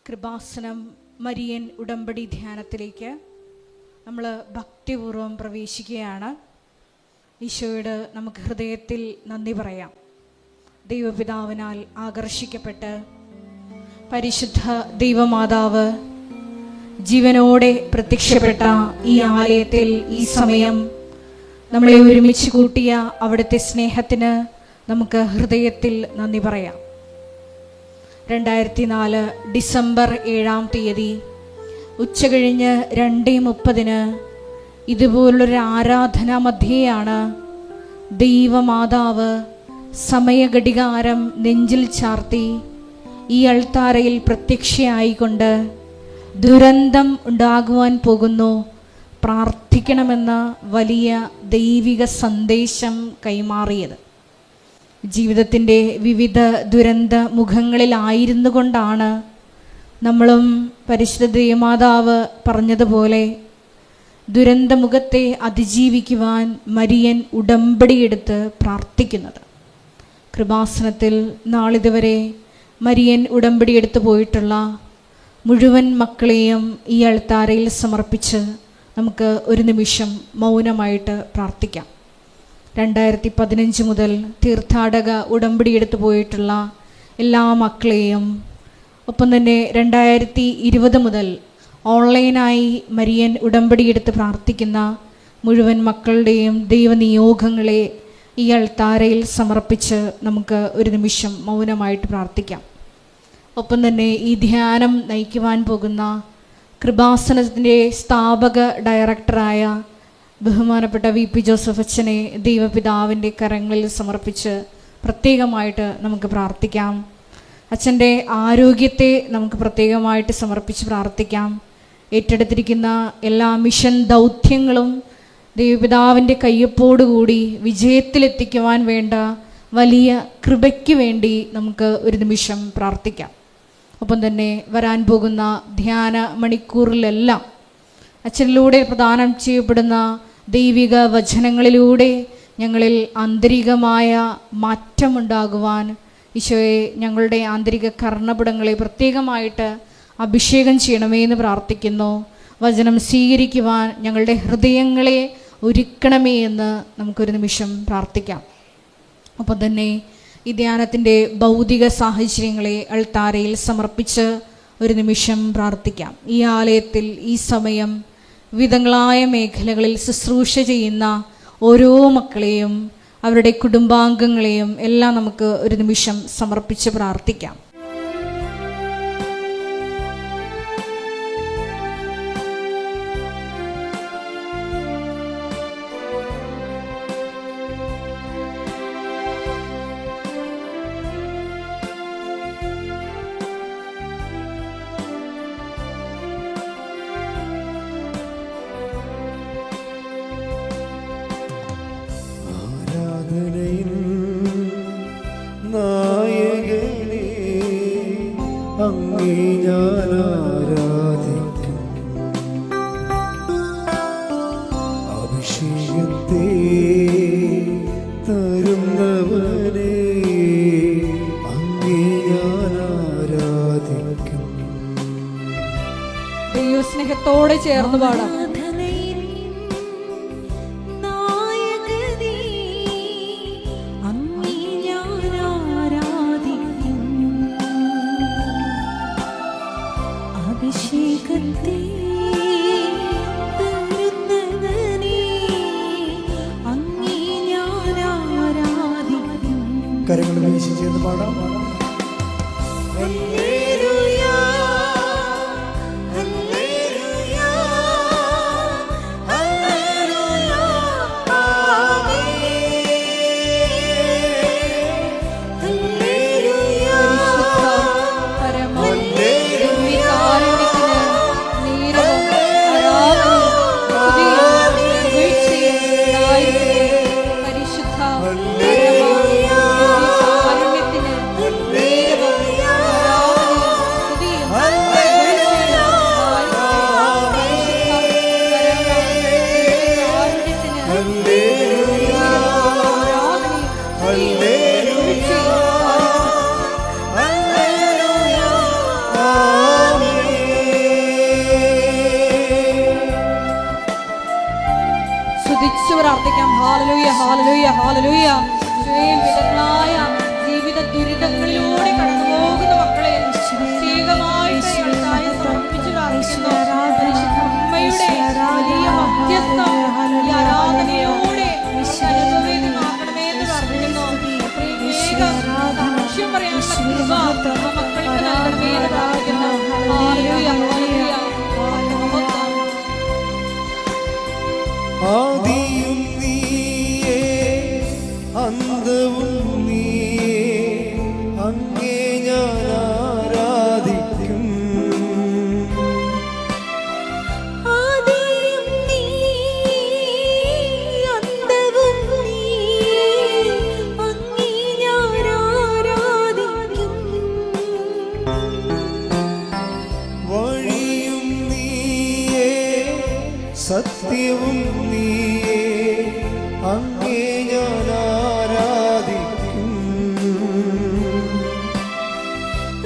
Kripasanam Marian ഉടമ്പടി ധ്യാനത്തിലേക്ക് നമ്മൾ ഭക്തിപൂർവ്വം പ്രവേശിക്കുകയാണ്. ഈശോയോട് നമുക്ക് ഹൃദയത്തിൽ നന്ദി പറയാം. ദൈവപിതാവിനാൽ ആകർഷിക്കപ്പെട്ട് പരിശുദ്ധ ദൈവമാതാവ് ജീവനോടെ പ്രത്യക്ഷപ്പെട്ട ഈ ആലയത്തിൽ ഈ സമയം നമ്മളെ ഒരുമിച്ച് കൂട്ടിയ അവിടുത്തെ സ്നേഹത്തിന് നമുക്ക് ഹൃദയത്തിൽ നന്ദി പറയാം. 2004 ഡിസംബർ 7-ാം തീയതി ഉച്ചകഴിഞ്ഞ് 2:30 ഇതുപോലുള്ളൊരു ആരാധനാ മധ്യേയാണ് ദൈവമാതാവ് സമയഘടികാരം നെഞ്ചിൽ ചാർത്തി ഈ അൾത്താരയിൽ പ്രത്യക്ഷയായിക്കൊണ്ട് ദുരന്തം ഉണ്ടാകുവാൻ പോകുന്നു, പ്രാർത്ഥിക്കണമെന്ന വലിയ ദൈവിക സന്ദേശം കൈമാറിയത്. ജീവിതത്തിൻ്റെ വിവിധ ദുരന്ത മുഖങ്ങളിലായിരുന്നു കൊണ്ടാണ് നമ്മളും പരിശുദ്ധ ദൈവമാതാവ് പറഞ്ഞതുപോലെ ദുരന്തമുഖത്തെ അതിജീവിക്കുവാൻ മരിയൻ ഉടമ്പടിയെടുത്ത് പ്രാർത്ഥിക്കുന്നത്. കൃപാസനത്തിൽ നാളിതുവരെ മരിയൻ ഉടമ്പടിയെടുത്ത് പോയിട്ടുള്ള മുഴുവൻ മക്കളെയും ഈ അൾത്താരയിൽ സമർപ്പിച്ച് നമുക്ക് ഒരു നിമിഷം മൗനമായിട്ട് പ്രാർത്ഥിക്കാം. 2015 മുതൽ തീർത്ഥാടക ഉടമ്പടിയെടുത്ത് പോയിട്ടുള്ള എല്ലാ മക്കളെയും, ഒപ്പം തന്നെ 2020 മുതൽ ഓൺലൈനായി മരിയൻ ഉടമ്പടിയെടുത്ത് പ്രാർത്ഥിക്കുന്ന മുഴുവൻ മക്കളുടെയും ദൈവനിയോഗങ്ങളെ ഈ അൾത്താരയിൽ സമർപ്പിച്ച് നമുക്ക് ഒരു നിമിഷം മൗനമായിട്ട് പ്രാർത്ഥിക്കാം. ഒപ്പം തന്നെ ഈ ധ്യാനം നയിക്കുവാൻ പോകുന്ന കൃപാസനത്തിൻ്റെ സ്ഥാപക ഡയറക്ടറായ ബഹുമാനപ്പെട്ട VP ജോസഫ് അച്ഛനെ ദൈവപിതാവിൻ്റെ കരങ്ങളിൽ സമർപ്പിച്ച് പ്രത്യേകമായിട്ട് നമുക്ക് പ്രാർത്ഥിക്കാം. അച്ഛൻ്റെ ആരോഗ്യത്തെ നമുക്ക് പ്രത്യേകമായിട്ട് സമർപ്പിച്ച് പ്രാർത്ഥിക്കാം. ഏറ്റെടുത്തിരിക്കുന്ന എല്ലാ മിഷൻ ദൗത്യങ്ങളും ദൈവപിതാവിൻ്റെ കയ്യൊപ്പോടുകൂടി വിജയത്തിലെത്തിക്കുവാൻ വേണ്ട വലിയ കൃപയ്ക്ക് വേണ്ടി നമുക്ക് ഒരു നിമിഷം പ്രാർത്ഥിക്കാം. ഒപ്പം തന്നെ വരാൻ പോകുന്ന ധ്യാന മണിക്കൂറിലെല്ലാം അച്ഛനിലൂടെ പ്രദാനം ചെയ്യപ്പെടുന്ന ദൈവിക വചനങ്ങളിലൂടെ ഞങ്ങളിൽ ആന്തരികമായ മാറ്റമുണ്ടാകുവാൻ ഈശോയെ ഞങ്ങളുടെ ആന്തരിക കർണപുടങ്ങളെ പ്രത്യേകമായിട്ട് അഭിഷേകം ചെയ്യണമേ എന്ന് പ്രാർത്ഥിക്കുന്നു. വചനം സ്വീകരിക്കുവാൻ ഞങ്ങളുടെ ഹൃദയങ്ങളെ ഒരുക്കണമേ എന്ന് നമുക്കൊരു നിമിഷം പ്രാർത്ഥിക്കാം. ഒപ്പം തന്നെ ഈ ധ്യാനത്തിൻ്റെ ഭൗതിക സാഹചര്യങ്ങളെ അൾത്താരയിൽ സമർപ്പിച്ച് ഒരു നിമിഷം പ്രാർത്ഥിക്കാം. ഈ ആലയത്തിൽ ഈ സമയം വിവിധങ്ങളായ മേഖലകളിൽ ശുശ്രൂഷ ചെയ്യുന്ന ഓരോ മക്കളെയും അവരുടെ കുടുംബാംഗങ്ങളെയും എല്ലാം നമുക്ക് ഒരു നിമിഷം സമർപ്പിച്ച് പ്രാർത്ഥിക്കാം. നായകനെ അങ്ങേ ഞാൻ ആരാധിക്കും, അഭിഷേകത്തെ തരുന്നവനെ അങ്ങേ ഞാൻ ആരാധിക്കും. ദൈവസ്നേഹത്തോടെ ചേർന്ന് പാടാം. കരങ്ങൾ വീശി ചേർന്ന് പാടാം. പരിശുദ്ധ ഹല്ലേലൂയ. ഇത്രയും വിധങ്ങളായ ജീവിത ദുരിതങ്ങളിലൂടെ കടന്നു പോകുന്ന മക്കളെ പ്രത്യേകമായിട്ട് ഈ അൾത്താരയിൽ സമർപ്പിച്ച് പ്രാർത്ഥിക്കുന്നു. അമ്മയുടെ വലിയ മധ്യസ്ഥം ഈ ആരാധനയോടെ അനുഭവേദ്യമാക്കണമേ എന്ന് പ്രാർത്ഥിക്കുന്നു. വേഗം സാക്ഷ്യം പറയാനുള്ള കൃപ ആ മക്കൾക്ക് നൽകണമേ എന്ന് പ്രാർത്ഥിക്കുന്നു. ഹല്ലേലൂയ, ഹല്ലേലൂയ. ആദിയും നീയേ അന്തവും നീയേ അങ്ങേ ഞാൻ ആരാധിക്കും. ആദിയും നീ അന്തവും നീ അങ്ങേ ഞാൻ ആരാധിക്കും. വഴിയും നീയേ സത്യവും നീയേ അങ്ങേ ഞാൻ ആരാധിക്കും.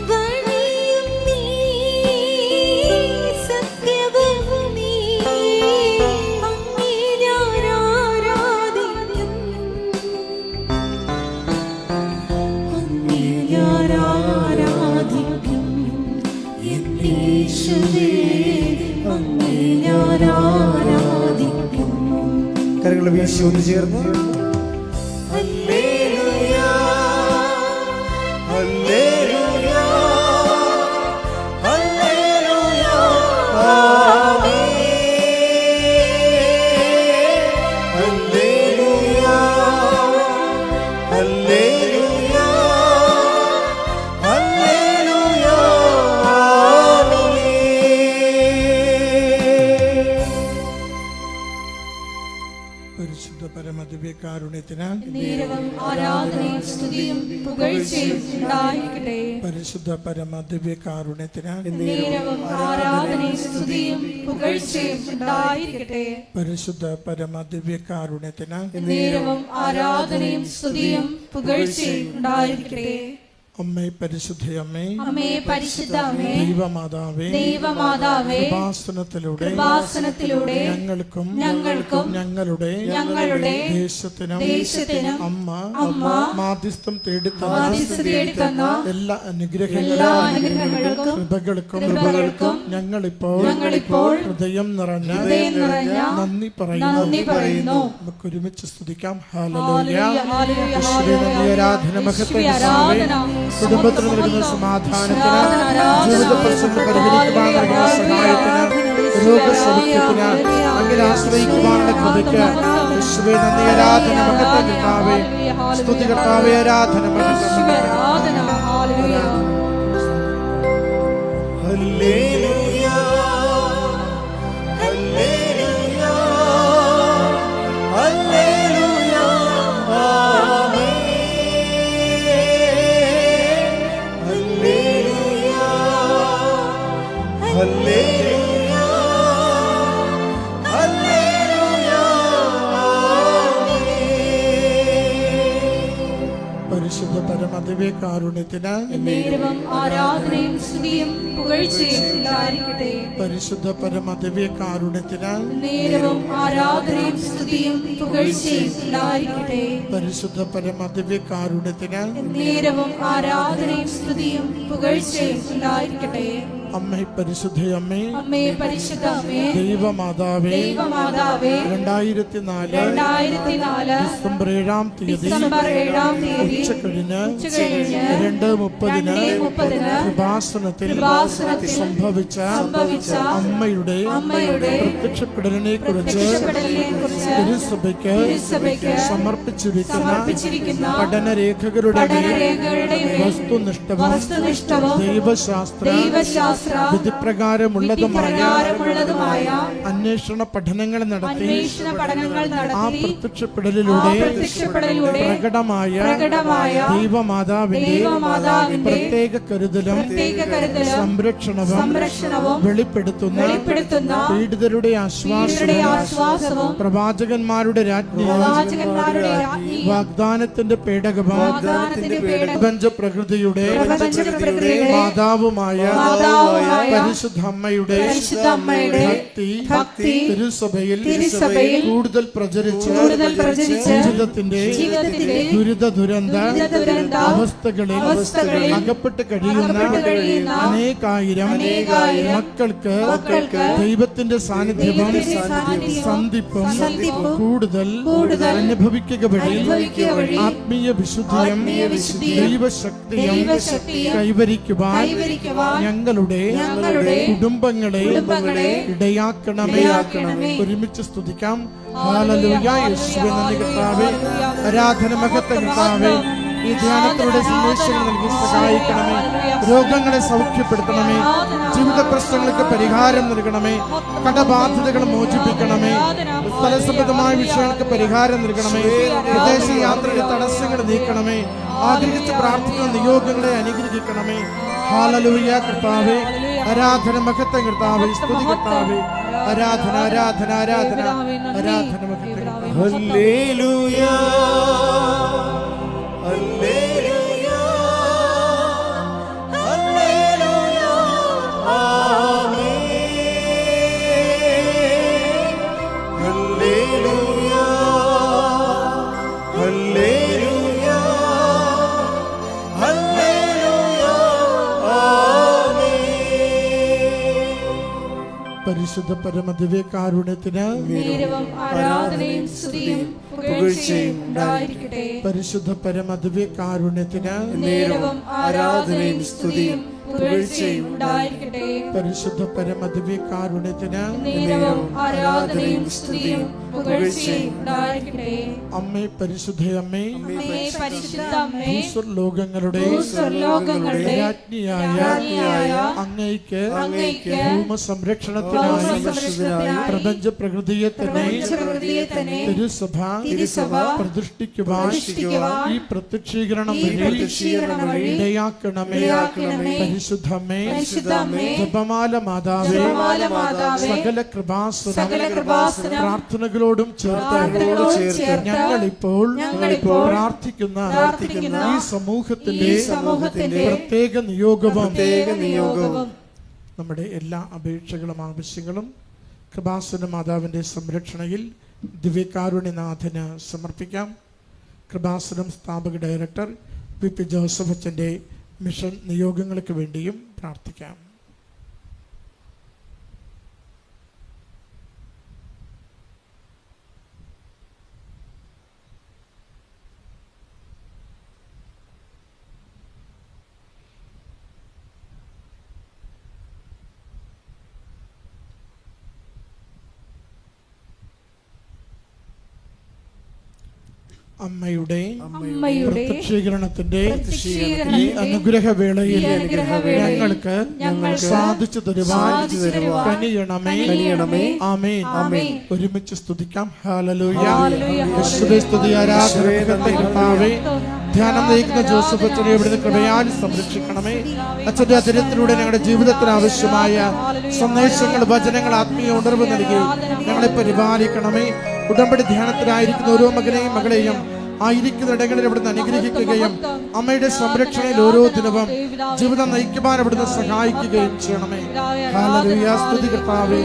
വഴിയും നീ സത്യവും നീ അങ്ങേ ഞാൻ ആരാധിക്കും. അങ്ങേ ഞാൻ ആരാധിക്കും. യേശുവേ അങ്ങേ ഞാൻ ആരാധിക്കും. കരങ്ങൾ വീശി ഒന്ന് ചേർന്ന് ഹല്ലേലൂയ, ഹല്ലേലൂയ, ഹല്ലേലൂയ, ആമേൻ. ഹല്ലേലൂയ, ഹല്ലേലൂയ, ഹല്ലേലൂയ, ആമേൻ. പരിശുദ്ധ പരമദിവ്യകാരുണ്യത്തിന് നേരവും ആരാധനയും സ്തുതിയും പുകഴ്ചയും ഉണ്ടായിരിക്കട്ടെ. പരിശുദ്ധ പരമദിവ്യകാരുണ്യത്തിന് നേരവും ആരാധനയും സ്തുതിയും പുകഴ്ചയും ഉണ്ടായിരിക്കട്ടെ. പരിശുദ്ധ പരമദിവ്യകാരുണ്യത്തിന് നേരവും ആരാധനയും സ്തുതിയും പുകഴ്ചയും ഉണ്ടായിരിക്കട്ടെ. അമ്മേ പരിശുദ്ധയമ്മേ, അമ്മേ പരിശുദ്ധ അമ്മേ, ദൈവമാതാവേ, ദൈവമാതാവേ, കൃപാസനത്തിലൂടെ ഞങ്ങൾക്കും ഞങ്ങളുടെ ദേശത്തിനും അമ്മ മാധ്യസ്ഥം തേടിത്തന്ന എല്ലാ അനുഗ്രഹങ്ങൾക്കും കൃപകൾക്കും ഞങ്ങളിപ്പോൾ ഹൃദയം നിറഞ്ഞ നന്ദി പറയുന്നു. നമുക്ക് ഒരുമിച്ച് സ്തുതിക്കാം. ഹല്ലേലൂയ, ആരാധന മഹത്വം. കുടുംബത്തിൽ നൽകുന്ന സമാധാനത്തിന്, ജീവിത പ്രശ്നങ്ങൾ പരിഹരിക്കുവാൻ നൽകുന്ന സഹായത്തിന്, രോഗസൗഖ്യത്തിന്, അങ്ങനെ ആശ്രയിക്കുവാനുള്ള കൃപയ്ക്ക് യേശുവേ നന്ദി. ആരാധന മഹത്വം കർത്താവേ, സ്തുതി കർത്താവേ, ആരാധന മഹത്വം. ഹല്ലേലൂയ, ഹല്ലേലൂയ, ഹല്ലേലൂയ, ആമേൻ. ഹല്ലേലൂയ, ഹല്ലേലൂയ, ഹല്ലേലൂയ, ആമേൻ. പരിശുദ്ധ പരമദിവ്യകാരുണ്യത്തിന് നേരവും ആരാധനയും സ്തുതിയും പുകഴ്ചയും ഉണ്ടായിരിക്കട്ടെ. പരിശുദ്ധ പരമദിവ്യകാരുണ്യത്തിന് നേരവും ആരാധനയും സ്തുതിയും പുകഴ്ചയും ഉണ്ടായിരിക്കട്ടെ. പരിശുദ്ധ പരമദിവ്യകാരുണ്യത്തിന് നേരവും ആരാധനയും സ്തുതിയും പുകഴ്ചയും ഉണ്ടായിരിക്കട്ടെ. അമ്മേ പരിശുദ്ധയമ്മേ, അമ്മേ പരിശുദ്ധ അമ്മേ, ദൈവമാതാവേ, ദൈവമാതാവേ, 2004 ഡിസംബർ 7-ാം തീയതി ഉച്ചകഴിഞ്ഞ് 2:30 കൃപാസനത്തിൽ സംഭവിച്ച അമ്മയുടെ പ്രത്യക്ഷപ്പെടലിനെ കുറിച്ച് തിരുസഭയ്ക്ക് സമർപ്പിച്ചിരിക്കുന്ന പഠനരേഖകളുടെ വസ്തുനിഷ്ഠവും ദൈവശാസ്ത്ര വിധിപ്രകാരമുള്ളതുമായ അന്വേഷണ പഠനങ്ങൾ നടത്തി ആ പ്രത്യക്ഷപ്പെടലിലൂടെ പ്രകടമായ ദൈവമാതാവിന്റെ പ്രത്യേക കരുതലും സംരക്ഷണവും വെളിപ്പെടുത്തുന്ന പീഡിതരുടെ ആശ്വാസവും പ്രവാചകന്മാരുടെ രാജ്ഞിയും വാഗ്ദാനത്തിന്റെ പേടകവും പ്രപഞ്ച പ്രകൃതിയുടെ മാതാവുമായ പിതാവുമായ പരിശുദ്ധ അമ്മയുടെ പരിശുദ്ധ അമ്മയുടെ ഭക്തി തിരുസഭയിൽ കൂടുതൽ പ്രചരിച്ച് ജീവിതത്തിന്റെ ദുരിത ദുരന്ത അവസ്ഥകളിൽ അകപ്പെട്ട് കഴിയുന്ന അനേകായിരം മക്കൾക്ക് ദൈവത്തിന്റെ സാന്നിധ്യവും സന്ധിപ്പും കൂടുതൽ അനുഭവിക്കുക വഴി ആത്മീയ വിശുദ്ധിയും ദൈവശക്തിയും കൈവരിക്കുവാൻ ഞങ്ങളുടെ കുടുംബങ്ങളെ ഇടയാക്കണമേ. ഒരുമിച്ച് സ്തുതിക്കാം. ഹല്ലേലൂയ. യേശുവേ നന്ദി കർത്താവേ. ആരാധന മഹത്വം കർത്താവേ. ഈ ധ്യാനത്തിലൂടെ സന്ദേശങ്ങൾ നൽകി സഹായിക്കണമേ. രോഗങ്ങളെ സൗഖ്യപ്പെടുത്തണമേ. ജീവിത പ്രശ്നങ്ങൾക്ക് പരിഹാരം നൽകണമേ. കടബാധ്യതകൾ മോചിപ്പിക്കണമേ. സ്ഥലസംബന്ധമായ വിഷയങ്ങൾക്ക് പരിഹാരം നൽകണമേ. വിദേശ യാത്രയുടെ തടസ്സങ്ങൾ നീക്കണമേ. ആഗ്രഹിച്ച് പ്രാർത്ഥിക്കുന്ന നിയോഗങ്ങളെ അനുഗ്രഹിക്കണമേ. ഹല്ലേലൂയ കർത്താവേ. ആരാധന മഹത്വം കർത്താവേ. സ്തുതി കർത്താവേ. ആരാധന ആരാധന ആരാധന ആരാധന മഹത്വം. ഹല്ലേലൂയ ഹല്ലേലൂയ ഹല്ലേലൂയ ആമേൻ. ഹല്ലേലൂയ ഹല്ലേലൂയ ഹല്ലേലൂയ ആമേൻ. പരിശുദ്ധ പരമദിവ്യകാരുണ്യത്തിന് നേരവും ആരാധനയും സ്തുതിയും പുകഴ്ചയും ഉണ്ടായിരിക്കട്ടെ. പരിശുദ്ധ പരമദിവ്യകാരുണ്യത്തിന് നേരവും ആരാധനയും സ്തുതിയും പുകഴ്ചയും ഉണ്ടായിരിക്കട്ടെ. പരിശുദ്ധ പരമദിവ്യകാരുണ്യത്തിന് നേരവും ആരാധനയും സ്തുതിയും പുകഴ്ചയും ഉണ്ടായിരിക്കട്ടെ. അമ്മേ പരിശുദ്ധ അമ്മേ, അമ്മേ പരിശുദ്ധ അമ്മേ, ഭൂസ്വർലോകങ്ങളുടെ ഭൂസ്വർലോകങ്ങളുടെ രാജ്ഞിയായ അങ്ങയ്ക്ക് ഭൂമസംരക്ഷണത്തിനായി പ്രപഞ്ച പ്രകൃതിയെ തന്നെ തിരുസഭ പ്രതിഷ്ഠിക്കുവാൻ ഈ പ്രത്യക്ഷീകരണം വഴി ഇടയാക്കണമേ. പരിശുദ്ധമേ, ജപമാല മാതാവേ, സകല കൃപാസനം പ്രാർത്ഥനകളോടും ചേർത്ത് ഞങ്ങളിപ്പോൾ പ്രാർത്ഥിക്കുന്ന ഈ സമൂഹത്തിന്റെ പ്രത്യേക നിയോഗവും നമ്മുടെ എല്ലാ അപേക്ഷകളും ആവശ്യങ്ങളും കൃപാസന മാതാവിന്റെ സംരക്ഷണയിൽ ദിവ്യകാരുണ്യനാഥന് സമർപ്പിക്കാം. കൃപാസനം സ്ഥാപക ഡയറക്ടർ പി ജോസഫ് അച്ഛൻ്റെ മിഷൻ നിയോഗങ്ങൾക്ക് വേണ്ടിയും പ്രാർത്ഥിക്കാം. അമ്മയുടെ പ്രത്യക്ഷീകരണത്തിന്റെ ഈ അനുഗ്രഹ വേളയിൽ ഞങ്ങൾക്ക് സാധിച്ചു തരുവാൻ കനിയണമേ. ആമേൻ. ഒരുമിച്ച് സ്തുതിക്കാം. ഹല്ലേലൂയ. യേശുവേ സ്തുതി ആരാധന കർത്താവേ. ധ്യാനം നയിക്കുന്ന ജോസഫ് അച്ഛനെ ഇവിടുന്ന് കൃപയാൽ സംരക്ഷിക്കണമേ. അച്ഛന്റെ അതിരത്തിലൂടെ ഞങ്ങളുടെ ജീവിതത്തിന് ആവശ്യമായ സന്ദേശങ്ങൾ, വചനങ്ങൾ, ആത്മീയ ഉണർവ് നൽകി ഞങ്ങളെ പരിപാലിക്കണമേ. ഉടമ്പടി ധ്യാനത്തിലായിരിക്കുന്ന ഓരോ മകനെയും മകളെയും ആയിരിക്കുന്ന ഇടങ്ങളിൽ ഇവിടുന്ന് അനുഗ്രഹിക്കുകയും അമ്മയുടെ സംരക്ഷണയിൽ ഓരോ ദിനവും ജീവിതം നയിക്കുവാൻ അവിടുന്ന് സഹായിക്കുകയും ചെയ്യണമേ. ഹല്ലേലൂയ. സ്തുതി കർത്താവേ.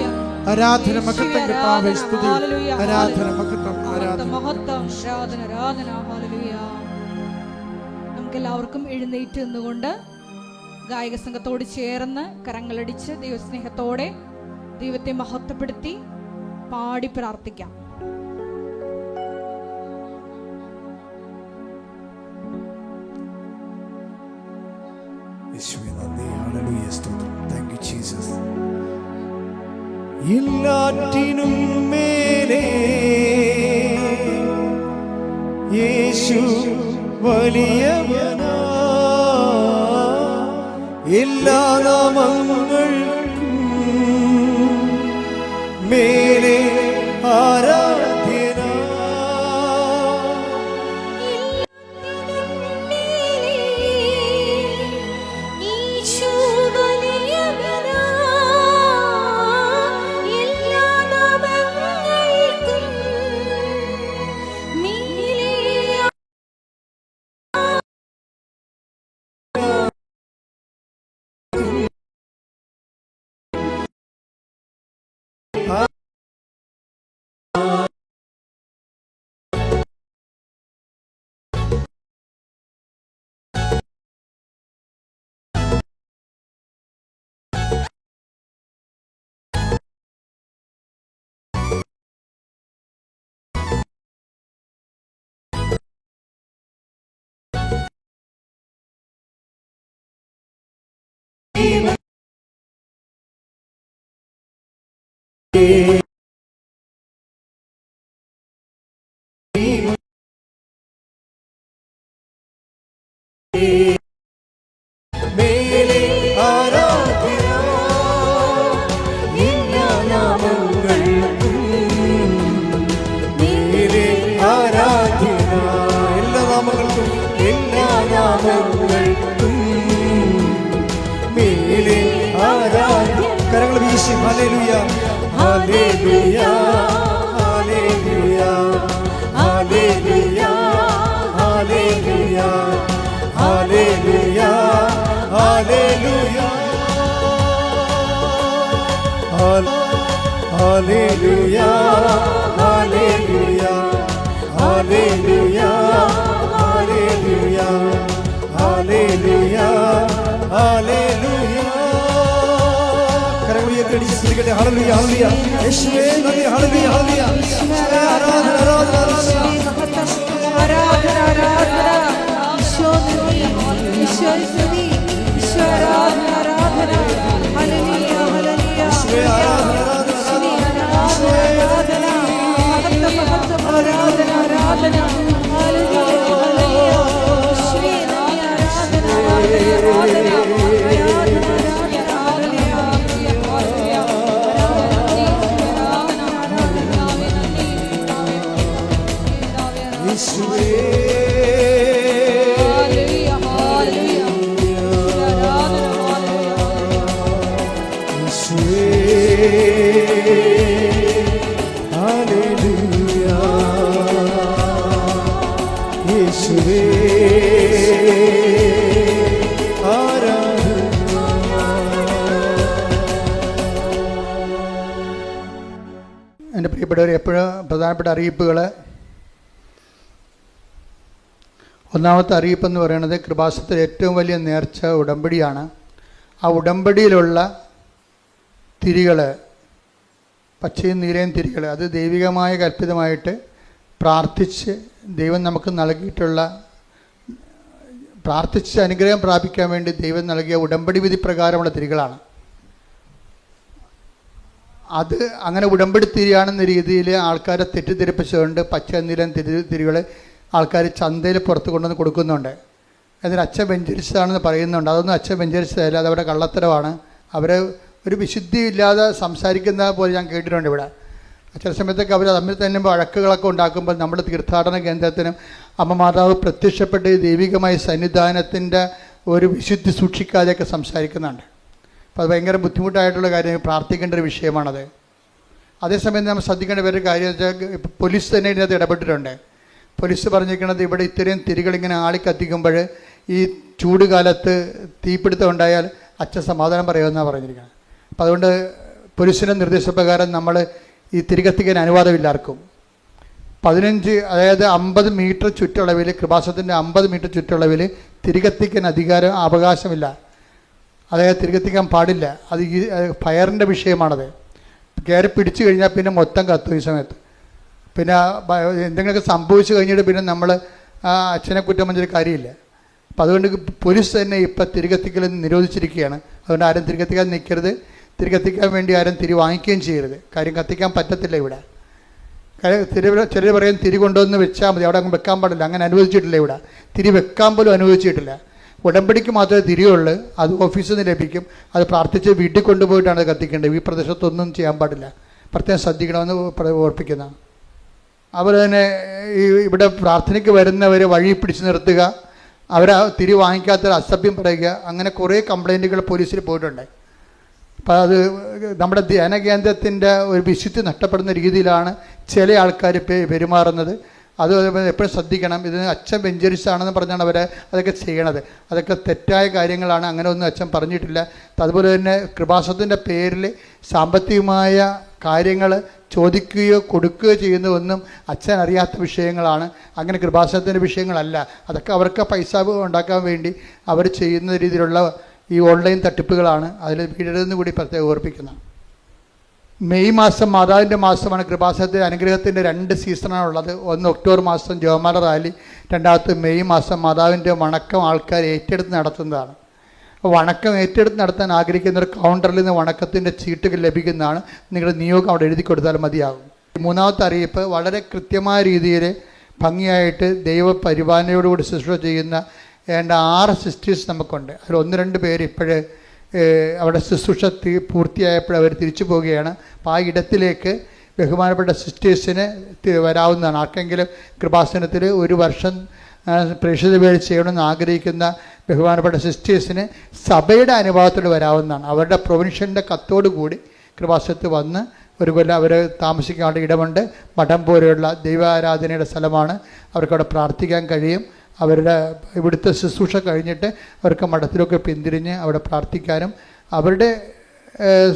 ആരാധന മഹത്വം കർത്താവേ. സ്തുതി ആരാധന മഹത്വം ആരാധന. നമുക്കെല്ലാവർക്കും എഴുന്നേറ്റ് നിന്നുകൊണ്ട് ഗായക സംഘത്തോട് ചേർന്ന് കരങ്ങളടിച്ച് ദൈവസ്നേഹത്തോടെ ദൈവത്തെ മഹത്വപ്പെടുത്തി പാടി പ്രാർത്ഥിക്കാം. എല്ലാറ്റിനും മേലെ യേശു വലിയവനാ, എല്ലാ നാമങ്ങൾക്കും മേലെ ആരാധ്യനാ. മേലെ ആരാധ്യ എല്ലാ നാമങ്ങൾക്കും മേലെ ആരാധ്യ എല്ലാ നാമങ്ങൾക്കും മേലെ ആരാധ്യ. കരങ്ങൾ വീശി ഹല്ലേലൂയ ഹല്ലേലൂയ ഹല്ലേലൂയ ഹല്ലേലൂയ ഹല്ലേലൂയ ഹല്ലേലൂയ ഹല്ലേലൂയ ഹല്ലേലൂയ ഹല്ലേലൂയ ഹല്ലേലൂയ ഹല്ലേലൂയ ഹല്ലേലൂയ ഹല്ലേലൂയ. കരങ്ങൾ ഉയർത്തിയടിച്ച് സ്തുതിക്കട്ടെ. ഹല്ലേലൂയ ഹല്ലേലൂയ. യേശുവേ നന്ദി. ഹല്ലേലൂയ ഹല്ലേലൂയ. ആരാധന ആരാധന ആരാധന. ആരാധന ആരാധന ഈശോ നന്ദി ഈശോ സ്തുതി ഈശോ ആരാധന ആരാധന ഹല്ലേലൂയ ഹല്ലേലൂയ യേശുവേ ആരാധന ആരാധന ആരാധന മഹത്വം ആരാധന ആരാധന ഹല്ലേലൂയ ഹല്ലേലൂയ ഈശോയെ നന്ദി ആരാധന ആരാധന യേശുവേ യേശുവേ ഹല്ലേലൂയ യേശുവേ എൻ്റെ പ്രിയപ്പെട്ടവർ, എപ്പോഴും പ്രധാനപ്പെട്ട അറിയിപ്പുകൾ. ഒന്നാമത്തെ അറിയിപ്പെന്ന് പറയുന്നത് കൃപാസനത്തിലെ ഏറ്റവും വലിയ നേർച്ച ഉടമ്പടിയാണ്. ആ ഉടമ്പടിയിലുള്ള തിരികൾ, പച്ചയും നീലയും തിരികൾ, അത് ദൈവികമായ കൽപ്പിതമായിട്ട് പ്രാർത്ഥിച്ച് ദൈവം നമുക്ക് നൽകിയിട്ടുള്ള, പ്രാർത്ഥിച്ച് അനുഗ്രഹം പ്രാപിക്കാൻ വേണ്ടി ദൈവം നൽകിയ ഉടമ്പടി വിധി പ്രകാരമുള്ള തിരികളാണ്. അത് അങ്ങനെ ഉടമ്പടി തിരിയാണെന്ന രീതിയിൽ ആൾക്കാരെ തെറ്റിദ്ധരിപ്പിച്ചുകൊണ്ട് പച്ച നീലം തിരികൾ ആൾക്കാർ ചന്തയിൽ പുറത്ത് കൊണ്ടുവന്ന് കൊടുക്കുന്നുണ്ട്. എന്നിട്ട് അച്ഛൻ വെഞ്ചരിച്ചതാണെന്ന് പറയുന്നുണ്ട്. അതൊന്നും അച്ഛൻ വെഞ്ചരിച്ചതല്ല, അതവിടെ കള്ളത്തരമാണ്. അവർ ഒരു വിശുദ്ധി ഇല്ലാതെ സംസാരിക്കുന്ന പോലെ ഞാൻ കേട്ടിട്ടുണ്ട്. ഇവിടെ ചില സമയത്തൊക്കെ അവർ തമ്മിൽ തന്നെ വഴക്കുകളൊക്കെ ഉണ്ടാക്കുമ്പോൾ നമ്മൾ തീർത്ഥാടന കേന്ദ്രത്തിനും അമ്മ മാതാവ് പ്രത്യക്ഷപ്പെട്ട് ദൈവികമായ സന്നിധാനത്തിൻ്റെ ഒരു വിശുദ്ധി സൂക്ഷിക്കാതെയൊക്കെ സംസാരിക്കുന്നുണ്ട്. അപ്പോൾ അത് ഭയങ്കര ബുദ്ധിമുട്ടായിട്ടുള്ള കാര്യം, പ്രാർത്ഥിക്കേണ്ട ഒരു വിഷയമാണത്. അതേസമയം നമ്മൾ ശ്രദ്ധിക്കേണ്ട വേറൊരു കാര്യം വെച്ചാൽ പോലീസ് തന്നെ ഇതിനകത്ത് ഇടപെട്ടിട്ടുണ്ട്. പോലീസ് പറഞ്ഞിരിക്കുന്നത് ഇവിടെ ഇത്രയും തിരികളിങ്ങനെ ആളിക്കത്തിക്കുമ്പോൾ ഈ ചൂട് കാലത്ത് തീപിടുത്തം ഉണ്ടായാൽ അച്ഛൻ സമാധാനം പറയുമെന്നാണ് പറഞ്ഞിരിക്കുന്നത്. അപ്പോൾ അതുകൊണ്ട് പോലീസിൻ്റെ നിർദ്ദേശപ്രകാരം നമ്മൾ ഈ തിരികത്തിക്കാൻ അനുവാദമില്ലാർക്കും. 15 അതായത് 50 മീറ്റർ ചുറ്റളവിൽ, കൃപാസനത്തിൻ്റെ 50 മീറ്റർ ചുറ്റളവിൽ തിരികത്തിക്കാൻ അവകാശമില്ല. അതായത് തിരികത്തിക്കാൻ പാടില്ല. അത് ഈ ഫയറിൻ്റെ വിഷയമാണത്. കയറി പിടിച്ചു കഴിഞ്ഞാൽ പിന്നെ മൊത്തം കത്തും. ഈ സമയത്ത് പിന്നെ എന്തെങ്കിലുമൊക്കെ സംഭവിച്ചു കഴിഞ്ഞിട്ട് പിന്നെ നമ്മൾ അച്ഛനെ കുറ്റം പറഞ്ഞൊരു കാര്യമില്ല. അപ്പം അതുകൊണ്ട് പോലീസ് തന്നെ ഇപ്പം തിരികത്തിക്കൽ നിരോധിച്ചിരിക്കുകയാണ്. അതുകൊണ്ട് ആരും തിരികത്തിക്കാൻ നിൽക്കരുത്. തിരികത്തിക്കാൻ വേണ്ടി ആരും തിരി വാങ്ങിക്കുകയും ചെയ്യരുത്. കാര്യം കത്തിക്കാൻ പറ്റത്തില്ല ഇവിടെ. ചിലർ പറയും തിരി കൊണ്ടുവന്ന് വെച്ചാൽ മതി, അവിടെ അങ്ങ് വെക്കാൻ പാടില്ല. അങ്ങനെ അനുവദിച്ചിട്ടില്ല ഇവിടെ. തിരി വെക്കാൻ പോലും അനുവദിച്ചിട്ടില്ല. ഉടമ്പടിക്ക് മാത്രമേ തിരിയുള്ളൂ. അത് ഓഫീസിൽ നിന്ന് ലഭിക്കും. അത് പ്രാർത്ഥിച്ച് വീട്ടിൽ കൊണ്ടുപോയിട്ടാണ് അത് കത്തിക്കേണ്ടത്. ഈ പ്രദേശത്തൊന്നും ചെയ്യാൻ പാടില്ല. പ്രത്യേകം ശ്രദ്ധിക്കണമെന്ന് ഓർപ്പിക്കുന്നതാണ്. അതുപോലെ തന്നെ ഇവിടെ പ്രാർത്ഥനയ്ക്ക് വരുന്നവരെ വഴി പിടിച്ചു നിർത്തുക, അവരെ തിരി വാങ്ങിക്കാത്തൊരു അസഭ്യം പറയുക, അങ്ങനെ കുറേ കംപ്ലൈൻറ്റുകൾ പോലീസിൽ പോയിട്ടുണ്ട്. അപ്പോൾ അത് നമ്മുടെ ധ്യാനകേന്ദ്രത്തിൻ്റെ ഒരു വിശുദ്ധി നഷ്ടപ്പെടുന്ന രീതിയിലാണ് ചില ആൾക്കാർ പെരുമാറുന്നത്. അത് എപ്പോഴും ശ്രദ്ധിക്കണം. ഇതിന് അച്ഛൻ വെഞ്ചരിച്ചാണെന്ന് പറഞ്ഞാണ് അവർ അതൊക്കെ ചെയ്യണത്. അതൊക്കെ തെറ്റായ കാര്യങ്ങളാണ്. അങ്ങനെ ഒന്നും അച്ഛൻ പറഞ്ഞിട്ടില്ല. അതുപോലെ തന്നെ കൃപാസനത്തിൻ്റെ പേരിൽ സാമ്പത്തികമായ കാര്യങ്ങൾ ചോദിക്കുകയോ കൊടുക്കുകയോ ചെയ്യുന്നതൊന്നും അച്ഛൻ അറിയാത്ത വിഷയങ്ങളാണ്. അങ്ങനെ കൃപാസനത്തിൻ്റെ വിഷയങ്ങളല്ല. അതൊക്കെ അവർക്ക് പൈസ ഉണ്ടാക്കാൻ വേണ്ടി അവർ ചെയ്യുന്ന രീതിയിലുള്ള ഈ ഓൺലൈൻ തട്ടിപ്പുകളാണ്. അതിൽ വീഴരുതെന്ന് കൂടി പ്രത്യേകം ഓർപ്പിക്കുന്നു. മെയ് മാസം മാതാവിൻ്റെ മാസമാണ്. കൃപാസനത്തിൻ്റെ അനുഗ്രഹത്തിൻ്റെ 2 സീസണാണുള്ളത്. ഒന്ന് ഒക്ടോബർ മാസം ജോമാല റാലി, രണ്ടാമത്തെ മെയ് മാസം മാതാവിൻ്റെ വണക്കം ആൾക്കാർ ഏറ്റെടുത്ത് നടത്തുന്നതാണ്. വണക്കം ഏറ്റെടുത്ത് നടത്താൻ ആഗ്രഹിക്കുന്ന ഒരു കൗണ്ടറിൽ നിന്ന് വണക്കത്തിൻ്റെ ചീട്ടുകൾ ലഭിക്കുന്നതാണ്. നിങ്ങളുടെ നിയോഗം അവിടെ എഴുതി കൊടുത്താൽ മതിയാകും. മൂന്നാമത്തെ അറിയിപ്പ്, വളരെ കൃത്യമായ രീതിയിൽ ഭംഗിയായിട്ട് ദൈവപരിപാലനയോടുകൂടി ശുശ്രൂഷ ചെയ്യുന്ന 6 സിസ്റ്റേഴ്സ് നമുക്കുണ്ട്. അതിൽ 1-2 പേര് ഇപ്പോഴേ അവിടെ ശുശ്രൂഷ പൂർത്തിയായപ്പോൾ അവർ തിരിച്ചു പോവുകയാണ്. അപ്പോൾ ആ ഇടത്തിലേക്ക് ബഹുമാനപ്പെട്ട സിസ്റ്റേഴ്സിന് വരാവുന്നതാണ്. ആർക്കെങ്കിലും കൃപാസനത്തിൽ 1 വർഷം പ്രേക്ഷിത വേല ചെയ്യണമെന്ന് ആഗ്രഹിക്കുന്ന ബഹുമാനപ്പെട്ട സിസ്റ്റേഴ്സിന് സഭയുടെ അനുഭവത്തോട് വരാവുന്നതാണ്. അവരുടെ പ്രൊവിൻഷ്യലിൻ്റെ കത്തോടു കൂടി കൃപാസനത്തിൽ വന്ന് 1 കൊല്ലം അവർ താമസിക്കാനുള്ള ഇടമുണ്ട്. മഠം പോലെയുള്ള ദൈവാരാധനയുടെ സ്ഥലമാണ്. അവർക്കവിടെ പ്രാർത്ഥിക്കാൻ കഴിയും. അവരുടെ ഇവിടുത്തെ ശുശ്രൂഷ കഴിഞ്ഞിട്ട് അവർക്ക് മഠത്തിലൊക്കെ പിന്തിരിഞ്ഞ് അവിടെ പ്രാർത്ഥിക്കാനും അവരുടെ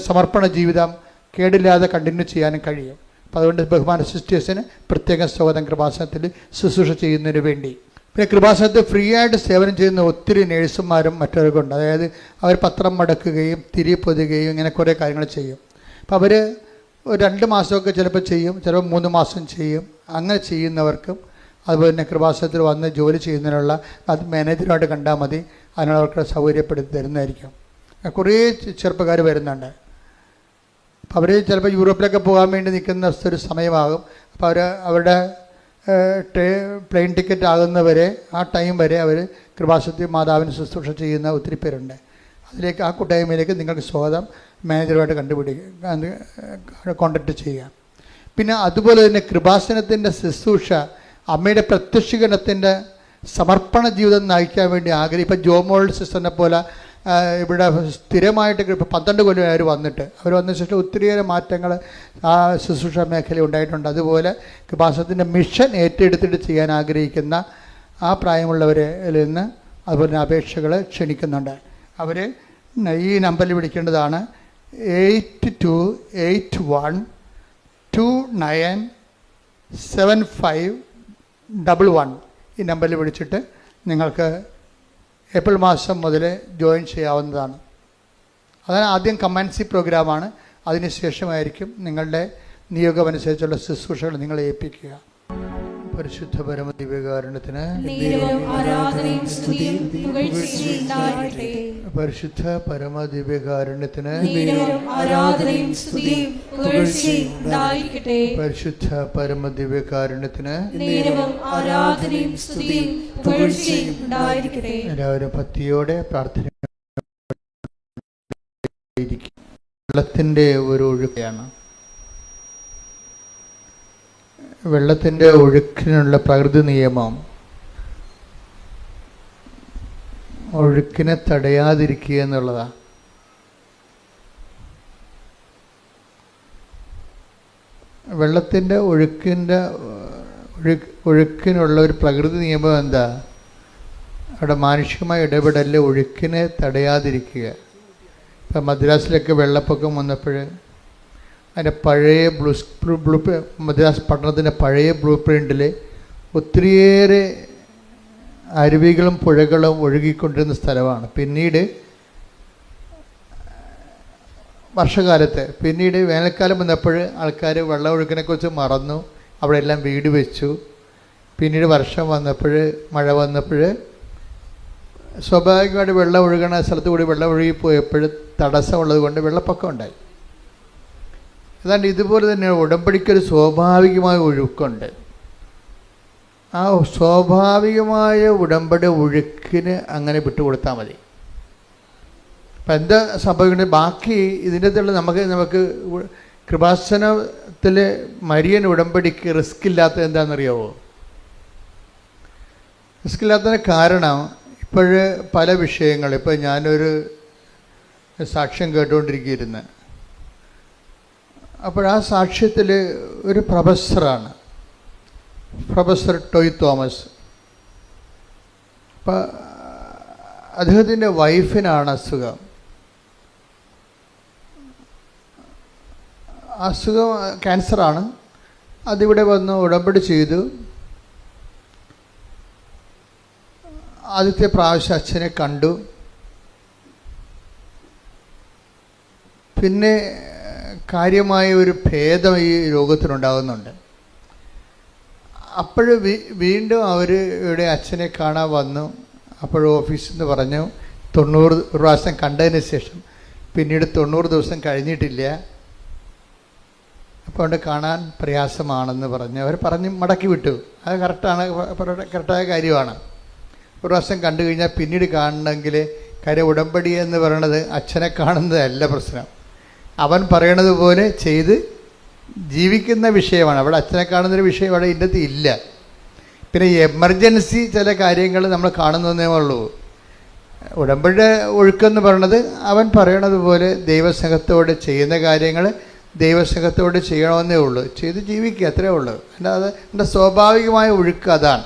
സമർപ്പണ ജീവിതം കേടില്ലാതെ കണ്ടിന്യൂ ചെയ്യാനും കഴിയും. അപ്പോൾ അതുകൊണ്ട് ബഹുമാന സിസ്റ്റേഴ്സിന് പ്രത്യേകം സ്വാഗതം കൃപാസനത്തിൽ ശുശ്രൂഷ ചെയ്യുന്നതിന് വേണ്ടി. പിന്നെ കൃപാസനത്തിൽ ഫ്രീ ആയിട്ട് സേവനം ചെയ്യുന്ന ഒത്തിരി നേഴ്സുമാരും മറ്റവർക്കുണ്ട്. അതായത് അവർ പത്രം മടക്കുകയും തിരി പൊതുകയും ഇങ്ങനെ കുറേ കാര്യങ്ങൾ ചെയ്യും. അപ്പോൾ അവർ 2 മാസമൊക്കെ ചിലപ്പോൾ ചെയ്യും, ചിലപ്പോൾ 3 മാസം ചെയ്യും. അങ്ങനെ ചെയ്യുന്നവർക്കും അതുപോലെ തന്നെ കൃപാസനത്തിൽ വന്ന് ജോലി ചെയ്യുന്നതിനുള്ള അത് മാനേജറുമായിട്ട് കണ്ടാൽ മതി. അതിനുള്ളവർക്ക് സൗകര്യപ്പെടുത്തി തരുന്നതായിരിക്കും. കുറേ ചെറുപ്പക്കാർ വരുന്നുണ്ട്. അപ്പോൾ അവർ ചിലപ്പോൾ യൂറോപ്പിലൊക്കെ പോകാൻ വേണ്ടി നിൽക്കുന്ന ഒരു സമയമാകും. അപ്പോൾ അവരുടെ പ്ലെയിൻ ടിക്കറ്റ് ആകുന്നവരെ ആ ടൈം വരെ അവർ കൃപാസനത്തിൽ മാതാവിന് ശുശ്രൂഷ ചെയ്യുന്ന ഒത്തിരി പേരുണ്ട്. അതിലേക്ക് ആ കൂട്ടായ്മയിലേക്ക് നിങ്ങൾക്ക് സ്വാഗതം മാനേജറുമായിട്ട് കോൺടാക്റ്റ് ചെയ്യുക. പിന്നെ അതുപോലെ തന്നെ കൃപാസനത്തിൻ്റെ ശുശ്രൂഷ അമ്മയുടെ പ്രത്യക്ഷീകരണത്തിൻ്റെ സമർപ്പണ ജീവിതം നയിക്കാൻ വേണ്ടി ഇപ്പം ജോമോൾ സിസ്റ്ററിനെ പോലെ ഇവിടെ സ്ഥിരമായിട്ട് 12 കൊല്ലം അവർ വന്നിട്ട് അവർ വന്ന ശേഷം ഒത്തിരിയേറെ മാറ്റങ്ങൾ ആ ശുശ്രൂഷ മേഖല ഉണ്ടായിട്ടുണ്ട്. അതുപോലെ കൃപാസനത്തിൻ്റെ മിഷൻ ഏറ്റെടുത്തിട്ട് ചെയ്യാൻ ആഗ്രഹിക്കുന്ന ആ പ്രായമുള്ളവരിൽ നിന്ന് അതുപോലെ തന്നെ അപേക്ഷകൾ ക്ഷണിക്കുന്നുണ്ട്. അവർ ഈ നമ്പറിൽ വിളിക്കേണ്ടതാണ് 8281297511. ഈ നമ്പറിൽ വിളിച്ചിട്ട് നിങ്ങൾക്ക് ഏപ്രിൽ മാസം മുതൽ ജോയിൻ ചെയ്യാവുന്നതാണ്. അതാണ് ആദ്യം കമാൻസി പ്രോഗ്രാമാണ്. അതിനുശേഷമായിരിക്കും നിങ്ങളുടെ നിയോഗമനുസരിച്ചുള്ള ശുശ്രൂഷകൾ നിങ്ങളെ ഏൽപ്പിക്കുക. പരിശുദ്ധ പരമ ദിവ്യകാരുണ്യത്തിന് പരിശുദ്ധ പരമ ദിവ്യകാരുണ്യത്തിന് പരിശുദ്ധ പരമ ദിവ്യകാരുണ്യത്തിന് എല്ലാവരും ഭക്തിയോടെ പ്രാർത്ഥന. വെള്ളത്തിൻ്റെ ഒരു ഒഴുക്കാണ്. വെള്ളത്തിൻ്റെ ഒഴുക്കിനുള്ള പ്രകൃതി നിയമം ഒഴുക്കിനെ തടയാതിരിക്കുക എന്നുള്ളതാണ്. വെള്ളത്തിൻ്റെ ഒഴുക്കിനുള്ള ഒരു പ്രകൃതി നിയമം എന്താ? അവിടെ മാനുഷികമായ ഇടപെടൽ ഒഴുക്കിനെ തടയാതിരിക്കുക. ഇപ്പം മദ്രാസിലൊക്കെ വെള്ളപ്പൊക്കം വന്നപ്പോൾ അതിൻ്റെ പഴയ മദ്രാസ് പട്ടണത്തിൻ്റെ പഴയ ബ്ലൂ പ്രിൻറ്റിൽ ഒത്തിരിയേറെ അരുവികളും പുഴകളും ഒഴുകിക്കൊണ്ടിരുന്ന സ്ഥലമാണ്. പിന്നീട് പിന്നീട് വേനൽക്കാലം വന്നപ്പോൾ ആൾക്കാർ വെള്ളം ഒഴുക്കിനെക്കുറിച്ച് മറന്നു, അവിടെ എല്ലാം വീട് വെച്ചു. പിന്നീട് മഴ വന്നപ്പോൾ സ്വാഭാവികമായിട്ട് വെള്ളം ഒഴുകണ സ്ഥലത്ത് കൂടി വെള്ളം ഒഴുകിപ്പോയപ്പോൾ തടസ്സമുള്ളത് കൊണ്ട് വെള്ളപ്പൊക്കം ഉണ്ടായി. അതാണ്ട് ഇതുപോലെ തന്നെ ഉടമ്പടിക്കൊരു സ്വാഭാവികമായ ഒഴുക്കുണ്ട്. ആ സ്വാഭാവികമായ ഉടമ്പടി ഒഴുക്കിന് അങ്ങനെ വിട്ടുകൊടുത്താൽ മതി. അപ്പം എന്താ സംഭവിക്കുന്നത്? ബാക്കി ഇതിൻ്റെ അകത്തുള്ള നമുക്ക് കൃപാസനത്തിൽ മരിയൻ ഉടമ്പടിക്ക് റിസ്ക് ഇല്ലാത്തത് എന്താണെന്നറിയാവോ? റിസ്ക് ഇല്ലാത്തതിന് കാരണം പല വിഷയങ്ങൾ ഞാനൊരു സാക്ഷ്യം കേട്ടുകൊണ്ടിരിക്കുകയായിരുന്നു. അപ്പോൾ ആ സാക്ഷ്യത്തിൽ ഒരു പ്രൊഫസറാണ്, പ്രൊഫസർ ടോയ് തോമസ്. അപ്പം അദ്ദേഹത്തിൻ്റെ വൈഫിനാണ് അസുഖം. അസുഖം ക്യാൻസറാണ്. അതിവിടെ വന്ന് ഉടമ്പടി ചെയ്തു. ആദ്യത്തെ പ്രാവശ്യം അച്ഛനെ കണ്ടു. പിന്നെ കാര്യമായ ഒരു ഭേദം ഈ രോഗത്തിനുണ്ടാകുന്നുണ്ട്. അപ്പോൾ വീണ്ടും അവർ ഇവിടെ അച്ഛനെ കാണാൻ വന്നു. അപ്പോൾ ഓഫീസിൽ നിന്ന് പറഞ്ഞു 90 പ്രാവശ്യം കണ്ടതിന് ശേഷം പിന്നീട് 90 ദിവസം കഴിഞ്ഞിട്ടില്ല, അപ്പോൾ അവിടെ കാണാൻ പ്രയാസമാണെന്ന് പറഞ്ഞ് അവർ പറഞ്ഞ് മടക്കി വിട്ടു. അത് കറക്റ്റായ കാര്യമാണ്. ഒരു പ്രാവശ്യം കണ്ടു കഴിഞ്ഞാൽ പിന്നീട് കാണണമെങ്കിൽ കാര്യം ഉടമ്പടി എന്ന് പറയണത് അച്ഛനെ കാണുന്നതല്ല പ്രശ്നം, അവൻ പറയണത് പോലെ ചെയ്ത് ജീവിക്കുന്ന വിഷയമാണ്. അവിടെ അച്ഛനെ കാണുന്നൊരു വിഷയം അവിടെ ഇന്നത്തെ ഇല്ല. പിന്നെ എമർജൻസി ചില കാര്യങ്ങൾ നമ്മൾ കാണുന്നതേ ഉള്ളൂ. ഉടമ്പടിയുടെ ഒഴുക്കെന്ന് പറയണത് അവൻ പറയണത് പോലെ ദൈവസ്നേഹത്തോടെ ചെയ്യുന്ന കാര്യങ്ങൾ ദൈവസ്നേഹത്തോടെ ചെയ്യണമെന്നേ ഉള്ളൂ, ചെയ്ത് ജീവിക്കുക, അത്രേ ഉള്ളൂ. അല്ലാതെ എൻ്റെ സ്വാഭാവികമായ ഒഴുക്ക് അതാണ്.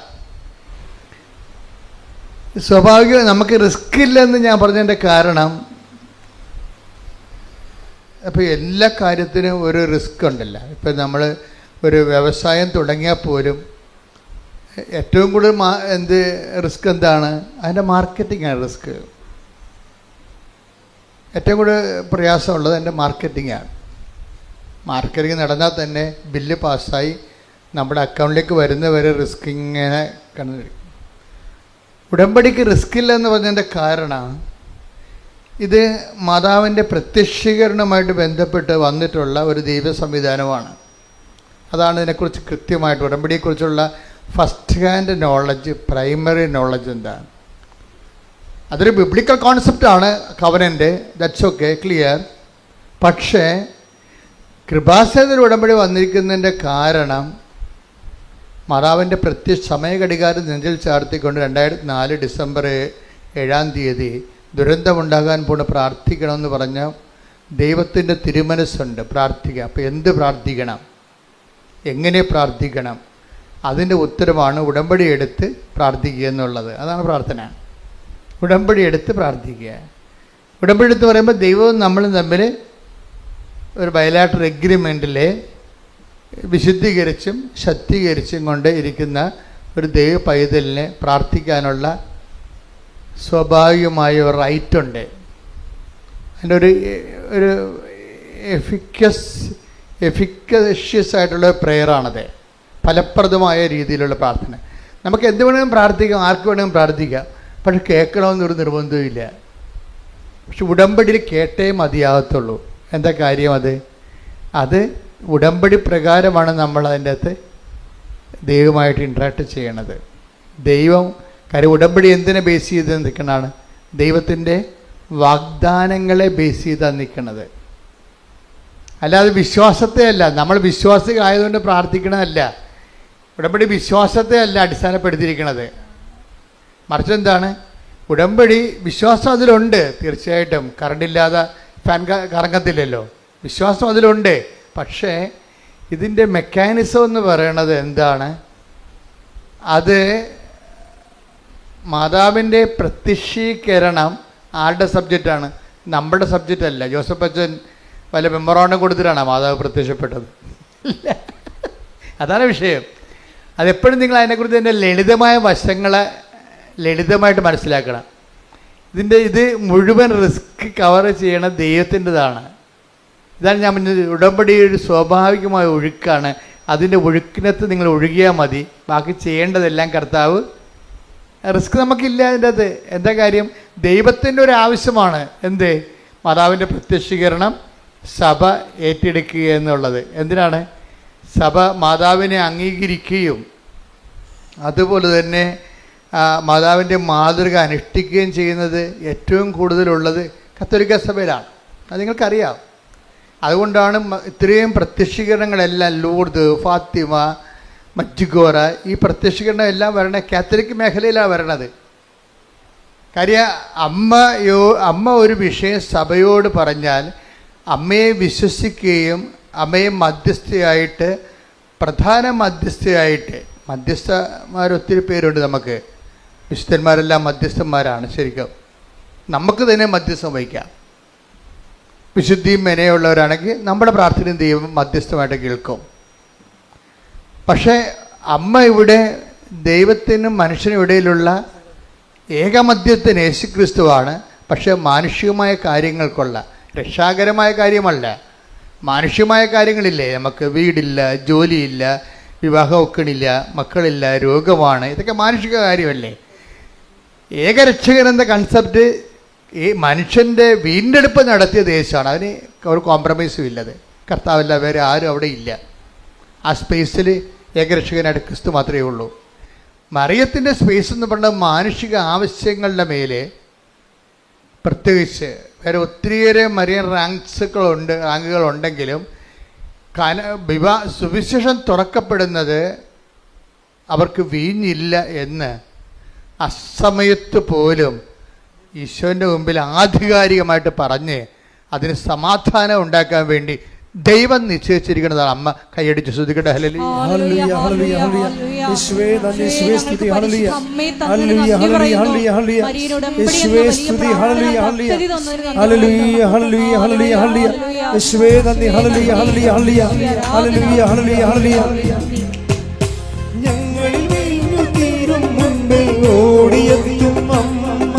സ്വാഭാവികം നമുക്ക് റിസ്ക് ഇല്ലെന്ന് ഞാൻ പറഞ്ഞതിൻ്റെ കാരണം, അപ്പോൾ എല്ലാ കാര്യത്തിനും ഒരു റിസ്ക് ഉണ്ടല്ലോ. ഇപ്പം നമ്മൾ ഒരു വ്യവസായം തുടങ്ങിയാൽ പോലും ഏറ്റവും കൂടുതൽ റിസ്ക് എന്താണ്? അതിൻ്റെ മാർക്കറ്റിംഗാണ് റിസ്ക്. ഏറ്റവും കൂടുതൽ പ്രയാസമുള്ളത് അതിൻ്റെ മാർക്കറ്റിംഗാണ്. മാർക്കറ്റിംഗ് നടന്നാൽ തന്നെ ബില്ല് പാസ്സായി നമ്മുടെ അക്കൗണ്ടിലേക്ക് വരുന്നവരെ റിസ്ക് ഇങ്ങനെ കണ്ടിരിക്കും. ഉടമ്പടിക്ക് റിസ്ക് ഇല്ലെന്ന് പറഞ്ഞതിൻ്റെ കാരണം ഇത് മാതാവിൻ്റെ പ്രത്യക്ഷീകരണവുമായിട്ട് ബന്ധപ്പെട്ട് വന്നിട്ടുള്ള ഒരു ദൈവ സംവിധാനമാണ്. അതാണ് ഇതിനെക്കുറിച്ച് കൃത്യമായിട്ട് ഉടമ്പടിയെക്കുറിച്ചുള്ള first hand knowledge, primary knowledge എന്താണ്. അതൊരു ബിബ്ലിക്കൽ കോൺസെപ്റ്റാണ് കവനൻ്റ്, ദാറ്റ്സ് ഓക്കെ, ക്ലിയർ. പക്ഷേ കൃപാസനത്തിൽ ഉടമ്പടി വന്നിരിക്കുന്നതിൻ്റെ കാരണം മാതാവിൻ്റെ സമയഘടികാരം നെഞ്ചിൽ ചാർത്തിക്കൊണ്ട് 2004 ഡിസംബർ 7 ദുരന്തമുണ്ടാകാൻ പോണ് പ്രാർത്ഥിക്കണമെന്ന് പറഞ്ഞ ദൈവത്തിൻ്റെ തിരുമനസ്സുണ്ട് പ്രാർത്ഥിക്കുക. അപ്പോൾ എന്ത് പ്രാർത്ഥിക്കണം, എങ്ങനെ പ്രാർത്ഥിക്കണം, അതിൻ്റെ ഉത്തരമാണ് ഉടമ്പടി എടുത്ത് പ്രാർത്ഥിക്കുക എന്നുള്ളത്. അതാണ് പ്രാർത്ഥന. ഉടമ്പടി എടുത്ത് പ്രാർത്ഥിക്കുക. ഉടമ്പടി എടുത്ത് പറയുമ്പോൾ ദൈവവും നമ്മളും തമ്മിൽ ഒരു ബയലാറ്ററൽ എഗ്രിമെൻറ്റിൽ വിശുദ്ധീകരിച്ചും ശക്തീകരിച്ചും കൊണ്ട് ഇരിക്കുന്ന ഒരു ദൈവ പൈതലിനെ പ്രാർത്ഥിക്കാനുള്ള സ്വാഭാവികമായ ഒരു റൈറ്റുണ്ട്. അതിൻ്റെ ഒരു എഫിക്കഷ്യസ് ആയിട്ടുള്ള പ്രെയറാണത്, ഫലപ്രദമായ രീതിയിലുള്ള പ്രാർത്ഥന. നമുക്ക് എന്ത് വേണമെങ്കിലും പ്രാർത്ഥിക്കാം, ആർക്ക് വേണമെങ്കിലും പ്രാർത്ഥിക്കാം, പക്ഷെ കേൾക്കണമെന്നൊരു നിർബന്ധമില്ല. പക്ഷെ ഉടമ്പടിയിൽ കേട്ടേ മതിയാകത്തുള്ളൂ. എന്താ കാര്യം? അത് ഉടമ്പടി പ്രകാരമാണ് നമ്മൾ അതിൻ്റെ അകത്ത് ദൈവമായിട്ട് ഇൻട്രാക്ട് ചെയ്യണത്. ദൈവം കാര്യം ഉടമ്പടി എന്തിനെ ബേസ് ചെയ്ത് നിൽക്കണതാണ്? ദൈവത്തിൻ്റെ വാഗ്ദാനങ്ങളെ ബേസ് ചെയ്താണ് നിൽക്കുന്നത്. അല്ലാതെ വിശ്വാസത്തെ അല്ല. നമ്മൾ വിശ്വാസികളായതുകൊണ്ട് പ്രാർത്ഥിക്കണമല്ല. ഉടമ്പടി വിശ്വാസത്തെ അല്ല അടിസ്ഥാനപ്പെടുത്തിയിരിക്കണത്. മറിച്ച് എന്താണ്? ഉടമ്പടി വിശ്വാസം അതിലുണ്ട്, തീർച്ചയായിട്ടും. കറണ്ടില്ലാതെ ഫാൻ കറങ്ങത്തില്ലല്ലോ, വിശ്വാസം അതിലുണ്ട്. പക്ഷേ ഇതിൻ്റെ മെക്കാനിസം എന്ന് പറയണത് എന്താണ്? അത് മാതാവിൻ്റെ പ്രത്യക്ഷീകരണം ആരുടെ സബ്ജക്റ്റാണ്? നമ്മുടെ സബ്ജക്റ്റ് അല്ല. ജോസഫ് അച്ഛൻ വല്ല മെമ്മോറാണ്ടം കൊടുത്തിട്ടാണ് മാതാവ് പ്രത്യക്ഷപ്പെട്ടത്? ഇല്ല. അതാണ് വിഷയം. അതെപ്പോഴും നിങ്ങൾ അതിനെക്കുറിച്ച് എൻ്റെ ലളിതമായ വശങ്ങളെ ലളിതമായിട്ട് മനസ്സിലാക്കണം. ഇത് മുഴുവൻ റിസ്ക് കവർ ചെയ്യണ ദൈവത്തിൻ്റെതാണ്. ഇതാണ് ഞാൻ പറഞ്ഞത്. ഉടമ്പടി ഒരു സ്വാഭാവികമായ ഒഴുക്കാണ്. അതിൻ്റെ ഒഴുക്കിനകത്ത് നിങ്ങൾ ഒഴുകിയാൽ മതി. ബാക്കി ചെയ്യേണ്ടതെല്ലാം കർത്താവ്. റിസ്ക് നമുക്കില്ല അതിൻ്റെ അത്. എന്താ കാര്യം? ദൈവത്തിൻ്റെ ഒരു ആവശ്യമാണ്. എന്ത്? മാതാവിൻ്റെ പ്രത്യക്ഷീകരണം സഭ ഏറ്റെടുക്കുക എന്നുള്ളത്. എന്തിനാണ്? സഭ മാതാവിനെ അംഗീകരിക്കുകയും അതുപോലെ തന്നെ മാതാവിൻ്റെ മാതൃക അനുഷ്ഠിക്കുകയും ചെയ്യുന്നത് ഏറ്റവും കൂടുതലുള്ളത് കത്തോലിക്ക സഭയിലാണ്. അത് നിങ്ങൾക്കറിയാം. അതുകൊണ്ടാണ് ഇത്രയും പ്രത്യക്ഷീകരണങ്ങളെല്ലാം ലൂർദ്, ഫാത്തിമ, മജ്ജിഗോറ, ഈ പ്രത്യക്ഷീകരണം എല്ലാം വരണത് കാത്തലിക് മേഖലയിലാണ് വരണത്. കാര്യം അമ്മ ഒരു വിഷയം സഭയോട് പറഞ്ഞാൽ അമ്മയെ വിശ്വസിക്കുകയും അമ്മയെ മധ്യസ്ഥയായിട്ട്, പ്രധാന മധ്യസ്ഥയായിട്ട്, മധ്യസ്ഥന്മാരൊത്തിരി പേരുണ്ട് നമുക്ക്, വിശുദ്ധന്മാരെല്ലാം മധ്യസ്ഥന്മാരാണ്. ശരിക്കും നമുക്ക് തന്നെ മധ്യസ്ഥം വഹിക്കാം. വിശുദ്ധിയും മെനയുള്ളവരാണെങ്കിൽ നമ്മുടെ പ്രാർത്ഥനയും ദൈവം മധ്യസ്ഥമായിട്ട് കേൾക്കും. പക്ഷേ അമ്മ ഇവിടെ ദൈവത്തിനും മനുഷ്യനും ഇടയിലുള്ള ഏകമധ്യത്തിന് യേശുക്രിസ്തുവാണ്. പക്ഷേ മാനുഷികമായ കാര്യങ്ങൾക്കുള്ള, രക്ഷാകരമായ കാര്യമല്ല, മാനുഷികമായ കാര്യങ്ങളില്ലേ, നമുക്ക് വീടില്ല, ജോലിയില്ല, വിവാഹം ഒക്കണില്ല, മക്കളില്ല, രോഗമാണ്, ഇതൊക്കെ മാനുഷിക കാര്യമല്ലേ. ഏകരക്ഷകൻ എന്ന കൺസെപ്റ്റ് ഈ മനുഷ്യൻ്റെ വീണ്ടെടുപ്പ് നടത്തിയ ദേശമാണ്. അതിന് ഒരു കോംപ്രമൈസും ഇല്ലത്. കർത്താവല്ല, വേറെ ആരും അവിടെ ഇല്ല. ആ സ്പേസിൽ ഏകരക്ഷകനായിട്ട് ക്രിസ്തു മാത്രമേ ഉള്ളൂ. മറിയത്തിൻ്റെ സ്പേസ് എന്ന് പറഞ്ഞാൽ മാനുഷിക ആവശ്യങ്ങളുടെ മേലെ, പ്രത്യേകിച്ച് വേറെ ഒത്തിരിയേറെ മറിയൻ റാങ്കുകളുണ്ടെങ്കിലും സുവിശേഷം തുറക്കപ്പെടുന്നത് അവർക്ക് വീഞ്ഞില്ല എന്ന് അസമയത്ത് പോലും ഈശോൻ്റെ മുമ്പിൽ ആധികാരികമായിട്ട് പറഞ്ഞ് അതിന് സമാധാനം ഉണ്ടാക്കാൻ വേണ്ടി ദൈവം നിശ്ചയിച്ചിരിക്കുന്നതാണ്. അമ്മ കൈയടിച്ച് ശ്രദ്ധിക്കട്ടെ. ഹല്ലേലൂയ ഹല്ലേലൂയ ഹല്ലേലൂയ യേശുവേ നന്ദി, യേശുവേ സ്തുതി. ഹല്ലേലൂയ ഹല്ലേലൂയ ഹല്ലേലൂയ ഹല്ലേലൂയ യേശുവേ സ്തുതി. ഹല്ലേലൂയ ഹല്ലേലൂയ ഹല്ലേലൂയ ഹല്ലേലൂയ ഹല്ലേലൂയ ഹല്ലേലൂയ യേശുവേ നന്ദി. ഹല്ലേലൂയ ഹല്ലേലൂയ ഹല്ലേലൂയ ഹല്ലേലൂയ ഹല്ലേലൂയ ഹല്ലേലൂയ. ഞങ്ങളിൽ വീഞ്ഞു തീരും മുൻപേ ഓടിയെത്തും അമ്മ,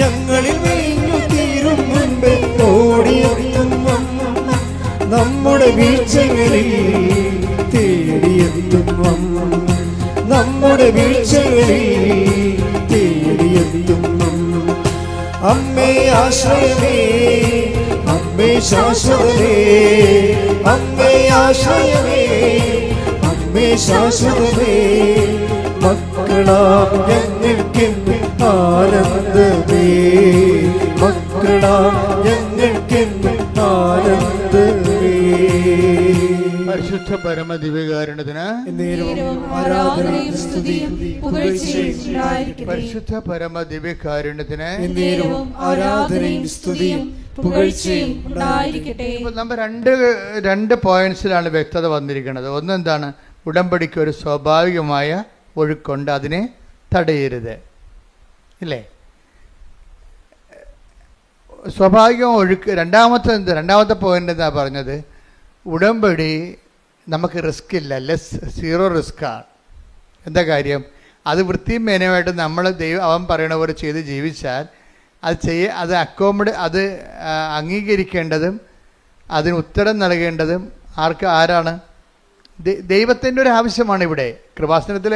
ഞങ്ങളിൽ വീഞ്ഞു തീരും മുൻപേ ഓടിയെത്തും അമ്മ, നമ്മുടെ വീഴ്ചകളിൽ തേടിയെത്തും അമ്മ, നമ്മുടെ വീഴ്ചകളിൽ തേടിയെത്തും അമ്മ. അമ്മേ ആശ്രയമേ, അമ്മേ ശാശ്വതമേ, അമ്മേ ആശ്രയമേ, അമ്മേ ശാശ്വതമേ, മക്കളാം ഞങ്ങൾക്കെന്ന് ആനന്ദമേ, മക്കളാം ഞങ്ങൾക്കെന്ന് ആനന്ദമേ. പരിശുദ്ധ പരമ ദിവ്യകാരുണ്യത്തിന് ആരാധനയും സ്തുതിയും പുകഴ്ചയും ഉണ്ടായിരിക്കട്ടെ. പരിശുദ്ധ പരമ ദിവ്യകാരുണ്യത്തിന് ആരാധനയും സ്തുതിയും പുകഴ്ചയും ഉണ്ടായിരിക്കട്ടെ. ഇപ്പൊ നമ്മൾ രണ്ട് പോയിന്റ്സിലാണ് വ്യക്തത വന്നിരിക്കുന്നത്. ഒന്നെന്താണ്? ഉടമ്പടിക്ക് ഒരു സ്വാഭാവികമായ ഒഴുക്കുണ്ട്, അതിനെ തടയരുത്, ഇല്ലേ? സ്വാഭാവിക ഒഴുക്ക്. രണ്ടാമത്തെ പോയിന്റ് എന്താ പറഞ്ഞത്? ഉടമ്പടി നമുക്ക് റിസ്ക് ഇല്ല, സീറോ റിസ്ക്കാണ്. എന്താ കാര്യം? അത് വൃത്തിയും മേനയുമായിട്ട് നമ്മൾ അവൻ പറയണ പോലെ ചെയ്ത് ജീവിച്ചാൽ അത് അത് അംഗീകരിക്കേണ്ടതും അതിന് ഉത്തരം നൽകേണ്ടതും ആരാണ്? ദൈവത്തിൻ്റെ ഒരു ആവശ്യമാണ് ഇവിടെ. കൃപാസനത്തിൽ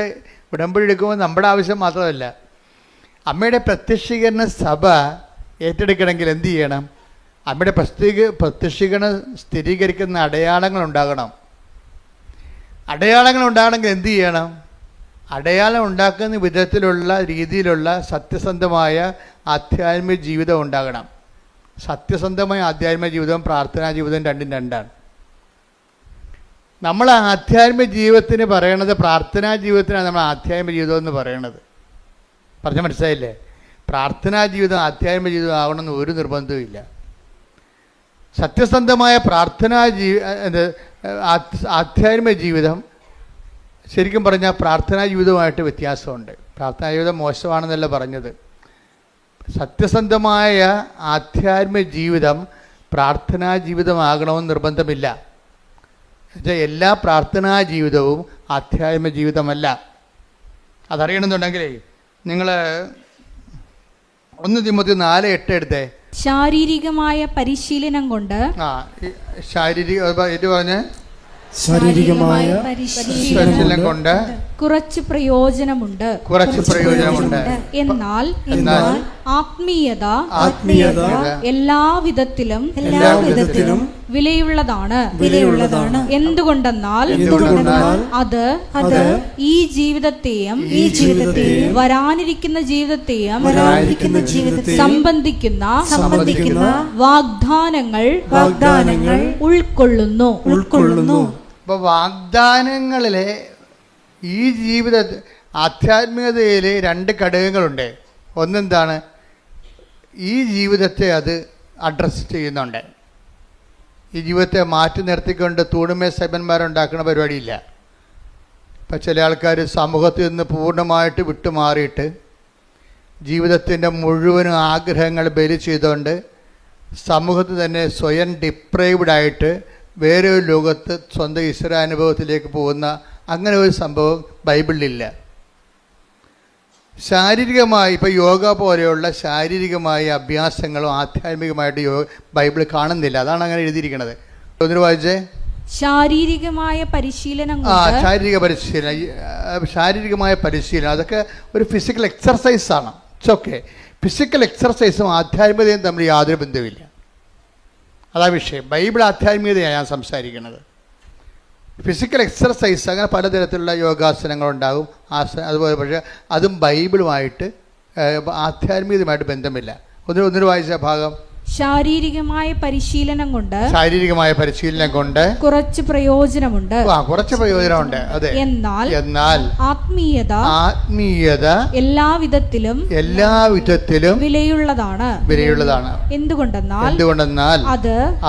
ഉടമ്പടി എടുക്കുമ്പോൾ നമ്മുടെ ആവശ്യം മാത്രമല്ല, അമ്മയുടെ പ്രത്യക്ഷീകരണ സഭ ഏറ്റെടുക്കണമെങ്കിൽ എന്ത് ചെയ്യണം? അമ്മയുടെ പ്രത്യക്ഷീകരണം സ്ഥിരീകരിക്കുന്ന അടയാളങ്ങൾ ഉണ്ടാകണം. അടയാളങ്ങൾ ഉണ്ടാകണമെങ്കിൽ എന്ത് ചെയ്യണം? അടയാളം ഉണ്ടാക്കുന്ന വിധത്തിലുള്ള രീതിയിലുള്ള സത്യസന്ധമായ ആധ്യാത്മിക ജീവിതം ഉണ്ടാകണം. സത്യസന്ധമായ ആധ്യാത്മിക ജീവിതവും പ്രാർത്ഥനാ ജീവിതവും രണ്ടും രണ്ടാണ്. നമ്മൾ ആധ്യാത്മിക ജീവിതത്തിന് പറയണത്, പ്രാർത്ഥനാ ജീവിതത്തിനാണ് നമ്മൾ ആധ്യാത്മിക ജീവിതം എന്ന് പറയണത്. പറഞ്ഞ മനസ്സിലായില്ലേ? പ്രാർത്ഥനാ ജീവിതം ആധ്യാത്മിക ജീവിതം ആകണമെന്ന് ഒരു നിർബന്ധവും ഇല്ല. സത്യസന്ധമായ ആധ്യാത്മിക ജീവിതം ശരിക്കും പറഞ്ഞാൽ പ്രാർത്ഥനാ ജീവിതവുമായിട്ട് വ്യത്യാസമുണ്ട്. പ്രാർത്ഥനാ ജീവിതം മോശമാണെന്നല്ല പറഞ്ഞത്. സത്യസന്ധമായ ആധ്യാത്മിക ജീവിതം പ്രാർത്ഥനാ ജീവിതമാകണമെന്ന് നിർബന്ധമില്ല. എന്നുവെച്ചാൽ എല്ലാ പ്രാർത്ഥനാ ജീവിതവും ആധ്യാത്മിക ജീവിതമല്ല. അതറിയണമെന്നുണ്ടെങ്കിലേ നിങ്ങൾ 1 തിമോത്തി 4:8 എടുത്തേ. ശാരീരികമായ പരിശീലനം കൊണ്ട് ശാരീരികമായ പരിശീലനം കൊണ്ട് കുറച്ച് പ്രയോജനമുണ്ട്. എന്നാൽ ആത്മീയത എല്ലാവിധത്തിലും വിലയുള്ളതാണ്. എന്തുകൊണ്ടെന്നാൽ അത് ഈ ജീവിതത്തെയും വരാനിരിക്കുന്ന ജീവിതത്തെയും സംബന്ധിക്കുന്ന വാഗ്ദാനങ്ങൾ ഉൾക്കൊള്ളുന്നു. അപ്പോൾ വാഗ്ദാനങ്ങളിലെ ഈ ജീവിത ആധ്യാത്മികതയിൽ 2 ഘടകങ്ങളുണ്ട്. ഒന്നെന്താണ്? ഈ ജീവിതത്തെ അത് അഡ്രസ്സ് ചെയ്യുന്നുണ്ട്. ഈ ജീവിതത്തെ മാറ്റി നിർത്തിക്കൊണ്ട് തൂണുമേ സൈബന്മാരുണ്ടാക്കുന്ന പരിപാടിയില്ല. ഇപ്പം ചില ആൾക്കാർ സമൂഹത്തിൽ നിന്ന് പൂർണ്ണമായിട്ട് വിട്ടുമാറിയിട്ട് ജീവിതത്തിൻ്റെ മുഴുവനും ആഗ്രഹങ്ങൾ ബലി ചെയ്തുകൊണ്ട് സമൂഹത്തിൽ തന്നെ സ്വയം ഡിപ്രൈവ്ഡായിട്ട് വേറെ ഒരു ലോകത്ത് സ്വന്തം ഈശ്വരാനുഭവത്തിലേക്ക് പോകുന്ന അങ്ങനെ ഒരു സംഭവം ബൈബിളിലില്ല. ശാരീരികമായി ഇപ്പോൾ യോഗ പോലെയുള്ള ശാരീരികമായ അഭ്യാസങ്ങളും ആധ്യാത്മികമായിട്ട് ബൈബിൾ കാണുന്നില്ല. അതാണ് അങ്ങനെ എഴുതിയിരിക്കുന്നത്. ഒന്നിനു വായിച്ചേ. ശാരീരികമായ പരിശീലനം കൊണ്ട് ശാരീരികമായ പരിശീലനം അതൊക്കെ ഒരു ഫിസിക്കൽ എക്സർസൈസാണ്. It's okay. ഫിസിക്കൽ എക്സർസൈസും ആധ്യാത്മികതയും തമ്മിൽ യാതൊരു ബന്ധവുമില്ല. അതാ വിഷയം. ബൈബിൾ ആധ്യാത്മികതയാണ് ഞാൻ സംസാരിക്കുന്നത്. ഫിസിക്കൽ എക്സർസൈസ് അങ്ങനെ പലതരത്തിലുള്ള യോഗാസനങ്ങളുണ്ടാകും, അതുപോലെ. പക്ഷേ അതും ബൈബിളുമായിട്ട് ആധ്യാത്മികതയുമായിട്ട് ബന്ധമില്ല. ഒന്നിനു വായിച്ച ഭാഗം. ശാരീരികമായ പരിശീലനം കൊണ്ട് കുറച്ച് പ്രയോജനമുണ്ട്. കുറച്ച് പ്രയോജനമുണ്ട്. അതെ. എന്നാൽ ആത്മീയത എല്ലാവിധത്തെയും വിലയുള്ളതാണ്. എന്തുകൊണ്ടെന്നാൽ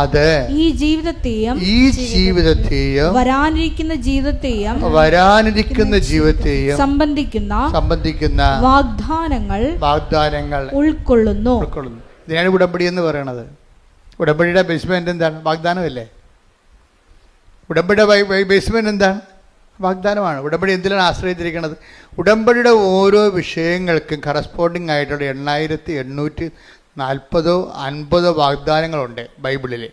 അത് ഈ ജീവിതത്തെയും വരാനിരിക്കുന്ന ജീവിതത്തെയും സംബന്ധിക്കുന്ന വാഗ്ദാനങ്ങൾ ഉൾക്കൊള്ളുന്നു. ഇതിനാണ് ഉടമ്പടി എന്ന് പറയണത്. ഉടമ്പടിയുടെ ബേസ്മെന്റ് എന്താണ്? വാഗ്ദാനമല്ലേ. ഉടമ്പടിയുടെ ബേസ്മെന്റ് എന്താണ്? വാഗ്ദാനമാണ്. ഉടമ്പടി എന്തിനാണ് ആശ്രയിച്ചിരിക്കുന്നത്? ഉടമ്പടിയുടെ ഓരോ വിഷയങ്ങൾക്കും കറസ്പോണ്ടിങ് ആയിട്ടുള്ള 8840 വാഗ്ദാനങ്ങളുണ്ട് ബൈബിളിൽ.